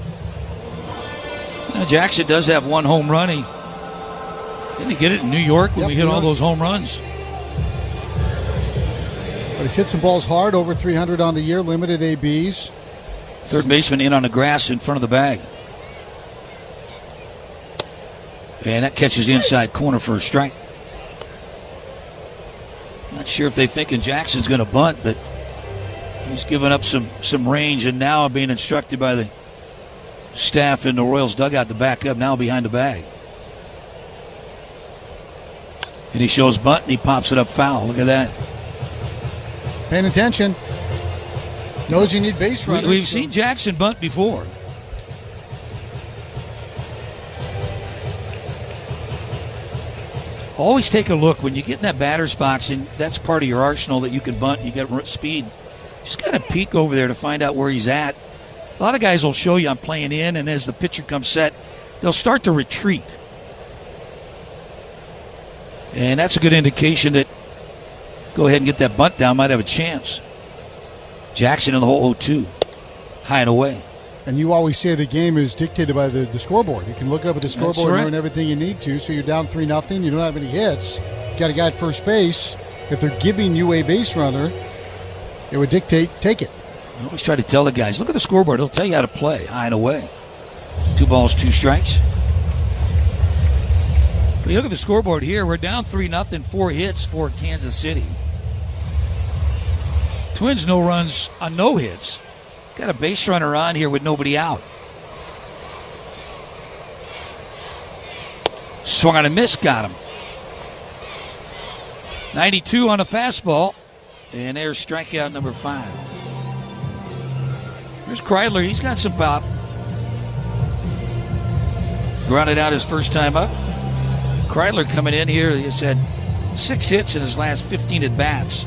Now, Jackson does have 1 home run. Didn't he get it in New York when we hit all those home runs? But he's hit some balls hard, over 300 on the year, limited ABs. Third baseman in on the grass in front of the bag. And that catches the inside corner for a strike. Not sure if they're thinking Jackson's going to bunt, but he's given up some range, and now being instructed by the staff in the Royals dugout to back up, now behind the bag. And he shows bunt, and he pops it up foul. Look at that. Paying attention. Knows you need base runners. We've seen Jackson bunt before. Always take a look when you get in that batter's box, and that's part of your arsenal that you can bunt. You got speed. Just got to peek over there to find out where he's at. A lot of guys will show you I'm playing in, and as the pitcher comes set, they'll start to retreat. And that's a good indication that go ahead and get that bunt down, might have a chance. Jackson in the hole 0-2, high and away. And you always say the game is dictated by the scoreboard. You can look up at the scoreboard and learn everything you need to. So you're down 3-0. You don't have any hits. You got a guy at first base. If they're giving you a base runner, it would dictate take it. I always try to tell the guys, look at the scoreboard. It'll tell you how to play, high and away. 2 balls, 2 strikes. But you look at the scoreboard here. We're down 3-0, 4 hits for Kansas City. Twins no runs on no hits. Got a base runner on here with nobody out. Swung on a miss, got him. 92 on a fastball. And there's strikeout number 5. There's Kreidler. He's got some pop. Grounded out his first time up. Kreidler coming in here. He's had 6 hits in his last 15 at-bats.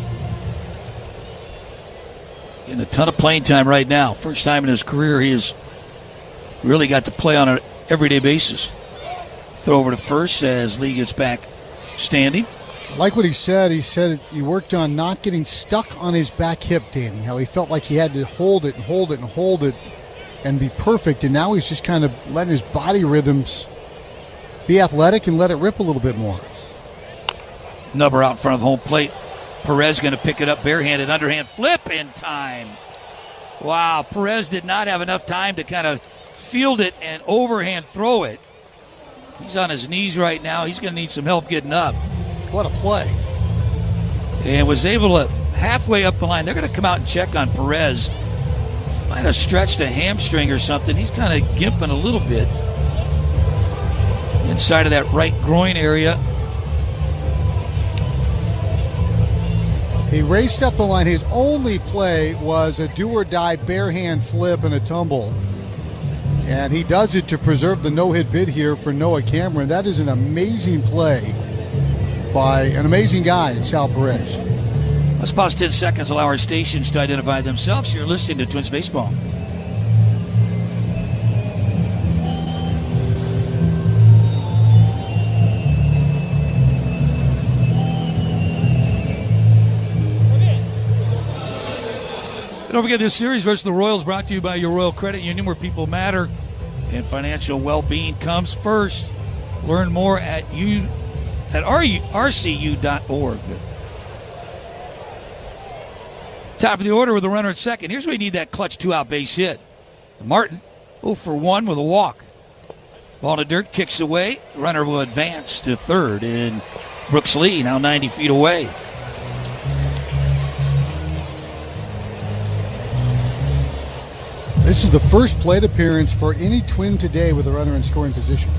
Getting a ton of playing time right now. First time in his career he has really got to play on an everyday basis. Throw over to first as Lee gets back standing. Like what he said he worked on not getting stuck on his back hip, Danny. How he felt like he had to hold it and hold it and hold it and be perfect. And now he's just kind of letting his body rhythms be athletic and let it rip a little bit more. Number out in front of home plate. Perez going to pick it up barehanded, underhand flip in time. Wow, Perez did not have enough time to kind of field it and overhand throw it. He's on his knees right now. He's going to need some help getting up. What a play. And was able to halfway up the line. They're going to come out and check on Perez. Might have stretched a hamstring or something. He's kind of gimping a little bit. Inside of that right groin area. He raced up the line. His only play was a do-or-die bare-hand flip and a tumble. And he does it to preserve the no-hit bid here for Noah Cameron. That is an amazing play by an amazing guy in Sal Perez. Let's pause 10 seconds, allow our stations to identify themselves. You're listening to Twins Baseball. Don't forget, this series versus the Royals brought to you by your Royal Credit Union, where people matter and financial well-being comes first. Learn more at rcu.org. Top of the order with a runner at second. Here's where you need that clutch 2-out base hit. Martin, 0 for 1 with a walk. Ball to dirt, kicks away. The runner will advance to third, and Brooks Lee now 90 feet away. This is the first plate appearance for any Twin today with a runner in scoring position.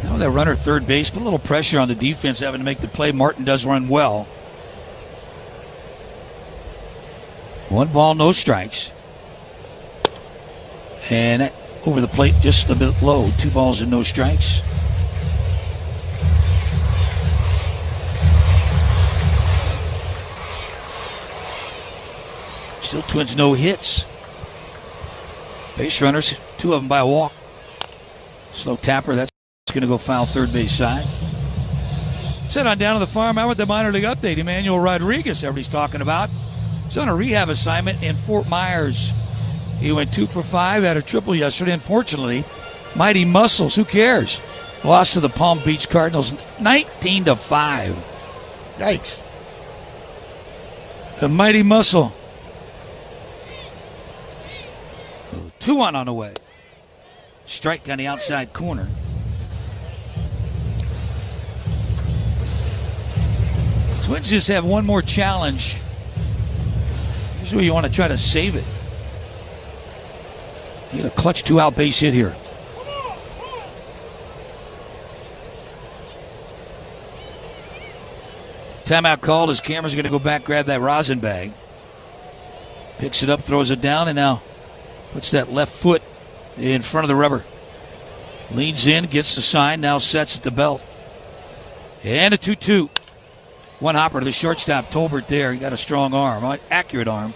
Now that runner third base, put a little pressure on the defense having to make the play. Martin does run well. 1 ball, no strikes. And over the plate just a bit low. 2 balls and no strikes. Still Twins no hits. Base runners, 2 of them by a walk. Slow tapper, that's going to go foul third base side. Sent on down to the farm out with the minor league update. Emmanuel Rodriguez, everybody's talking about. He's on a rehab assignment in Fort Myers. He went 2 for 5, had a triple yesterday. Unfortunately, Mighty Muscles, who cares? Lost to the Palm Beach Cardinals 19-5. Yikes. The Mighty Muscle. 2-1 on the way. Strike on the outside corner. Twins just have one more challenge. Here's where you want to try to save it. You get a clutch 2-out base hit here. Timeout called as Cameron's going to go back, grab that rosin bag. Picks it up, throws it down, and now puts that left foot in front of the rubber. Leans in, gets the sign, now sets at the belt. And a 2-2. One hopper to the shortstop, Tolbert there. He got a strong arm, accurate arm,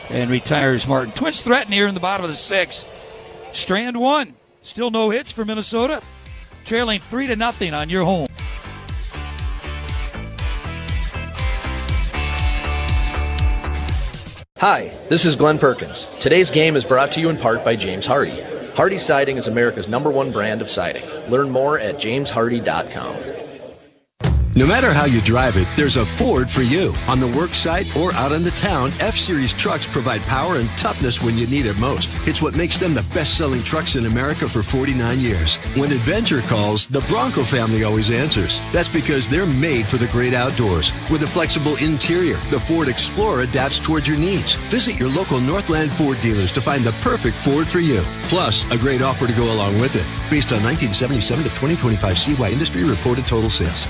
and retires Martin. Twins threaten here in the bottom of the 6th. Strand 1. Still no hits for Minnesota. trailing 3-0 on your home. Hi, this is Glenn Perkins. Today's game is brought to you in part by James Hardy. Hardy Siding is America's #1 brand of siding. Learn more at jameshardy.com. No matter how you drive it, there's a Ford for you. On the work site or out in the town, F-Series trucks provide power and toughness when you need it most. It's what makes them the best-selling trucks in America for 49 years. When adventure calls, the Bronco family always answers. That's because they're made for the great outdoors. With a flexible interior, the Ford Explorer adapts towards your needs. Visit your local Northland Ford dealers to find the perfect Ford for you. Plus, a great offer to go along with it. Based on 1977 to 2025 CY industry reported total sales.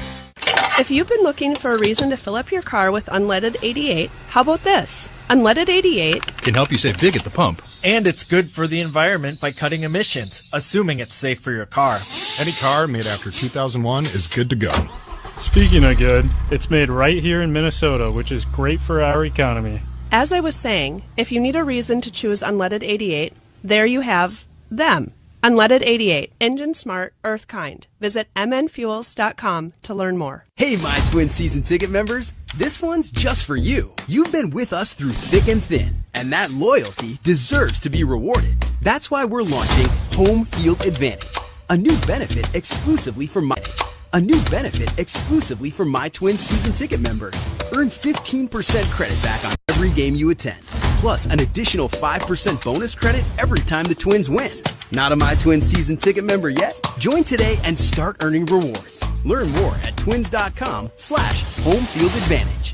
If you've been looking for a reason to fill up your car with unleaded 88, how about this? Unleaded 88 can help you save big at the pump. And it's good for the environment by cutting emissions, assuming it's safe for your car. Any car made after 2001 is good to go. Speaking of good, it's made right here in Minnesota, which is great for our economy. As I was saying, if you need a reason to choose unleaded 88, there you have them. Unleaded 88, engine smart, earth kind. Visit mnfuels.com to learn more. Hey, My Twin season ticket members, this one's just for you. You've been with us through thick and thin, and that loyalty deserves to be rewarded. That's why we're launching Home Field Advantage, a new benefit exclusively for My Twin season ticket members. Earn 15% credit back on every game you attend, plus an additional 5% bonus credit every time the Twins win. Not a My Twin season ticket member yet? Join today and start earning rewards. Learn more at twins.com/homefieldadvantage.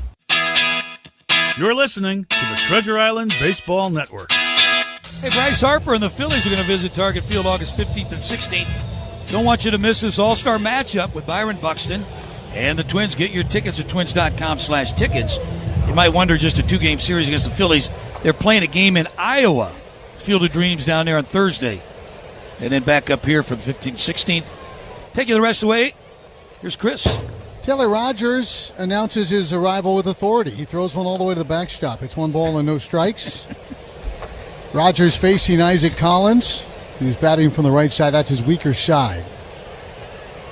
You're listening to the Treasure Island Baseball Network. Hey, Bryce Harper and the Phillies are going to visit Target Field August 15th and 16th. Don't want you to miss this all-star matchup with Byron Buxton and the Twins. Get your tickets at twins.com/tickets. You might wonder, just a 2-game series against the Phillies. They're playing a game in Iowa, Field of Dreams down there on Thursday. And then back up here for the 15th, 16th. Take you the rest of the way. Here's Chris. Taylor Rogers announces his arrival with authority. He throws one all the way to the backstop. It's 1 ball and no strikes. Rogers facing Isaac Collins, who's batting from the right side. That's his weaker side.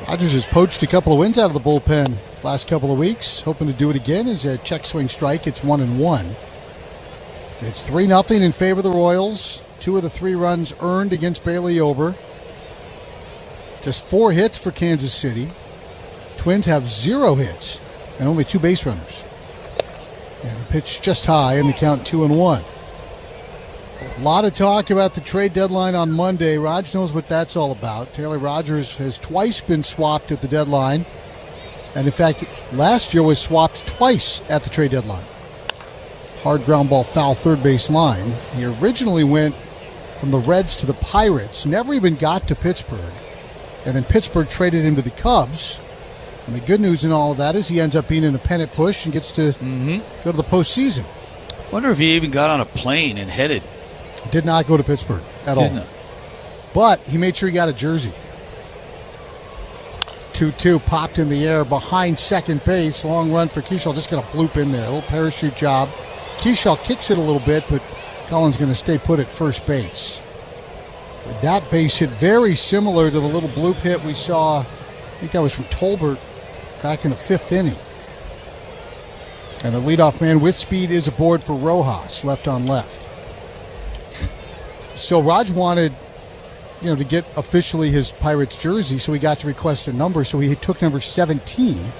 Rogers has poached a couple of wins out of the bullpen last couple of weeks. Hoping to do it again as a check swing strike. It's 1-1. It's 3-0 in favor of the Royals. 2 of the 3 runs earned against Bailey Ober. Just 4 hits for Kansas City. Twins have 0 hits and only 2 base runners. And the pitch just high in the count 2-1. A lot of talk about the trade deadline on Monday. Raj knows what that's all about. Taylor Rogers has twice been swapped at the deadline. And in fact, last year was swapped twice at the trade deadline. Hard ground ball foul third base line. He originally went from the Reds to the Pirates, never even got to Pittsburgh. And then Pittsburgh traded him to the Cubs. And the good news in all of that is he ends up being in a pennant push and gets to go to the postseason. Wonder if he even got on a plane and headed. Did not go to Pittsburgh at all. Not. But he made sure he got a jersey. 2-2 popped in the air behind second base. Long run for Keishall. Just going to bloop in there. A little parachute job. Keishall kicks it a little bit, but Collins going to stay put at first base. That base hit very similar to the little bloop hit we saw. I think that was from Tolbert back in the 5th inning. And the leadoff man with speed is aboard for Rojas, left on left. So Raj wanted, to get officially his Pirates jersey, so he got to request a number. So he took number 17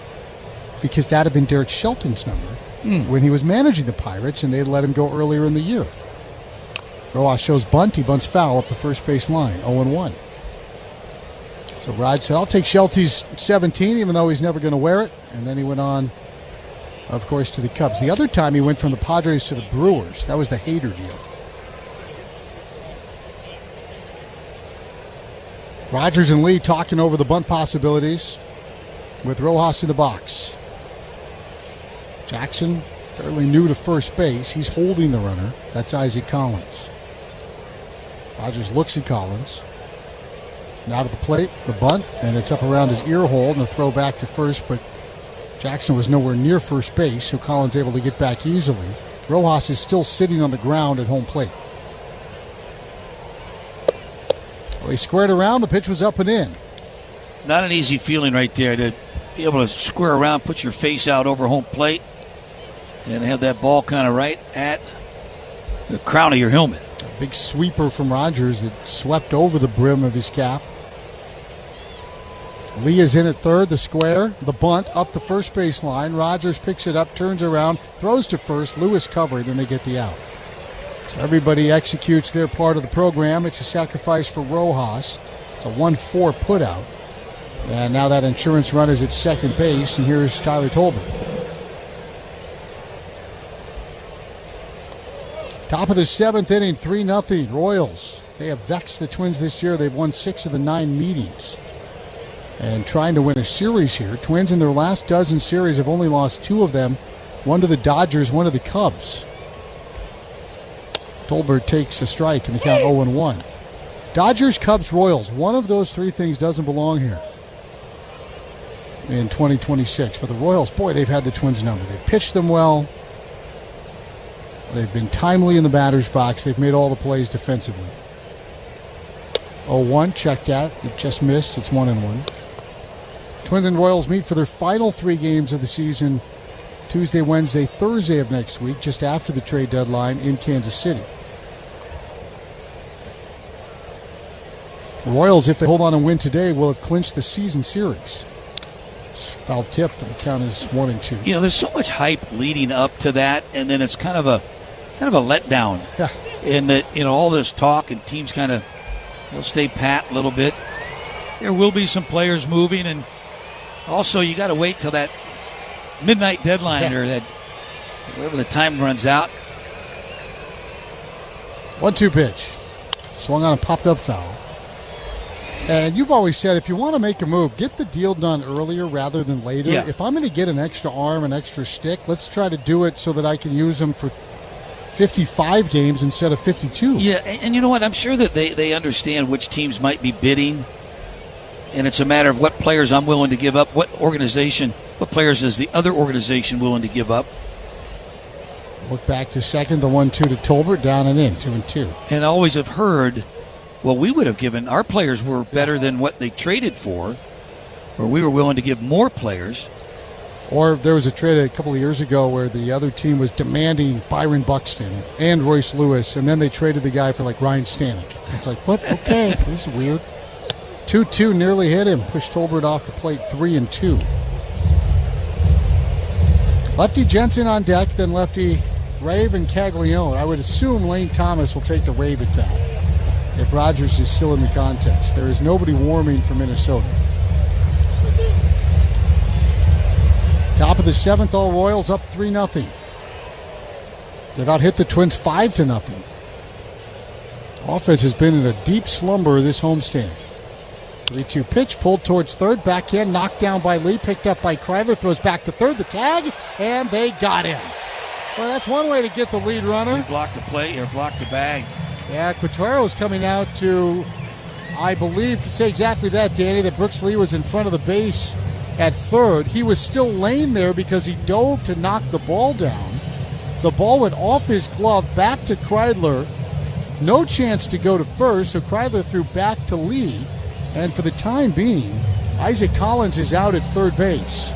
because that had been Derek Shelton's number when he was managing the Pirates, and they let him go earlier in the year. Rojas shows bunt. He bunts foul up the first base line, 0-1. So Raj said, I'll take Shelty's 17, even though he's never going to wear it. And then he went on, of course, to the Cubs. The other time he went from the Padres to the Brewers. That was the Hader deal. Rogers and Lee talking over the bunt possibilities with Rojas in the box. Jackson, fairly new to first base. He's holding the runner. That's Isaac Collins. Rogers looks at Collins. Now to the plate, the bunt, and it's up around his ear hole, and the throw back to first, but Jackson was nowhere near first base, so Collins able to get back easily. Rojas is still sitting on the ground at home plate. Well, he squared around. The pitch was up and in. Not an easy feeling right there to be able to square around, put your face out over home plate, and have that ball kind of right at the crown of your helmet. A big sweeper from Rogers that swept over the brim of his cap. Lee is in at third, the square, the bunt up the first base line. Rogers picks it up, turns around, throws to first. Lewis covered, and they get the out. So everybody executes their part of the program. It's a sacrifice for Rojas. It's a 1-4 putout. And now that insurance run is at second base, and here's Tyler Tolbert. Top of the seventh inning, 3-0. Royals. They have vexed the Twins this year. They've won 6 of the 9 meetings. And trying to win a series here. Twins in their last dozen series have only lost 2 of them. One to the Dodgers, one to the Cubs. Tolbert takes a strike in the count 0-1. Dodgers, Cubs, Royals. One of those 3 things doesn't belong here in 2026. But the Royals, boy, they've had the Twins number. They've pitched them well. They've been timely in the batter's box. They've made all the plays defensively. 0-1, check that. It just missed. It's 1-1. Twins and Royals meet for their final 3 games of the season Tuesday, Wednesday, Thursday of next week, just after the trade deadline in Kansas City. Royals, if they hold on and win today, will have clinched the season series. It's foul tip, and the count is 1-2. You know, there's so much hype leading up to that, and then it's kind of a letdown. Yeah. In that, all this talk and teams they'll stay pat a little bit. There will be some players moving, and also you got to wait till that midnight deadline or that wherever the time runs out. 1-2 pitch. Swung on a popped up foul. And you've always said if you want to make a move, get the deal done earlier rather than later. Yeah. If I'm going to get an extra arm, an extra stick, let's try to do it so that I can use them for 55 games instead of 52. Yeah, and you know what? I'm sure that they understand which teams might be bidding, and it's a matter of what players I'm willing to give up, what players is the other organization willing to give up. Look back to second, the 1-2 to Tolbert, down and in, 2-2. And I always have heard, well, we would have given, our players were better than what they traded for, or we were willing to give more players. Or there was a trade a couple of years ago where the other team was demanding Byron Buxton and Royce Lewis, and then they traded the guy for like Ryan Stanek. It's like, what? Okay, this is weird. 2-2 nearly hit him. Pushed Tolbert off the plate, 3-2. Lefty Jensen on deck, then lefty Rave and Caglione. I would assume Lane Thomas will take the Rave at bat if Rogers is still in the contest. There is nobody warming for Minnesota. Top of the seventh, all Royals up 3-0. They've out-hit the Twins 5-0. Offense has been in a deep slumber this homestand. 3-2 pitch, pulled towards third, backhand, knocked down by Lee, picked up by Kreidler, throws back to third, the tag, and they got him. Well, that's one way to get the lead runner. He blocked the play or blocked the bag. Yeah, Quattro's coming out to, I believe, say exactly that, Danny, that Brooks Lee was in front of the base at third. He was still laying there because he dove to knock the ball down. The ball went off his glove, back to Kreidler. No chance to go to first, so Kreidler threw back to Lee. And for the time being, Isaac Collins is out at third base.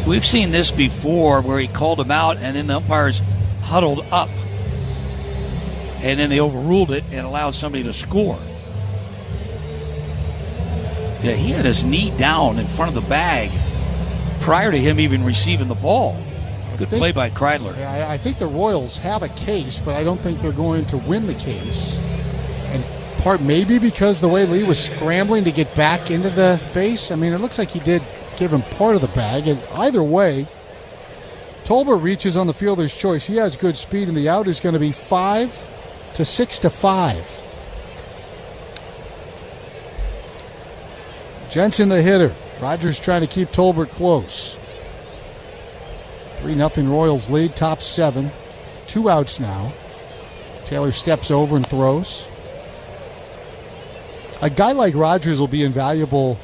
We've seen this before where he called him out and then the umpires huddled up. And then they overruled it and allowed somebody to score. Yeah, he had his knee down in front of the bag prior to him even receiving the ball. Good play by Kreidler. Yeah, I think the Royals have a case, but I don't think they're going to win the case. And part maybe because the way Lee was scrambling to get back into the base. I mean, it looks like he did give him part of the bag. And either way, Tolbert reaches on the fielder's choice. He has good speed, and the out is going to be 5 to 6-5. Jensen the hitter. Rogers trying to keep Tolbert close. 3-0 Royals lead, top 7. 2 outs now. Taylor steps over and throws. A guy like Rogers will be invaluable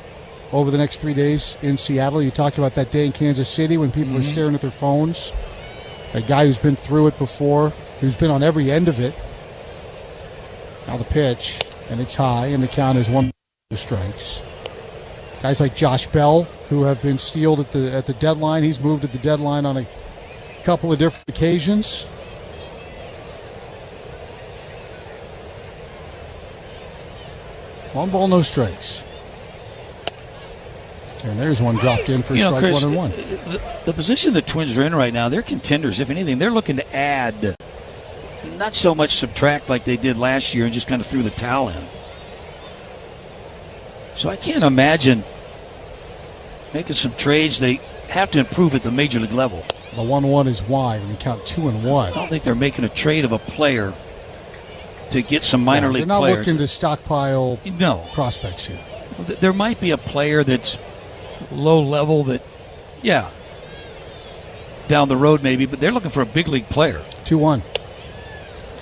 over the next 3 days in Seattle. You talked about that day in Kansas City when people are staring at their phones. A guy who's been through it before, who's been on every end of it. Now the pitch, and it's high, and the count is 1 strikes. Guys like Josh Bell, who have been stealed at the deadline. He's moved at the deadline on a couple of different occasions. One ball, no strikes. And there's one dropped in for strike Chris, 1-1. The position the Twins are in right now, they're contenders. If anything, they're looking to add, not so much subtract like they did last year and just kind of threw the towel in. So I can't imagine making some trades. They have to improve at the major league level. The 1-1 is wide, and they count 2-1. I don't think they're making a trade of a player to get some minor league players. They're not looking to stockpile prospects here. There might be a player that's low level that, down the road maybe, but they're looking for a big league player. 2-1.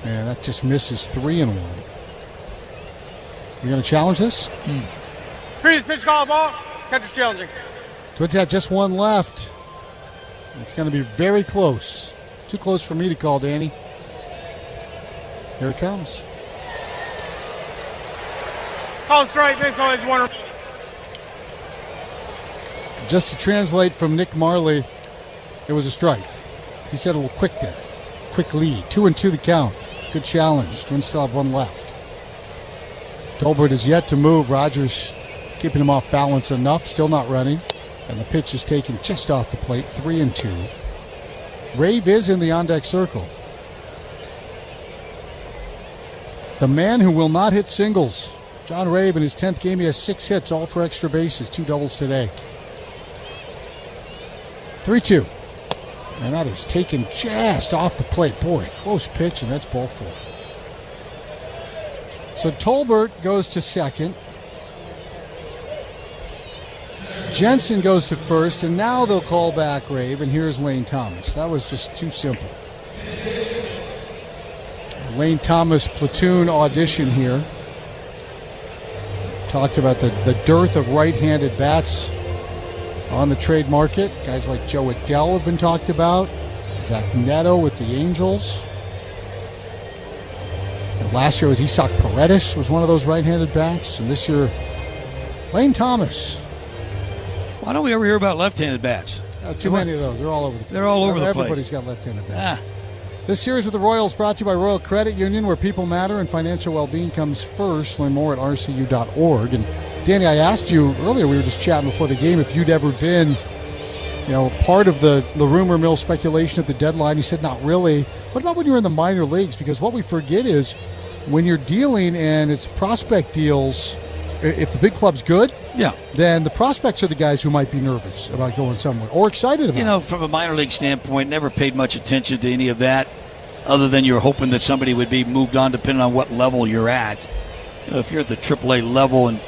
And that just misses 3-1. You going to challenge this? Previous pitch, call ball. Catch is challenging. Twins have just one left. It's going to be very close. Too close for me to call, Danny. Here it comes. Call strike. Next one is one. Just to translate from Nick Marley, it was a strike. He said a little quick there. Quick lead. 2-2 the count. Good challenge. Twins still have one left. Tolbert is yet to move. Rogers keeping him off balance enough. Still not running. And the pitch is taken just off the plate. 3-2. Rave is in the on-deck circle. The man who will not hit singles. John Rave in his 10th game, he has 6 hits, all for extra bases. 2 doubles today. 3-2. And that is taken just off the plate. Boy, close pitch, and that's ball 4. So Tolbert goes to second. Jensen goes to first, and now they'll call back Rave, and here's Lane Thomas. That was just too simple. Lane Thomas platoon audition here. Talked about the dearth of right-handed bats on the trade market. Guys like Joe Adell have been talked about. Zach Neto with the Angels. And last year was Isaac Paredes, was one of those right-handed bats. And this year, Lane Thomas. Why don't we ever hear about left-handed bats? Too many of those. They're all over the place. They're all over the place. Everybody's got left-handed bats. This series with the Royals brought to you by Royal Credit Union, where people matter and financial well-being comes first. Learn more at rcu.org. And Danny, I asked you earlier, we were just chatting before the game, if you'd ever been, part of the rumor mill speculation at the deadline. You said not really. What about when you're in the minor leagues? Because what we forget is when you're dealing and it's prospect deals, if the big club's good, then the prospects are the guys who might be nervous about going somewhere or excited about it. From a minor league standpoint, never paid much attention to any of that other than you're hoping that somebody would be moved on depending on what level you're at. If you're at the AAA level and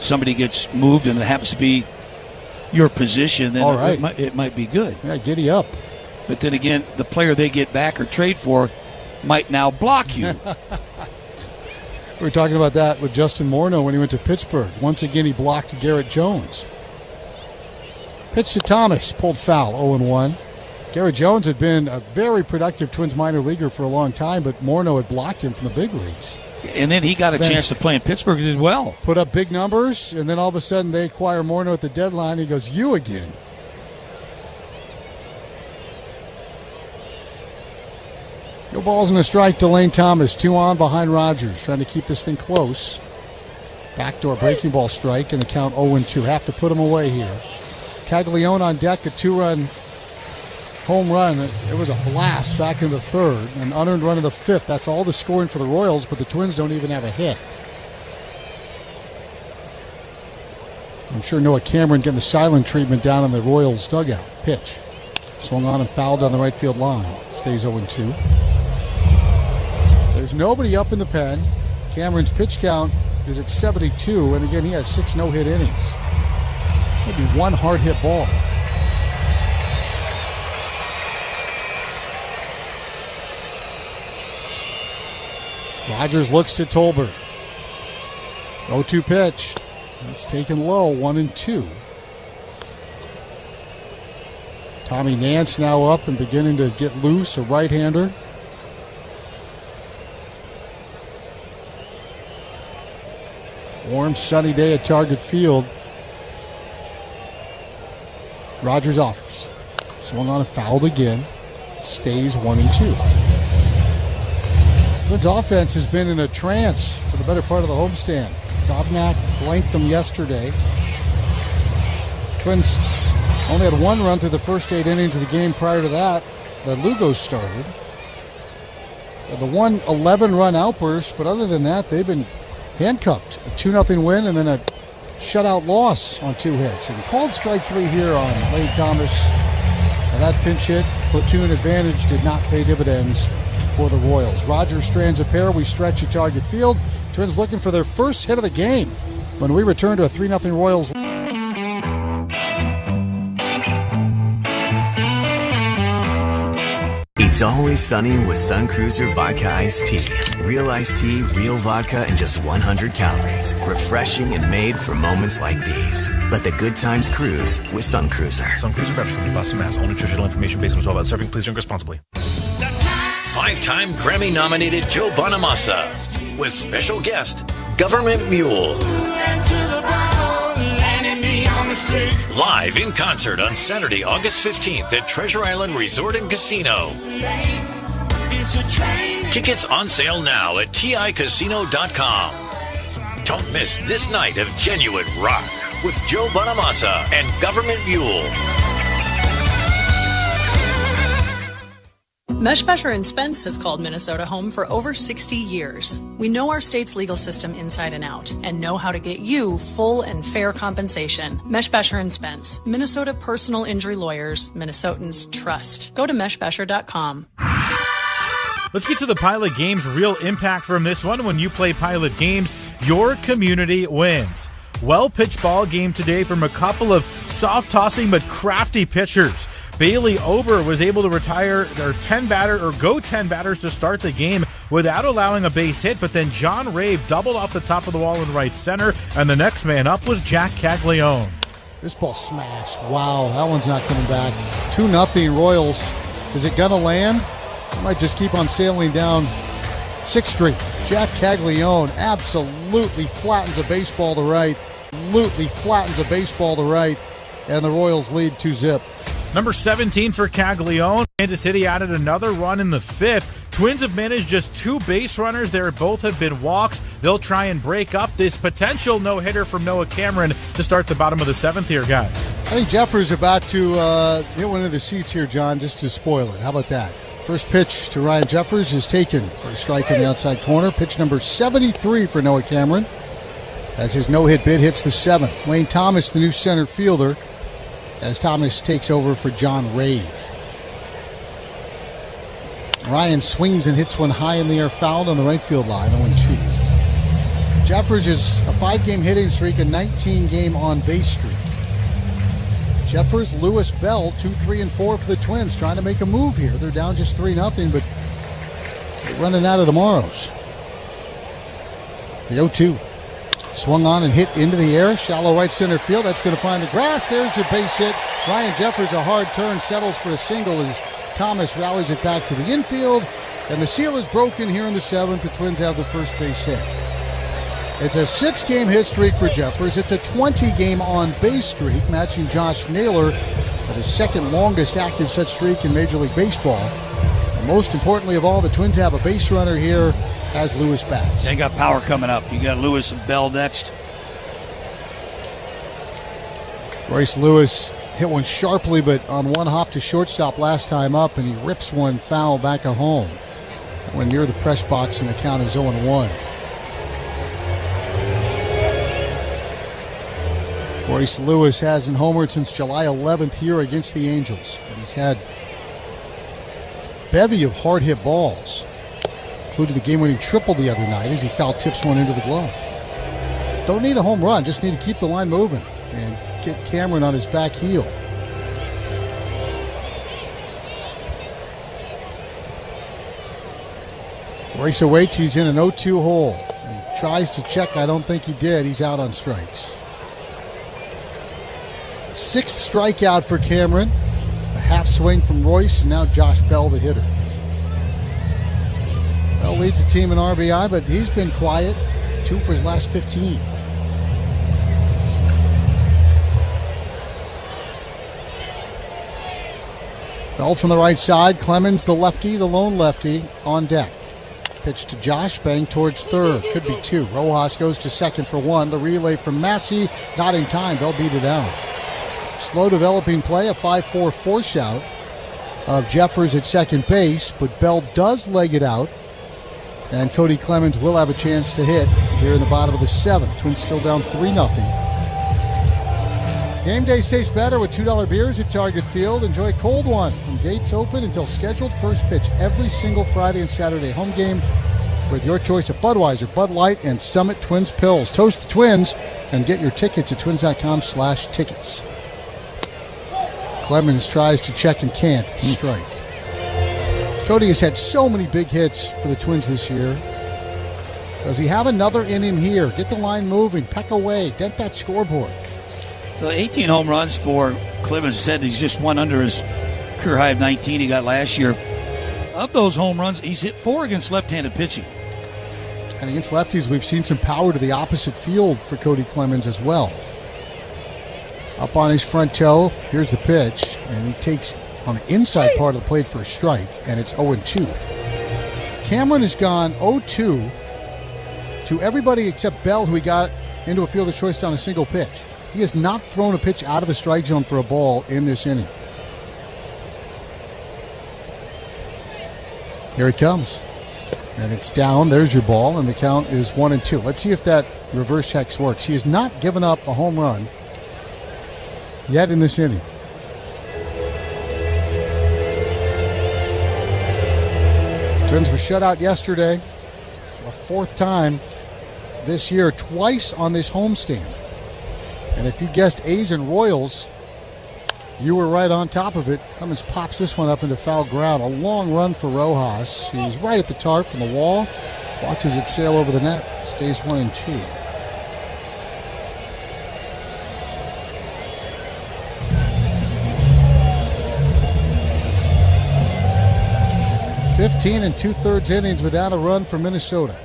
somebody gets moved and it happens to be your position, then it might be good. Yeah, giddy up. But then again, the player they get back or trade for might now block you. We were talking about that with Justin Morneau when he went to Pittsburgh. Once again, he blocked Garrett Jones. Pitch to Thomas, pulled foul, 0-1. Garrett Jones had been a very productive Twins minor leaguer for a long time, but Morneau had blocked him from the big leagues. And then he got a chance to play in Pittsburgh and did well. Put up big numbers, and then all of a sudden they acquire Morneau at the deadline. He goes, you again. No balls and a strike to Lane Thomas. 2 on behind Rogers, trying to keep this thing close. Backdoor breaking ball strike, and the count 0-2. Have to put him away here. Caglione on deck, a 2-run home run. It was a blast back in the third. An unearned run in the fifth. That's all the scoring for the Royals, but the Twins don't even have a hit. I'm sure Noah Cameron getting the silent treatment down in the Royals dugout. Pitch. Swung on and fouled down the right field line. Stays 0-2. There's nobody up in the pen. Cameron's pitch count is at 72, and again, he has 6 no-hit innings. Maybe 1 hard-hit ball. Rogers looks to Tolbert. 0-2 pitch. It's taken low, 1-2. Tommy Nance now up and beginning to get loose, a right-hander. Warm, sunny day at Target Field. Rogers offers. Swung on and fouled again. Stays 1-2. Twins offense has been in a trance for the better part of the homestand. Dobnak blanked them yesterday. Twins only had one run through the first 8 innings of the game prior to that. The Lugo started. The 1-11-run outburst, but other than that, they've been handcuffed. A 2-0 win and then a shutout loss on 2 hits. And called strike 3 here on Lane Thomas. And that pinch hit, platoon advantage, did not pay dividends for the Royals. Rogers strands a pair. We stretch at target field. Twins looking for their first hit of the game when we return to a 3-0 Royals. It's always sunny with Sun Cruiser Vodka Iced Tea. Real iced tea, real vodka, and just 100 calories. Refreshing and made for moments like these. Let the good times cruise with Sun Cruiser. Sun Cruiser Beverage Company, Boston, Mass. All nutritional information based on 12 hours serving. Please drink responsibly. 5-time Grammy-nominated Joe Bonamassa with special guest Government Mule. Live in concert on Saturday, August 15th at Treasure Island Resort and Casino. Tickets on sale now at TICasino.com. Don't miss this night of genuine rock with Joe Bonamassa and Government Mule. Meshbesher & Spence has called Minnesota home for over 60 years. We know our state's legal system inside and out and know how to get you full and fair compensation. Meshbesher & Spence, Minnesota personal injury lawyers, Minnesotans trust. Go to meshbesher.com. Let's get to the Pilot Games real impact from this one. When you play Pilot Games, your community wins. Well-pitched ball game today from a couple of soft-tossing but crafty pitchers. Bailey Ober was able to retire their 10 batters to start the game without allowing a base hit, but then John Rave doubled off the top of the wall in right center, and the next man up was Jack Caglione. This ball smashed. Wow, that one's not coming back. 2-0 Royals. Is it gonna land? It might just keep on sailing down 6th Street. Jack Caglione absolutely flattens a baseball to right. And the Royals lead 2-0. Number 17 for Caglione. Kansas City added another run in the 5th. Twins have managed just 2 base runners there. Both have been walks. They'll try and break up this potential no-hitter from Noah Cameron to start the bottom of the 7th here, guys. I think Jeffers about to hit one of the seats here, John, just to spoil it. How about that? First pitch to Ryan Jeffers is taken for a strike in the outside corner. Pitch number 73 for Noah Cameron as his no-hit bid hits the 7th. Wayne Thomas, the new center fielder, as Thomas takes over for John Rave. Ryan swings and hits one high in the air, fouled on the right field line, 0-2. Jeffers is a 5-game hitting streak, a 19-game on-base streak. Jeffers, Lewis, Bell, 2, 3, and 4 for the Twins, trying to make a move here. They're down just 3-0, but they're running out of tomorrows. The 0-2. Swung on and hit into the air. Shallow right center field. That's going to find the grass. There's your base hit. Ryan Jeffers, a hard turn, settles for a single as Thomas rallies it back to the infield. And the seal is broken here in the 7th. The Twins have the first base hit. It's a 6-game hit streak for Jeffers. It's a 20-game on-base streak, matching Josh Naylor for the second longest active such streak in Major League Baseball. And most importantly of all, the Twins have a base runner here as Lewis bats. They got power coming up. You got Lewis and Bell next. Royce Lewis hit one sharply, but on one hop to shortstop last time up, and he rips one foul back at home. That went near the press box, and the count is 0-1. Royce Lewis hasn't homered since July 11th here against the Angels, but he's had a bevy of hard-hit balls, including the game-winning triple the other night as he foul tips one into the glove. Don't need a home run, just need to keep the line moving and get Cameron on his back heel. Royce awaits, he's in an 0-2 hole. He tries to check, I don't think he did. He's out on strikes. 6th strikeout for Cameron. A half swing from Royce, and now Josh Bell, the hitter. Bell leads the team in RBI, but he's been quiet. 2 for his last 15. Bell from the right side. Clemens, the lefty, the lone lefty, on deck. Pitch to Josh, bang towards third. Could be two. Rojas goes to second for one. The relay from Massey, not in time. Bell beat it out. Slow developing play, a 5-4 force out of Jeffers at second base, but Bell does leg it out, and Cody Clemens will have a chance to hit here in the bottom of the seventh. Twins still down 3-0. Game day tastes better with $2 beers at Target Field. Enjoy cold one from gates open until scheduled first pitch every single Friday and Saturday home game with your choice of Budweiser, Bud Light, and Summit Twins Pills. Toast the Twins and get your tickets at twins.com/tickets. Clemens tries to check and can't. It's a strike. Cody has had so many big hits for the Twins this year. Does he have another in him here? Get the line moving, peck away, dent that scoreboard. 18 home runs for Clemens. Said he's just one under his career high of 19 he got last year. Of those home runs, he's hit 4 against left-handed pitching. And against lefties, we've seen some power to the opposite field for Cody Clemens as well. Up on his front toe, here's the pitch, and he takes on the inside part of the plate for a strike, and it's 0-2. Cameron has gone 0-2 to everybody except Bell, who he got into a fielder's choice down a single pitch. He has not thrown a pitch out of the strike zone for a ball in this inning. Here it comes. And it's down. There's your ball, and the count is 1-2. Let's see if that reverse hex works. He has not given up a home run yet in this inning. Twins were shut out yesterday for a fourth time this year, twice on this homestand. And if you guessed A's and Royals, you were right on top of it. Clemens pops this one up into foul ground. A long run for Rojas. He's right at the tarp and the wall. Watches it sail over the net. Stays 1-2. "15 2/3 innings without a run for Minnesota."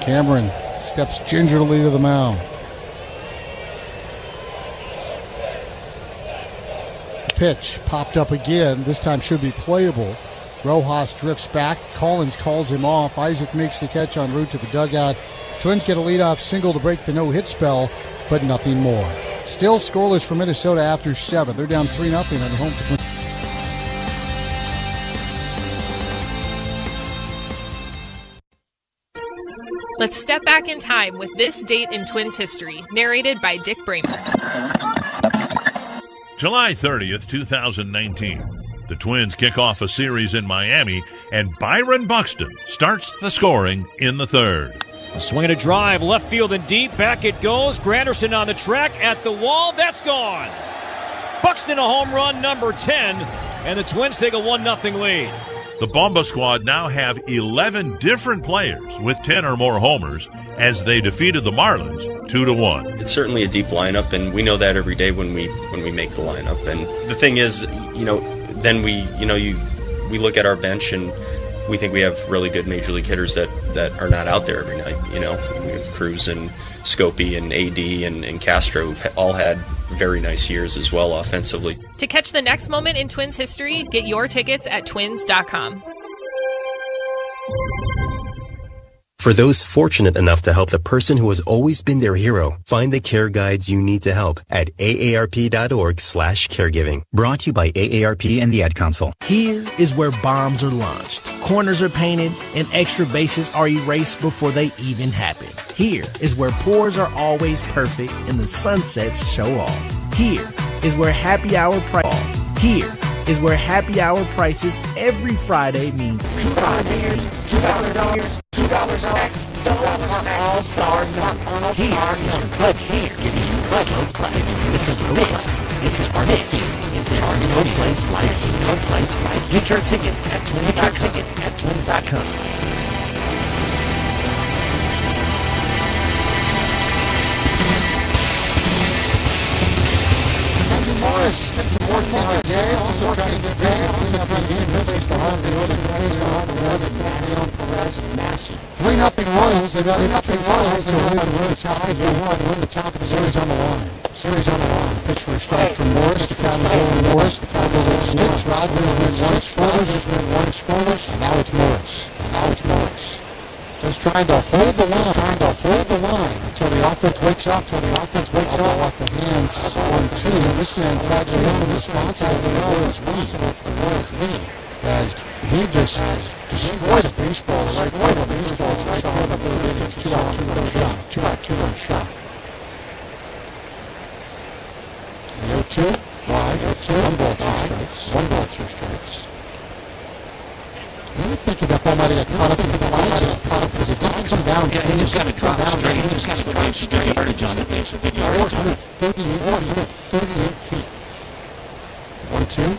Cameron steps gingerly to the mound. Pitch popped up again. This time should be playable. Rojas drifts back. Collins calls him off. Isaac makes the catch en route to the dugout. Twins get a leadoff single to break the no-hit spell, but nothing more. Still scoreless for Minnesota after 7. They're down 3-0 on the home for. Let's step back in time with this date in Twins history, narrated by Dick Bramer. July 30th, 2019. The Twins kick off a series in Miami, and Byron Buxton starts the scoring in the third. A swing and a drive, left field and deep, back it goes. Granderson on the track, at the wall, that's gone. Buxton a home run, number 10, and the Twins take a 1-0 lead. The Bomba squad now have 11 different players with 10 or more homers as they defeated the Marlins 2-1. It's certainly a deep lineup, and we know that every day when we make the lineup. And the thing is, then we look at our bench and we think we have really good major league hitters that are not out there every night. We have Cruz and Scopey and AD and Castro, who've all had very nice years as well offensively. To catch the next moment in Twins history, get your tickets at twins.com. For those fortunate enough to help the person who has always been their hero, find the care guides you need to help at aarp.org/caregiving. Brought to you by AARP and the Ad Council. Here is where bombs are launched, corners are painted, and extra bases are erased before they even happen. Here is where pours are always perfect and the sunsets show off. Here is where happy hour prices every Friday means $2 beers, $2 snacks, all stars on. Here is your club here, giving you a slow clap. Because this is Target. It's Target, no place like. Get your tickets at twins.com. Morris, get some more points. Also trying to 3-0 Royals. They've got 3 Royals. They're win the top of the series on the line. Pitch for a strike from Morris. The count is over Morris. The count is at 6. Rogers win 1 scoreless. And now it's Morris. Just trying to hold the line until the offense wakes up. Off the hands 1-2. This man Quaglione responsible for the Royals lead. As he just destroyed a baseball right over the third innings. 2-out, 2-run shot. The 0-2, wide, 1 ball, 2 strikes. I would think that ball might have got caught up in the flags because it didn't come down. Yeah, he just got to drop straight. He just got to put straight yardage on it. 138 feet. 1-2.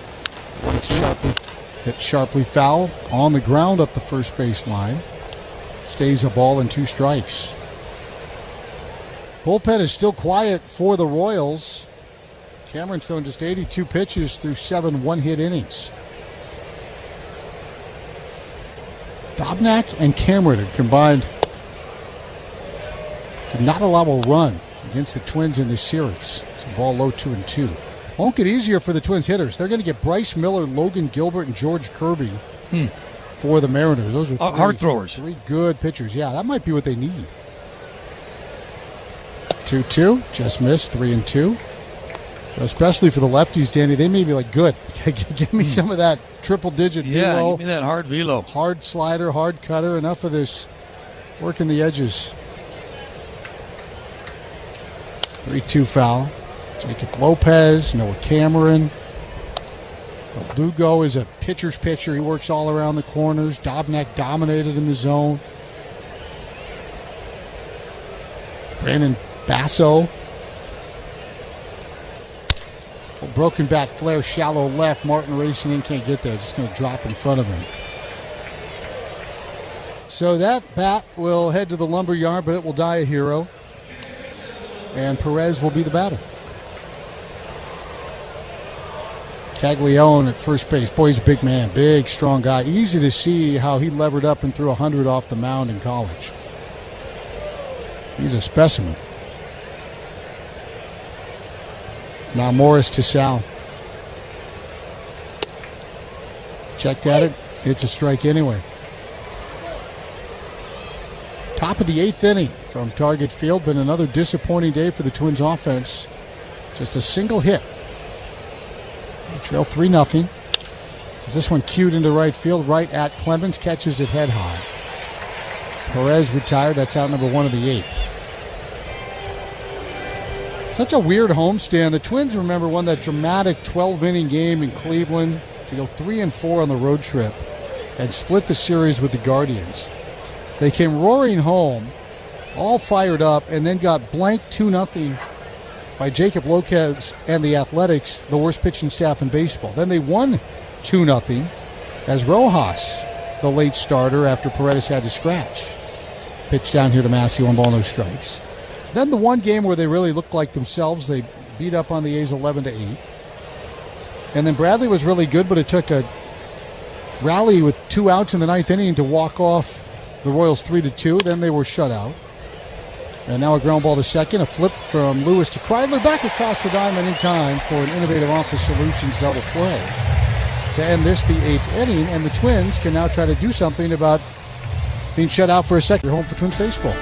Hit sharply foul on the ground up the first base line. Stays a ball and 2 strikes. Bullpen is still quiet for the Royals. Cameron's thrown just 82 pitches through 7 one-hit innings. Dobnak and Cameron have combined to not allow a run against the Twins in this series. It's a ball low 2-2. Won't get easier for the Twins hitters. They're going to get Bryce Miller, Logan Gilbert, and George Kirby for the Mariners. Those are 3 hard throwers. 3 good pitchers. Yeah, that might be what they need. 2-2, just missed, 3-2. Especially for the lefties, Danny, they may be like, good. Give me some of that triple-digit velo. Yeah, give me that hard velo. Hard slider, hard cutter. Enough of this working the edges. 3-2 foul. Jacob Lopez, Noah Cameron. Lugo is a pitcher's pitcher. He works all around the corners. Dobnak dominated in the zone. Brandon Basso. Broken bat flare, shallow left. Martin racing in, can't get there. Just going to drop in front of him. So that bat will head to the lumber yard, but it will die a hero. And Perez will be the batter. Quaglione at first base. Boy, he's a big man. Big, strong guy. Easy to see how he levered up and threw 100 off the mound in college. He's a specimen. Now Morris to Sal. Checked at it. It's a strike anyway. Top of the 8th inning from Target Field. Been another disappointing day for the Twins offense. Just a single hit. They trail 3-0. This one cued into right field, right at Clemens. Catches it head high. Perez retired. That's out number 1 of the 8th. Such a weird homestand. The Twins, remember, won that dramatic 12-inning game in Cleveland to go 3-4 on the road trip and split the series with the Guardians. They came roaring home, all fired up, and then got blanked 2-0 by Jacob Lopez and the Athletics, the worst pitching staff in baseball. Then they won 2-0 as Rojas, the late starter after Paredes had to scratch. Pitch down here to Massey, 1 ball, no strikes. Then the one game where they really looked like themselves, they beat up on the A's 11-8. And then Bradley was really good, but it took a rally with 2 outs in the 9th inning to walk off the Royals 3-2. Then they were shut out. And now a ground ball to second, a flip from Lewis to Kreidler, back across the diamond in time for an Innovative Office Solutions double play to end this, the 8th inning. And the Twins can now try to do something about being shut out for a second. Home for Twins baseball.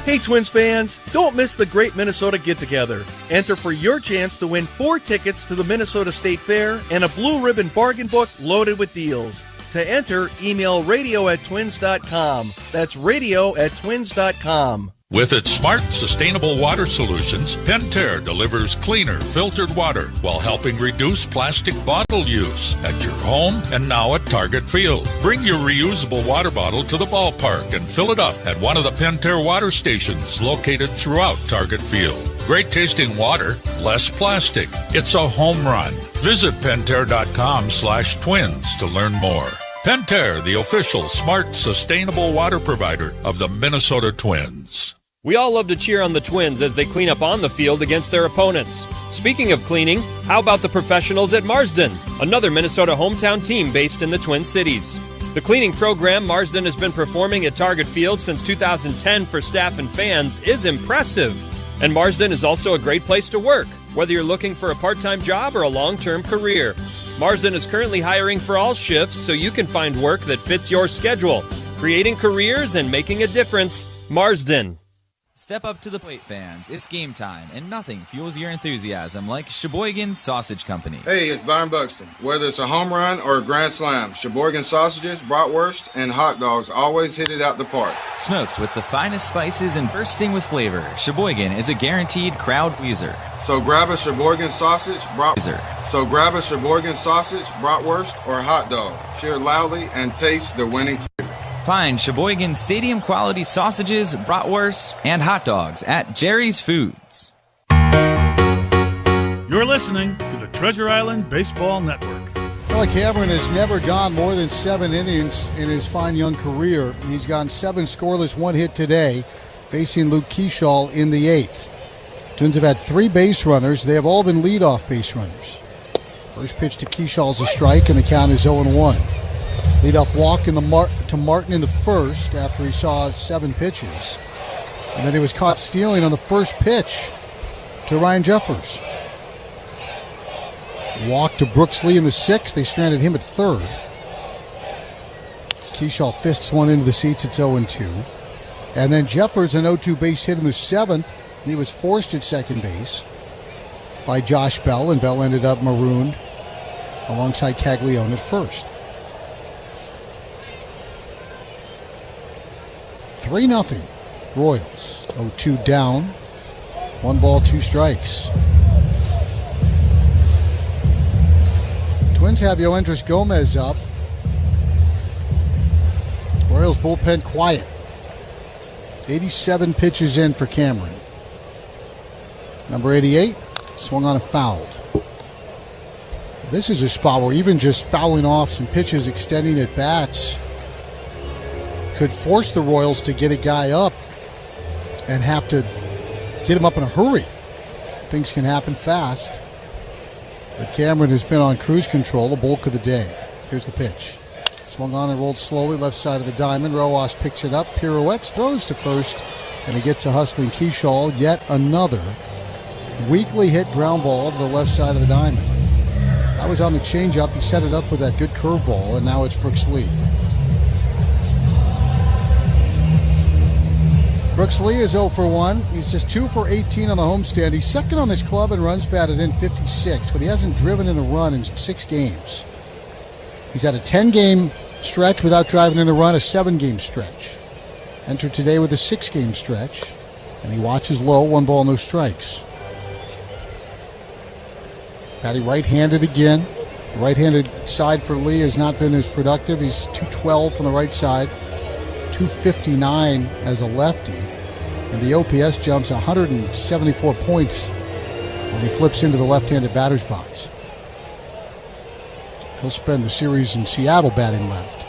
Hey Twins fans, don't miss the Great Minnesota Get-Together. Enter for your chance to win 4 tickets to the Minnesota State Fair and a blue ribbon bargain book loaded with deals. To enter, email radio@twins.com. That's radio@twins.com. With its smart, sustainable water solutions, Pentair delivers cleaner, filtered water while helping reduce plastic bottle use at your home and now at Target Field. Bring your reusable water bottle to the ballpark and fill it up at one of the Pentair water stations located throughout Target Field. Great tasting water, less plastic. It's a home run. Visit Pentair.com/twins to learn more. Pentair, the official smart, sustainable water provider of the Minnesota Twins. We all love to cheer on the Twins as they clean up on the field against their opponents. Speaking of cleaning, how about the professionals at Marsden, another Minnesota hometown team based in the Twin Cities? The cleaning program Marsden has been performing at Target Field since 2010 for staff and fans is impressive. And Marsden is also a great place to work, whether you're looking for a part-time job or a long-term career. Marsden is currently hiring for all shifts so you can find work that fits your schedule. Creating careers and making a difference. Marsden. Step up to the plate, fans. It's game time, and nothing fuels your enthusiasm like Sheboygan Sausage Company. Hey, it's Byron Buxton. Whether it's a home run or a grand slam, Sheboygan sausages, bratwurst, and hot dogs always hit it out the park. Smoked with the finest spices and bursting with flavor, Sheboygan is a guaranteed crowd pleaser. So grab a Sheboygan sausage, bratwurst, or hot dog. Cheer loudly and taste the winning flavor. Find Sheboygan stadium-quality sausages, bratwurst, and hot dogs at Jerry's Foods. You're listening to the Treasure Island Baseball Network. Billy Cameron has never gone more than 7 innings in his fine young career. He's gone 7 scoreless, 1 hit today, facing Luke Keyshaw in the 8th. Twins have had 3 base runners. They have all been leadoff base runners. First pitch to Keyshaw's a strike, and the count is 0-1. Leadoff walk to Martin in the first after he saw 7 pitches. And then he was caught stealing on the first pitch to Ryan Jeffers. Walk to Brooks Lee in the 6th. They stranded him at 3rd. Keyshaw fists one into the seats. It's 0-2. And then Jeffers, an 0-2 base hit in the 7th. He was forced at second base by Josh Bell, and Bell ended up marooned alongside Caglione at first. 3-0 Royals. 0-2 down. 1 ball, 2 strikes. Twins have Yoendris Gomez up. Royals bullpen quiet. 87 pitches in for Cameron. Number 88 swung on and fouled. This is a spot where even just fouling off some pitches, extending at bats, could force the Royals to get a guy up and have to get him up in a hurry. Things can happen fast. But Cameron has been on cruise control the bulk of the day. Here's the pitch. Swung on and rolled slowly, left side of the diamond. Rojas picks it up, pirouettes, throws to first, and he gets a hustling Keyshaw. Yet another weakly hit ground ball to the left side of the diamond. That was on the changeup. He set it up with that good curveball, and now it's Brooks Lee. Brooks Lee is 0 for 1. He's just 2 for 18 on the homestand. He's second on this club in runs batted in, 56, but he hasn't driven in a run in 6 games. He's had a 10-game stretch without driving in a run, a 7-game stretch. Entered today with a 6-game stretch, and he watches low, 1 ball, no strikes. Batting right-handed again. The right-handed side for Lee has not been as productive. He's 212 from the right side, 259 as a lefty, and the OPS jumps 174 points when he flips into the left-handed batter's box. He'll spend the series in Seattle batting left.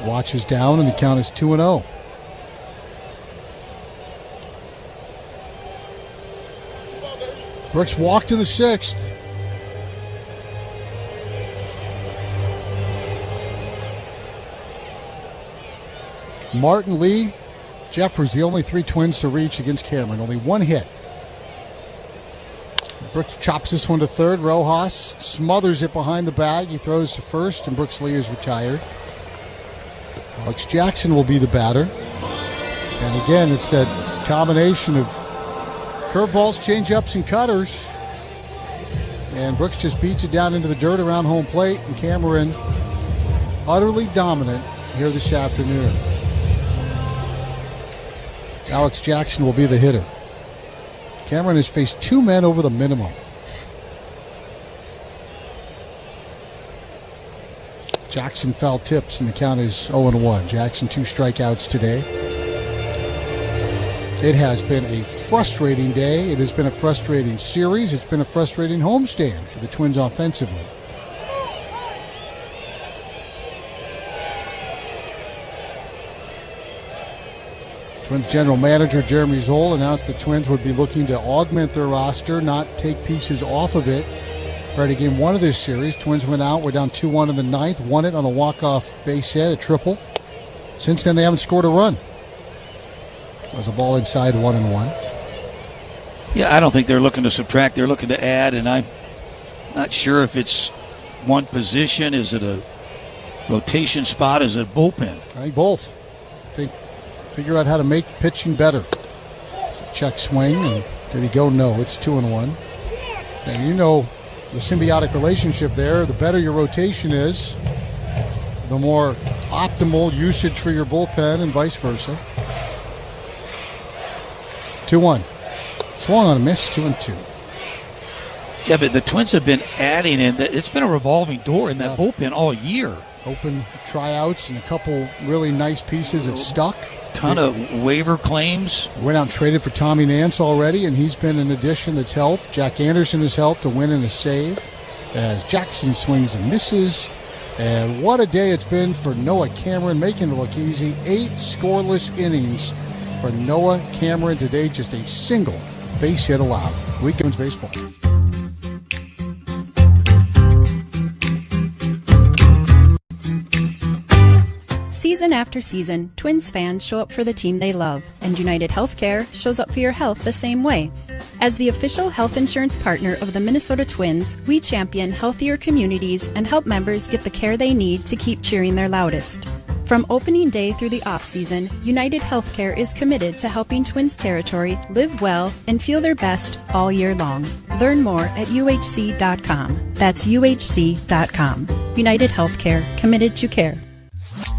Watches down, and the count is 2-0. Brooks walked in the 6th. Martin, Lee, Jeffers, the only 3 Twins to reach against Cameron. Only 1 hit. Brooks chops this one to third. Rojas smothers it behind the bag. He throws to first, and Brooks Lee is retired. Alex Jackson will be the batter. And again, it's that combination of curveballs, changeups, and cutters. And Brooks just beats it down into the dirt around home plate. And Cameron utterly dominant here this afternoon. Alex Jackson will be the hitter. Cameron has faced 2 men over the minimum. Jackson foul tips, and the count is 0-1. Jackson 2 strikeouts today. It has been a frustrating day. It has been a frustrating series. It's been a frustrating homestand for the Twins offensively. Twins general manager Jeremy Zoll announced the Twins would be looking to augment their roster, not take pieces off of it. Prior to game 1 of this series, Twins went out, were down 2-1 in the ninth, won it on a walk-off base hit, a triple. Since then, they haven't scored a run. There's a ball inside 1-1. Yeah, I don't think they're looking to subtract. They're looking to add, and I'm not sure if it's one position. Is it a rotation spot? Is it a bullpen? I think both. I think figure out how to make pitching better. It's a check swing, and did he go? No, it's 2-1. And you know the symbiotic relationship there. The better your rotation is, the more optimal usage for your bullpen and vice versa. 2-1. Swung on a miss, 2-2. Yeah, but the Twins have been adding in. It's been a revolving door in that bullpen all year. Open tryouts and a couple really nice pieces have stuck. Ton of waiver claims. Went out and traded for Tommy Nance already, and he's been an addition that's helped. Jack Anderson has helped to win and a save as Jackson swings and misses. And what a day it's been for Noah Cameron, making it look easy. 8 scoreless innings for Noah Cameron today, just a single base hit allowed. Weekends baseball. Season after season, Twins fans show up for the team they love, and United Healthcare shows up for your health the same way. As the official health insurance partner of the Minnesota Twins, we champion healthier communities and help members get the care they need to keep cheering their loudest. From opening day through the off-season, United Healthcare is committed to helping Twins territory live well and feel their best all year long. Learn more at uhc.com. That's uhc.com. United Healthcare, committed to care.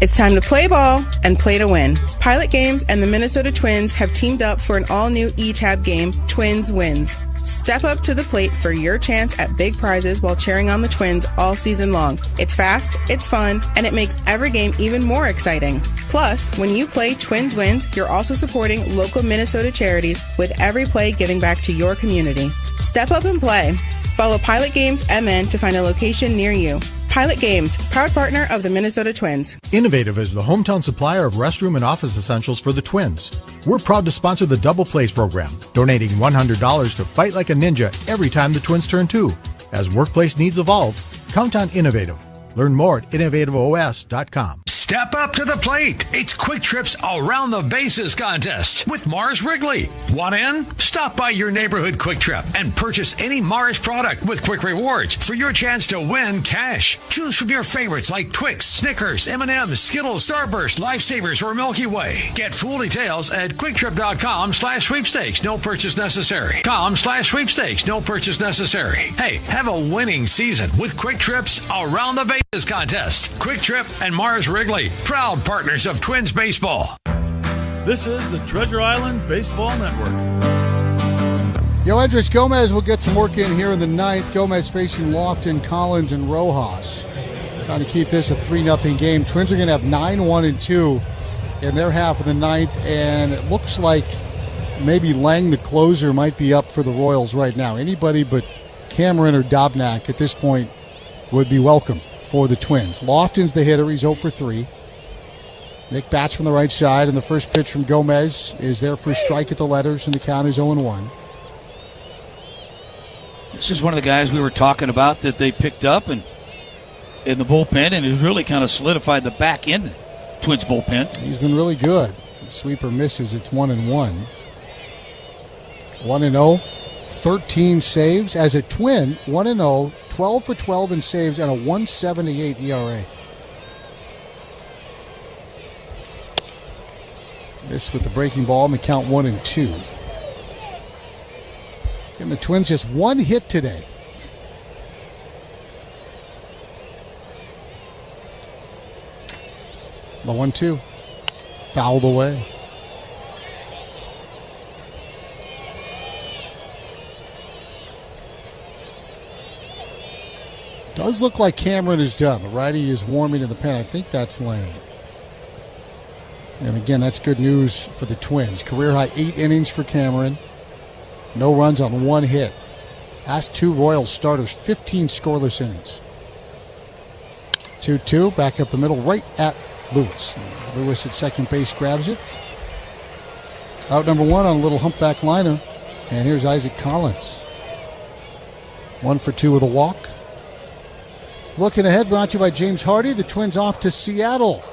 It's time to play ball and play to win. Pilot Games and the Minnesota Twins have teamed up for an all-new E-Tab game, Twins Wins. Step up to the plate for your chance at big prizes while cheering on the Twins all season long. It's fast, it's fun, and it makes every game even more exciting. Plus, when you play Twins Wins, you're also supporting local Minnesota charities with every play giving back to your community. Step up and play. Follow Pilot Games MN to find a location near you. Pilot Games, proud partner of the Minnesota Twins. Innovative is the hometown supplier of restroom and office essentials for the Twins. We're proud to sponsor the Double Plays program, donating $100 to Fight Like a Ninja every time the Twins turn 2. As workplace needs evolve, count on Innovative. Learn more at innovativeos.com. Step up to the plate. It's Quick Trip's Around the Bases contest with Mars Wrigley. Want in? Stop by your neighborhood Quick Trip and purchase any Mars product with Quick Rewards for your chance to win cash. Choose from your favorites like Twix, Snickers, M&M's, Skittles, Starburst, Lifesavers, or Milky Way. Get full details at QuickTrip.com/sweepstakes. No purchase necessary. .com/sweepstakes. No purchase necessary. Hey, have a winning season with Quick Trip's Around the Bases contest. Quick Trip and Mars Wrigley, proud partners of Twins baseball. This is the Treasure Island Baseball Network. Yoendris Gomez will get some work in here in the ninth. Gomez facing Lofton, Collins, and Rojas. Trying to keep this a 3-0 game. Twins are going to have 9-1-2 in their half of the ninth, and it looks like maybe Lang, the closer, might be up for the Royals right now. Anybody but Cameron or Dobnak at this point would be welcome for the Twins. Lofton's the hitter. He's 0 for 3. Nick bats from the right side, and the first pitch from Gomez is there for a strike at the letters, and the count is 0-1. This is one of the guys we were talking about that they picked up and in the bullpen, and has really kind of solidified the back end Twins bullpen. He's been really good. The sweeper misses. It's 1-1. 1-0. 13 saves. As a Twin, 1-0, 12 for 12 in saves, and a 1.78 ERA. This with the breaking ball, and the count 1-2. And the Twins just one hit today. The 1-2. Fouled away. Does look like Cameron is done. The righty is warming in the pen. I think that's Lane. And again, that's good news for the Twins. Career high 8 innings for Cameron. No runs on 1 hit. Last 2 Royals starters, 15 scoreless innings. 2-2, back up the middle, right at Lewis. Lewis at second base grabs it. Out number 1 on a little humpback liner. And here's Isaac Collins. 1 for 2 with a walk. Looking ahead, brought to you by James Hardy. The Twins off to Seattle.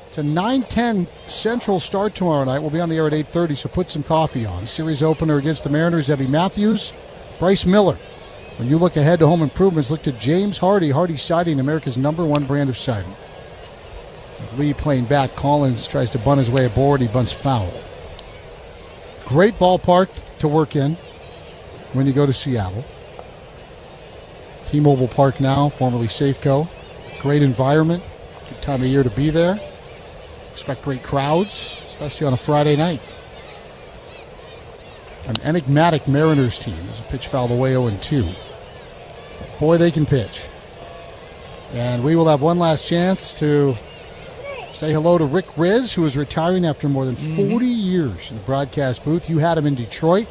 It's a 9:10 Central start tomorrow night. We'll be on the air at 8:30, so put some coffee on. Series opener against the Mariners, Evie Matthews, Bryce Miller. When you look ahead to home improvements, look to James Hardy. Hardy Siding, America's #1 brand of siding. With Lee playing back, Collins tries to bunt his way aboard. He bunts foul. Great ballpark to work in when you go to Seattle. T-Mobile Park now, formerly Safeco. Great environment. Good time of year to be there. Expect great crowds, especially on a Friday night. An enigmatic Mariners team. There's a pitch fouled away 0-2. Boy, they can pitch. And we will have one last chance to say hello to Rick Riz, who is retiring after more than 40 years in the broadcast booth. You had him in Detroit.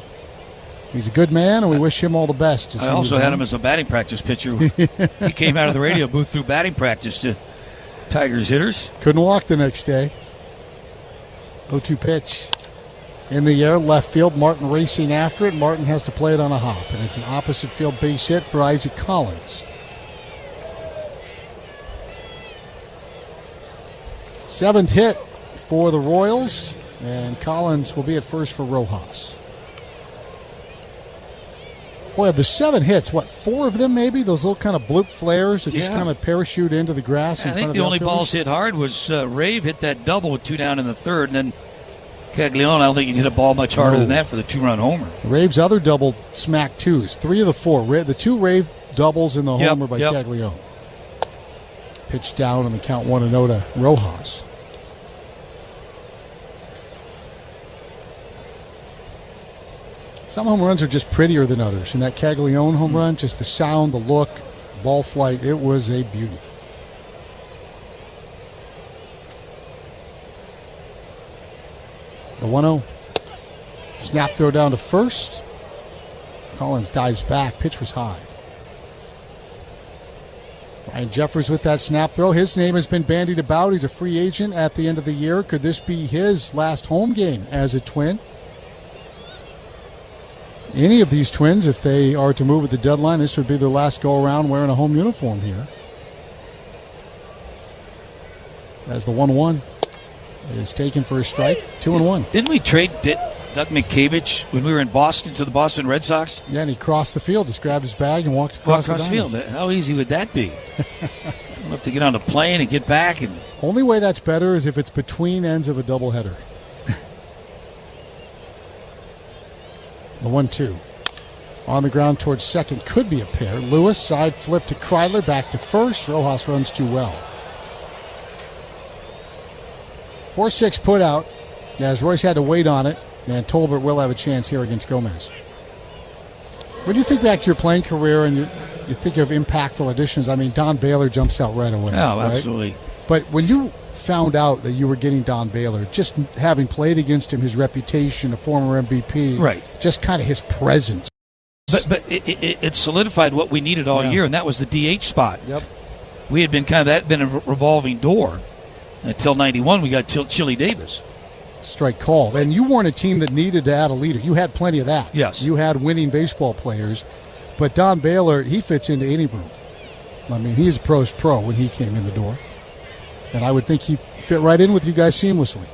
He's a good man, and we wish him all the best. I also had him as a batting practice pitcher. He came out of the radio booth through batting practice to Tigers hitters. Couldn't walk the next day. 0-2 pitch. In the air, left field. Martin racing after it. Martin has to play it on a hop, and it's an opposite field base hit for Isaac Collins. 7th hit for the Royals, and Collins will be at first for Rojas. Boy, of the 7 hits, 4 of them maybe? Those little kind of bloop flares that just kind of parachute into the grass. I think the only balls hit hard was Rave hit that double with 2 down in the 3rd, and then Caglione, I don't think he hit a ball much harder than that for the 2-run homer. Rave's other double smacked 2s, 3 of the 4. The 2 Rave doubles in the homer by Caglione. Pitch down on the count 1-0 to Rojas. Some home runs are just prettier than others. And that Caglione home run, just the sound, the look, ball flight, it was a beauty. The 1-0. Snap throw down to first. Collins dives back. Pitch was high. Ryan Jeffers with that snap throw. His name has been bandied about. He's a free agent at the end of the year. Could this be his last home game as a Twin? Any of these Twins, if they are to move at the deadline, this would be their last go-around wearing a home uniform here. As the 1-1 is taken for a strike, 2-1. Didn't we trade Doug McCavich when we were in Boston to the Boston Red Sox? Yeah, and he crossed the field, just grabbed his bag and walked across the field. How easy would that be? We'll have to get on a plane and get back. And only way that's better is if it's between ends of a doubleheader. The 1-2. On the ground towards second. Could be a pair. Lewis, side flip to Kreidler. Back to first. Rojas runs too well. 4-6 put out as Royce had to wait on it. And Tolbert will have a chance here against Gomez. When you think back to your playing career and you think of impactful additions, I mean, Don Baylor jumps out right away. Oh, right? Absolutely. But when you found out that you were getting Don Baylor, just having played against him, his reputation, a former MVP, right? Just kind of his presence. But it solidified what we needed all year, and that was the DH spot. Yep. We had been been a revolving door until '91. We got Chili Davis. Strike call. And you weren't a team that needed to add a leader. You had plenty of that. Yes. You had winning baseball players. But Don Baylor, he fits into any room. I mean, he's a pro's pro when he came in the door. And I would think he fit right in with you guys seamlessly.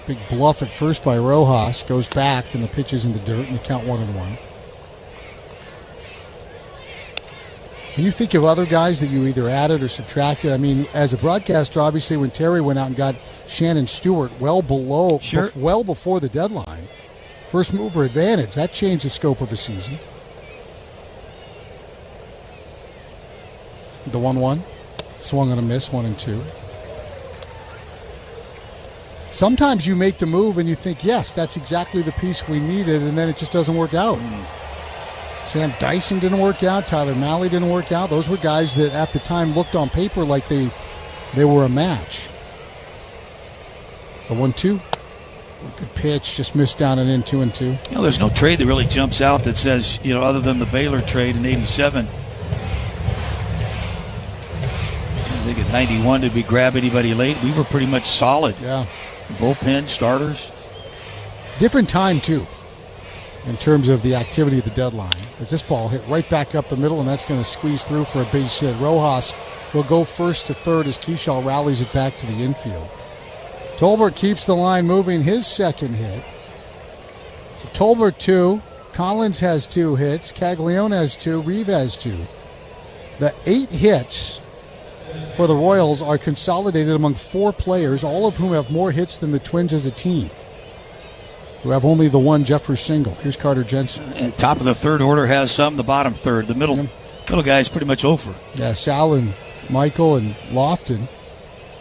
Big bluff at first by Rojas. Goes back, and the pitch is in the dirt, and the count 1-1. And you think of other guys that you either added or subtracted. I mean, as a broadcaster, obviously, when Terry went out and got Shannon Stewart well before the deadline, first mover advantage, that changed the scope of a season. The 1-1. Swung on a miss, 1-2. Sometimes you make the move and you think, yes, that's exactly the piece we needed, and then it just doesn't work out. Sam Dyson didn't work out. Tyler Malley didn't work out. Those were guys that at the time looked on paper like they were a match. The 1-2. Good pitch, just missed down and in, 2-2. You know, there's no trade that really jumps out that says, you know, other than the Baylor trade in '87. I think at '91, did we grab anybody late? We were pretty much solid. Yeah. Bullpen, starters. Different time, too, in terms of the activity of the deadline. As this ball hit right back up the middle, and that's going to squeeze through for a base hit. Rojas will go first to third as Keyshaw rallies it back to the infield. Tolbert keeps the line moving, his second hit. So Tolbert 2, Collins has 2 hits, Caglione has 2, Reeve has 2. The 8 hits for the Royals are consolidated among 4 players, all of whom have more hits than the Twins as a team, who have only the one Jeffers single. Here's Carter Jensen. And top of the third order has some, the bottom third. The middle guy is pretty much over. Yeah, Sal and Michael and Lofton,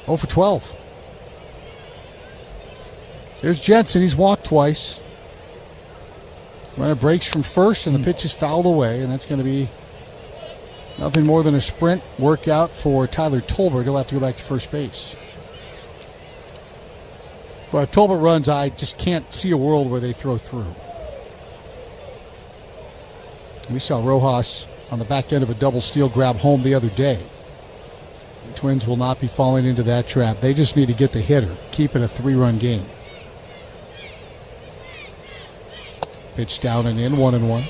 0 for 12. There's Jensen. He's walked twice. Runner breaks from first, and the pitch is fouled away, and that's going to be nothing more than a sprint workout for Tyler Tolbert. He'll have to go back to first base. But if Tolbert runs, I just can't see a world where they throw through. We saw Rojas on the back end of a double steal grab home the other day. The Twins will not be falling into that trap. They just need to get the hitter, keep it a 3-run game. Pitch down and in, 1-1.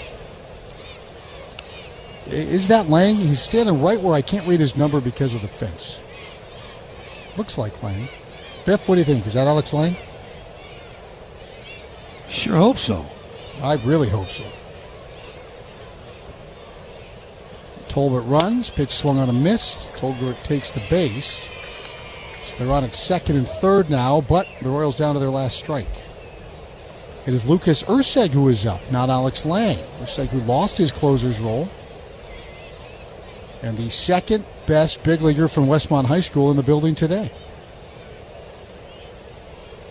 Is that Lang? He's standing right where I can't read his number because of the fence. Looks like Lang. Biff, what do you think? Is that Alex Lang? Sure hope so. I really hope so. Tolbert runs. Pitch swung on a miss. Tolbert takes the base. So they're on at second and third now, but the Royals down to their last strike. It is Lucas Erceg who is up, not Alex Lang. Erceg, who lost his closer's role. And the second best big leaguer from Westmont High School in the building today.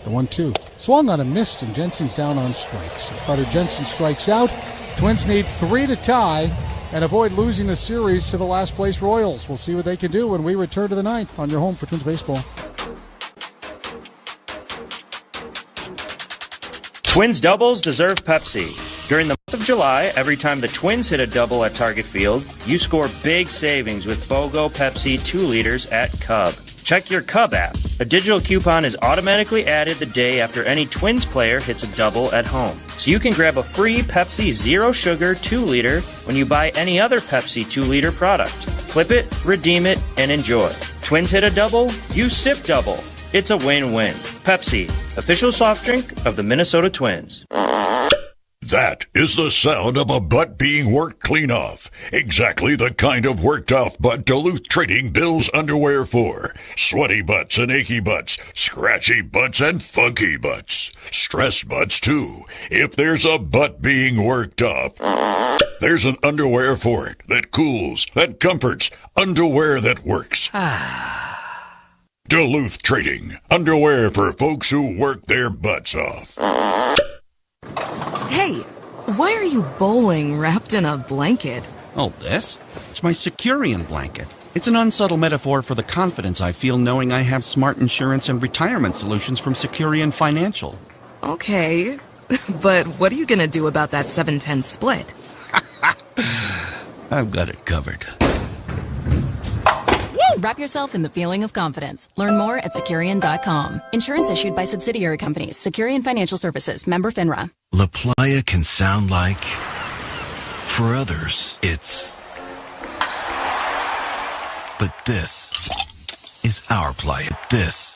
The 1-2. Swung on a missed, and Jensen's down on strikes. Carter Jensen strikes out. Twins need 3 to tie and avoid losing the series to the last place Royals. We'll see what they can do when we return to the ninth on your home for Twins Baseball. Twins doubles deserve Pepsi. During the month of July, every time the Twins hit a double at Target Field, you score big savings with BOGO Pepsi 2 liters at Cub. Check your Cub app. A digital coupon is automatically added the day after any Twins player hits a double at home. So you can grab a free Pepsi Zero Sugar 2 liter when you buy any other Pepsi 2 liter product. Clip it, redeem it, and enjoy. Twins hit a double, you sip double. It's a win-win. Pepsi, official soft drink of the Minnesota Twins. That is the sound of a butt being worked clean off. Exactly the kind of worked off butt Duluth Trading bills underwear for. Sweaty butts and achy butts, scratchy butts and funky butts. Stress butts too. If there's a butt being worked off, there's an underwear for it that cools, that comforts, underwear that works. Duluth Trading. Underwear for folks who work their butts off. Hey, why are you bowling wrapped in a blanket? Oh, this? It's my Securian blanket. It's an unsubtle metaphor for the confidence I feel knowing I have smart insurance and retirement solutions from Securian Financial. Okay, but what are you going to do about that 7-10 split? I've got it covered. Wrap yourself in the feeling of confidence. Learn more at Securian.com. Insurance issued by subsidiary companies. Securian Financial Services. Member FINRA. La Playa can sound like, for others, it's... But this is our playa. This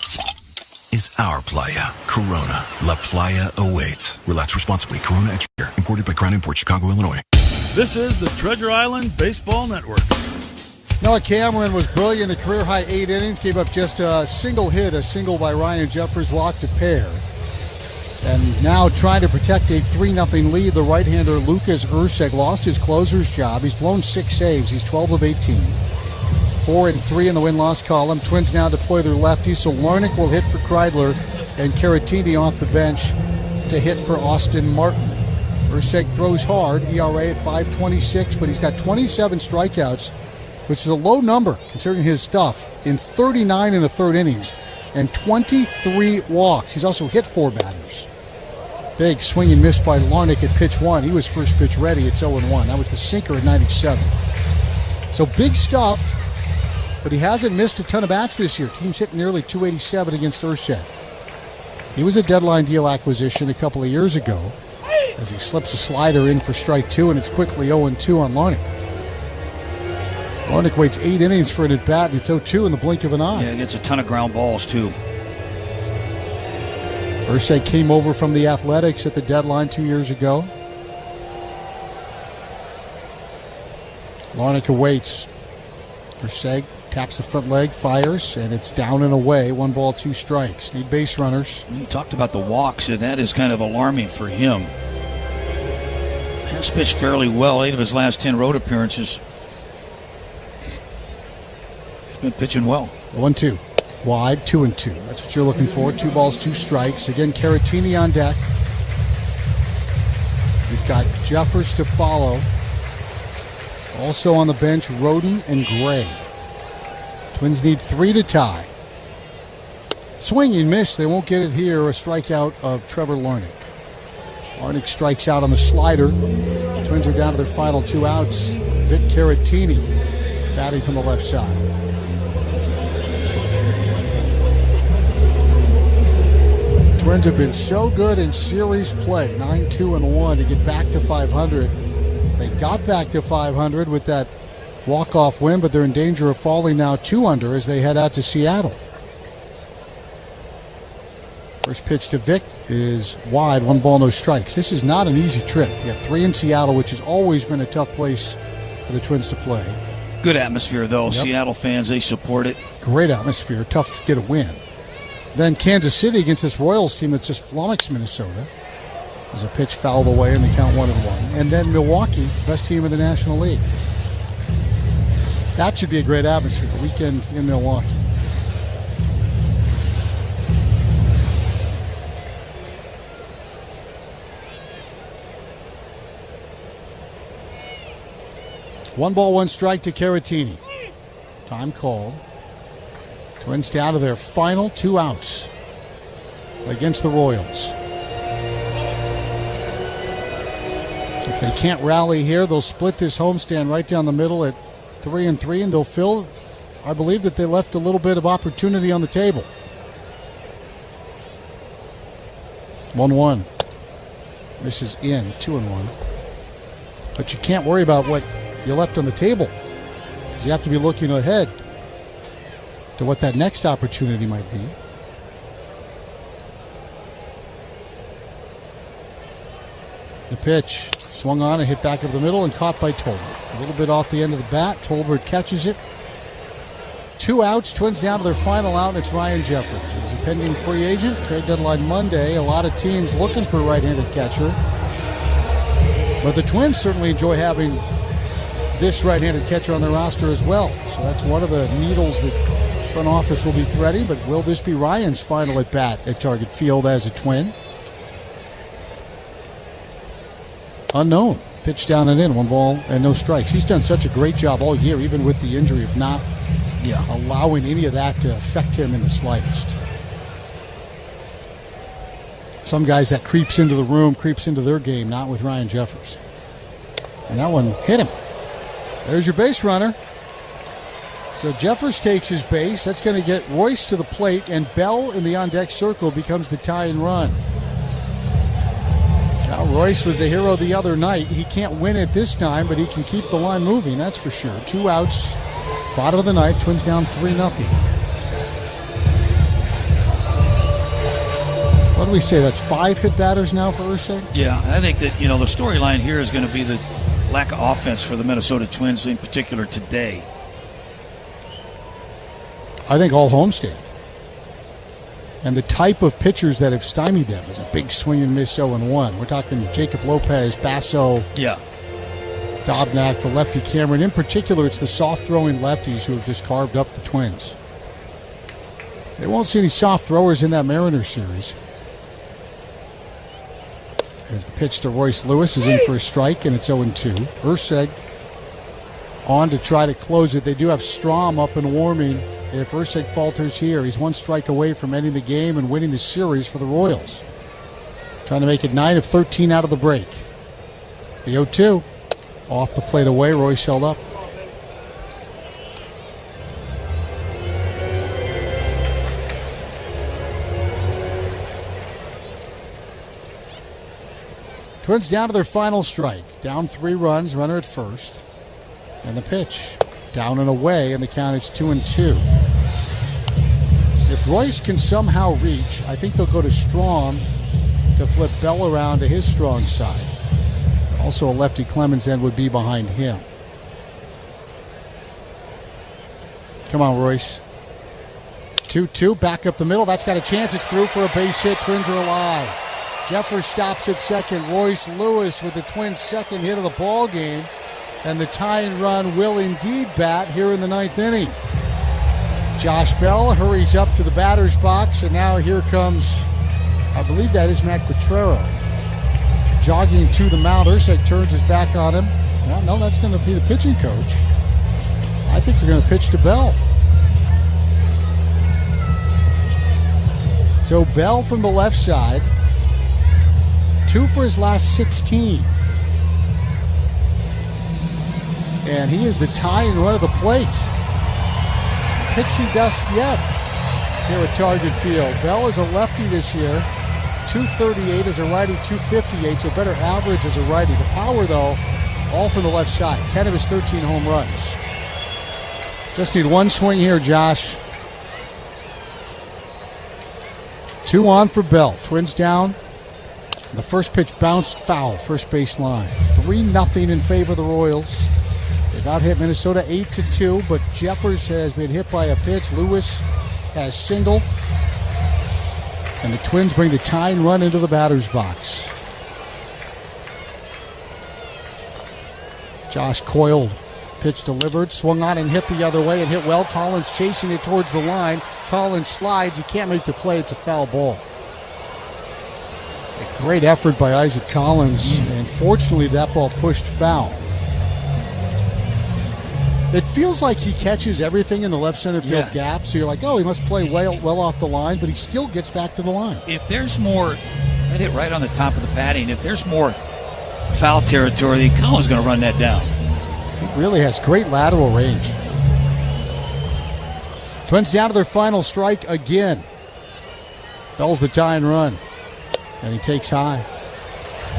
is our playa. Corona. La Playa awaits. Relax responsibly. Corona Extra Care. Imported by Crown Imports, Chicago, Illinois. This is the Treasure Island Baseball Network. Noah Cameron was brilliant. A career-high 8 innings. Gave up just a single hit, a single by Ryan Jeffers, walked a pair. And now trying to protect a 3-0 lead, the right-hander Lucas Erceg lost his closer's job. He's blown 6 saves. He's 12 of 18. 4-3 in the win-loss column. Twins now deploy their lefties, so Larnick will hit for Kreidler and Caratini off the bench to hit for Austin Martin. Erceg throws hard, ERA at 5.26, but he's got 27 strikeouts, which is a low number considering his stuff, in 39 in the third innings, and 23 walks. He's also hit 4 batters. Big swing and miss by Larnick at pitch 1. He was first pitch ready. It's 0-1. That was the sinker at 97. So big stuff, but he hasn't missed a ton of bats this year. Team's hitting nearly 287 against Erceg. He was a deadline deal acquisition a couple of years ago as he slips a slider in for strike 2, and it's quickly 0-2 on Larnach. Larnach waits 8 innings for an at-bat, and it's 0-2 in the blink of an eye. Yeah, he gets a ton of ground balls, too. Irsay came over from the Athletics at the deadline 2 years ago. Larnach awaits. Irsay taps the front leg, fires, and it's down and away. 1 ball, 2 strikes. Need base runners. You talked about the walks, and that is kind of alarming for him. Has pitched fairly well, 8 of his last 10 road appearances. He's been pitching well. 1-2. Wide, 2-2. That's what you're looking for. 2 balls, 2 strikes. Again, Caratini on deck. We've got Jeffers to follow. Also on the bench, Roden and Gray. Twins need 3 to tie. Swing and miss. They won't get it here. A strikeout of Trevor Larnach. Larnach strikes out on the slider. Twins are down to their final 2 outs. Vic Caratini batting from the left side. Twins have been so good in series play, 9-2-1 to get back to 500. They got back to 500 with that walk-off win, but they're in danger of falling now 2 under as they head out to Seattle. First pitch to Vic is wide, 1 ball, no strikes. This is not an easy trip. You have 3 in Seattle, which has always been a tough place for the Twins to play. Good atmosphere, though. Yep. Seattle fans, they support it. Great atmosphere. Tough to get a win. Then Kansas City against this Royals team that just flummoxed Minnesota. There's a pitch fouled away and they count 1-1. And then Milwaukee, best team in the National League. That should be a great atmosphere, the weekend in Milwaukee. One ball, 1 strike to Caratini. Time called. Twins down to their final 2 outs against the Royals. If they can't rally here, they'll split this homestand right down the middle at 3-3, and they'll feel, I believe, that they left a little bit of opportunity on the table. 1-1. This is in, 2-1. But you can't worry about what you left on the table, because you have to be looking ahead to what that next opportunity might be. The pitch swung on and hit back up the middle and caught by Tolbert. A little bit off the end of the bat. Tolbert catches it. 2 outs. Twins down to their final out, and it's Ryan Jeffers. He's a pending free agent. Trade deadline Monday. A lot of teams looking for a right-handed catcher. But the Twins certainly enjoy having this right-handed catcher on their roster as well. So that's one of the needles that front office will be threading. But will this be Ryan's final at-bat at Target Field as a Twin? Unknown. Pitch down and in, 1 ball and no strikes. He's done such a great job all year, even with the injury, of not allowing any of that to affect him in the slightest. Some guys that creeps into the room, creeps into their game, not with Ryan Jeffers. And that one hit him. There's your base runner. So Jeffers takes his base. That's going to get Royce to the plate, and Bell in the on-deck circle becomes the tie-in run. Now, Royce was the hero the other night. He can't win it this time, but he can keep the line moving, that's for sure. 2 outs, bottom of the ninth, Twins down 3-0. What do we say? That's 5 hit batters now for Irsay? Yeah, I think that, the storyline here is going to be the lack of offense for the Minnesota Twins, in particular today. I think all homestand. And the type of pitchers that have stymied them is a big swing and miss 0-1. We're talking Jacob Lopez, Basso, Dobnak, the lefty Cameron. In particular, it's the soft-throwing lefties who have just carved up the Twins. They won't see any soft throwers in that Mariners series. As the pitch to Royce Lewis is in for a strike, and it's 0-2. Irsay on to try to close it. They do have Strom up and warming. If Irsay falters here, he's 1 strike away from ending the game and winning the series for the Royals. Trying to make it 9 of 13 out of the break. The 0-2. Off the plate away, Royce held up. Twins down to their final strike. Down 3 runs, runner at first. And the pitch. Down and away, and the count is 2-2. If Royce can somehow reach, I think they'll go to Strahm to flip Bell around to his strong side. Also, a lefty Clemens then would be behind him. Come on, Royce. 2-2, back up the middle. That's got a chance. It's through for a base hit. Twins are alive. Jeffers stops at second. Royce Lewis with the Twins' second hit of the ball game. And the tying run will indeed bat here in the 9th inning. Josh Bell hurries up to the batter's box, and now here comes, I believe that is Matt Quatrero, jogging to the mound. Ursek turns his back on him. No, that's going to be the pitching coach. I think they're going to pitch to Bell. So Bell from the left side, 2 for his last 16. And he is the tying run of the plate. Pixie dust yet here at Target Field. Bell is a lefty this year, 238 as a righty, 258, so better average as a righty. The power, though, all from the left side. 10 of his 13 home runs. Just need one swing here, Josh. 2 on for Bell. Twins down. The first pitch bounced foul, first base line. 3-0 in favor of the Royals. They've out-hit Minnesota 8-2, but Jeffers has been hit by a pitch. Lewis has singled. And the Twins bring the tying run into the batter's box. Josh coiled. Pitch delivered, swung on and hit the other way and hit well. Collins chasing it towards the line. Collins slides. He can't make the play. It's a foul ball. A great effort by Isaac Collins. And fortunately, that ball pushed foul. It feels like he catches everything in the left center field gap, so you're like, oh, he must play well off the line, but he still gets back to the line. If there's more, that hit right on the top of the padding, if there's more foul territory, Collins going to run that down. He really has great lateral range. Twins down to their final strike again. Bell's the tying run, and he takes high.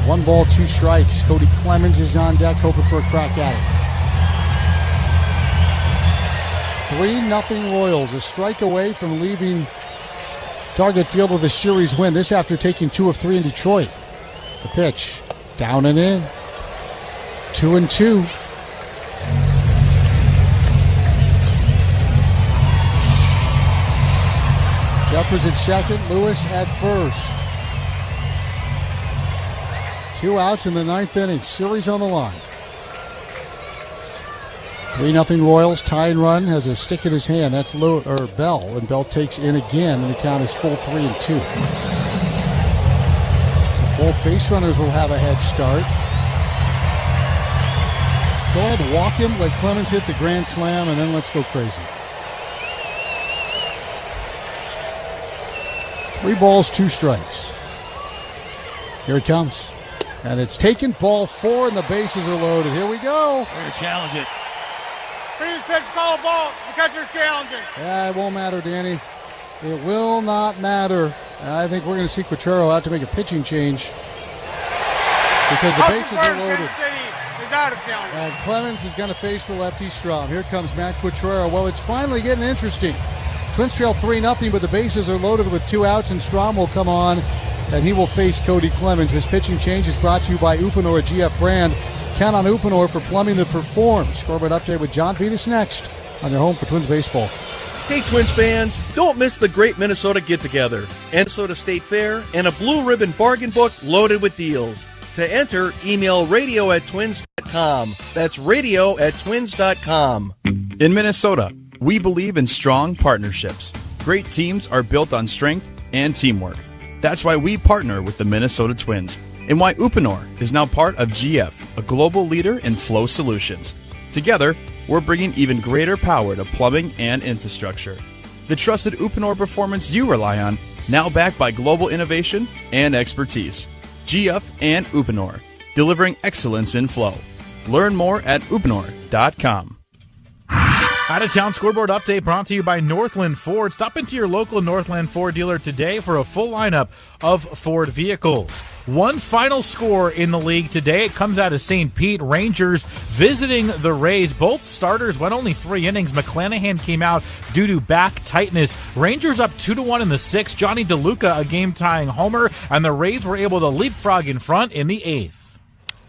1 ball, 2 strikes. Cody Clemens is on deck, hoping for a crack at it. 3-0 Royals, a strike away from leaving Target Field with a series win. This after taking 2 of 3 in Detroit. The pitch, down and in. 2-2. Jeffers at second, Lewis at first. 2 outs in the 9th inning. Series on the line. 3-0 Royals. Tying run has a stick in his hand. That's Bell, and Bell takes in again, and the count is full 3-2. So both base runners will have a head start. Go ahead, walk him, let Clemens hit the grand slam, and then let's go crazy. 3 balls, 2 strikes. Here it comes. And it's taken, ball 4, and the bases are loaded. Here we go. We're going to challenge it. Previous pitch, call a ball. The catcher's challenging. Yeah, it won't matter, Danny. It will not matter. I think we're going to see Quatrero out to make a pitching change because the bases are loaded. And Clemens is going to face the lefty Strahm. Here comes Matt Quatrero. Well, it's finally getting interesting. Twins trail 3-0, but the bases are loaded with 2 outs, and Strahm will come on, and he will face Cody Clemens. This pitching change is brought to you by Uponor, a GF brand. Count on Uponor for plumbing that performs. Scoreboard update with John Vitas next on your home for Twins baseball. Hey, Twins fans, don't miss the great Minnesota get-together, Minnesota State Fair, and a blue ribbon bargain book loaded with deals. To enter, email radio@twins.com. That's radio@twins.com. In Minnesota, we believe in strong partnerships. Great teams are built on strength and teamwork. That's why we partner with the Minnesota Twins, and why Uponor is now part of GF, a global leader in flow solutions. Together, we're bringing even greater power to plumbing and infrastructure. The trusted Uponor performance you rely on, now backed by global innovation and expertise. GF and Uponor, delivering excellence in flow. Learn more at uponor.com. Out-of-town scoreboard update brought to you by Northland Ford. Stop into your local Northland Ford dealer today for a full lineup of Ford vehicles. One final score in the league today. It comes out of St. Pete. Rangers visiting the Rays. Both starters went only 3 innings. McClanahan came out due to back tightness. Rangers up 2-1 in the 6th. Johnny DeLuca a game-tying homer, and the Rays were able to leapfrog in front in the 8th.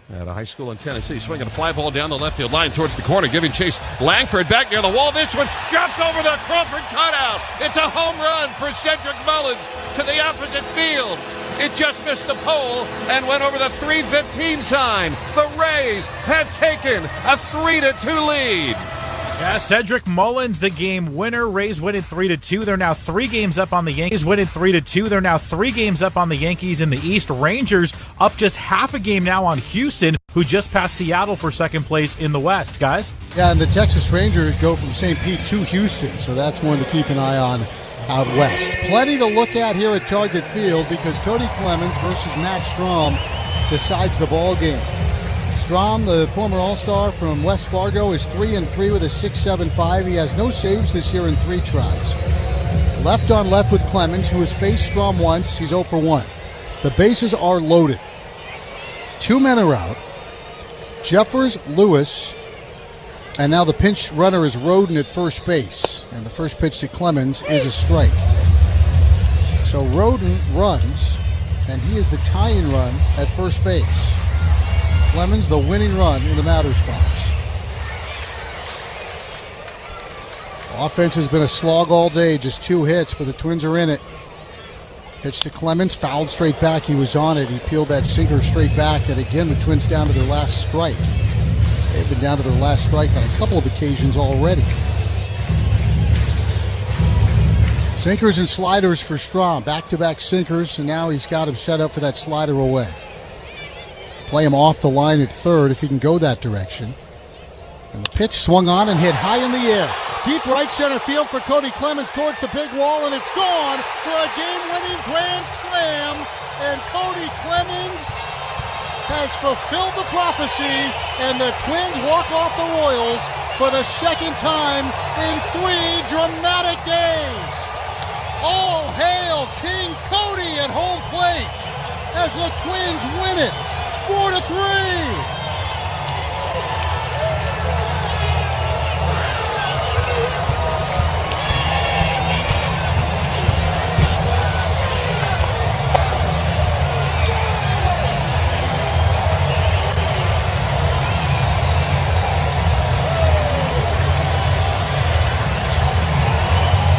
At a high school in Tennessee, swinging a fly ball down the left field line towards the corner, giving chase. Langford back near the wall. This one drops over the Crawford cutout. It's a home run for Cedric Mullins to the opposite field. It just missed the pole and went over the 3:15 sign. The Rays have taken a 3-2 lead. Yeah, Cedric Mullins, the game winner. Rays win it 3-2. They're now 3 games up on the Yankees. Win it 3-2. They're now 3 games up on the Yankees in the East. Rangers up just half a game now on Houston, who just passed Seattle for second place in the West, guys. Yeah, and the Texas Rangers go from St. Pete to Houston, so that's one to keep an eye on out west. Plenty to look at here at Target Field because Cody Clemens versus Matt Strom decides the ball game. Strom, the former All-Star from West Fargo, is 3-3 with a 6.75. He has no saves this year in 3 tries. Left on left with Clemens, who has faced Strom once. He's 0 for 1. The bases are loaded. 2 men are out. Jeffers, Lewis, and now the pinch runner is Roden at first base. And the first pitch to Clemens is a strike. So Roden runs, and he is the tying run at first base. Clemens, the winning run in the Matters box. Offense has been a slog all day, just 2 hits, but the Twins are in it. Pitch to Clemens, fouled straight back. He was on it. He peeled that sinker straight back, and again, the Twins down to their last strike. They've been down to their last strike on a couple of occasions already. Sinkers and sliders for Strom. Back-to-back sinkers, and now he's got him set up for that slider away. Play him off the line at third if he can go that direction. And the pitch swung on and hit high in the air. Deep right center field for Cody Clemens towards the big wall, and it's gone for a game-winning grand slam. And Cody Clemens has fulfilled the prophecy, and the Twins walk off the Royals for the second time in 3 dramatic days. All hail King Cody at home plate as the Twins win it 4-3.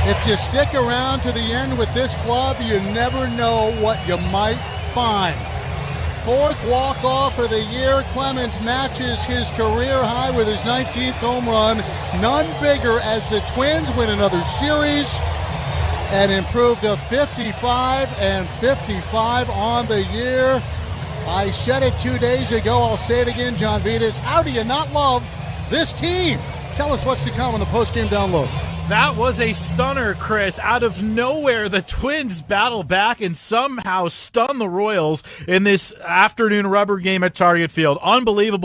If you stick around to the end with this club, you never know what you might find. 4th walk-off of the year. Clemens matches his career high with his 19th home run. None bigger as the Twins win another series and improve to 55-55 on the year. I said it 2 days ago. I'll say it again, John Vitas. How do you not love this team? Tell us what's to come on the post-game download. That was a stunner, Chris. Out of nowhere, the Twins battle back and somehow stun the Royals in this afternoon rubber game at Target Field. Unbelievable.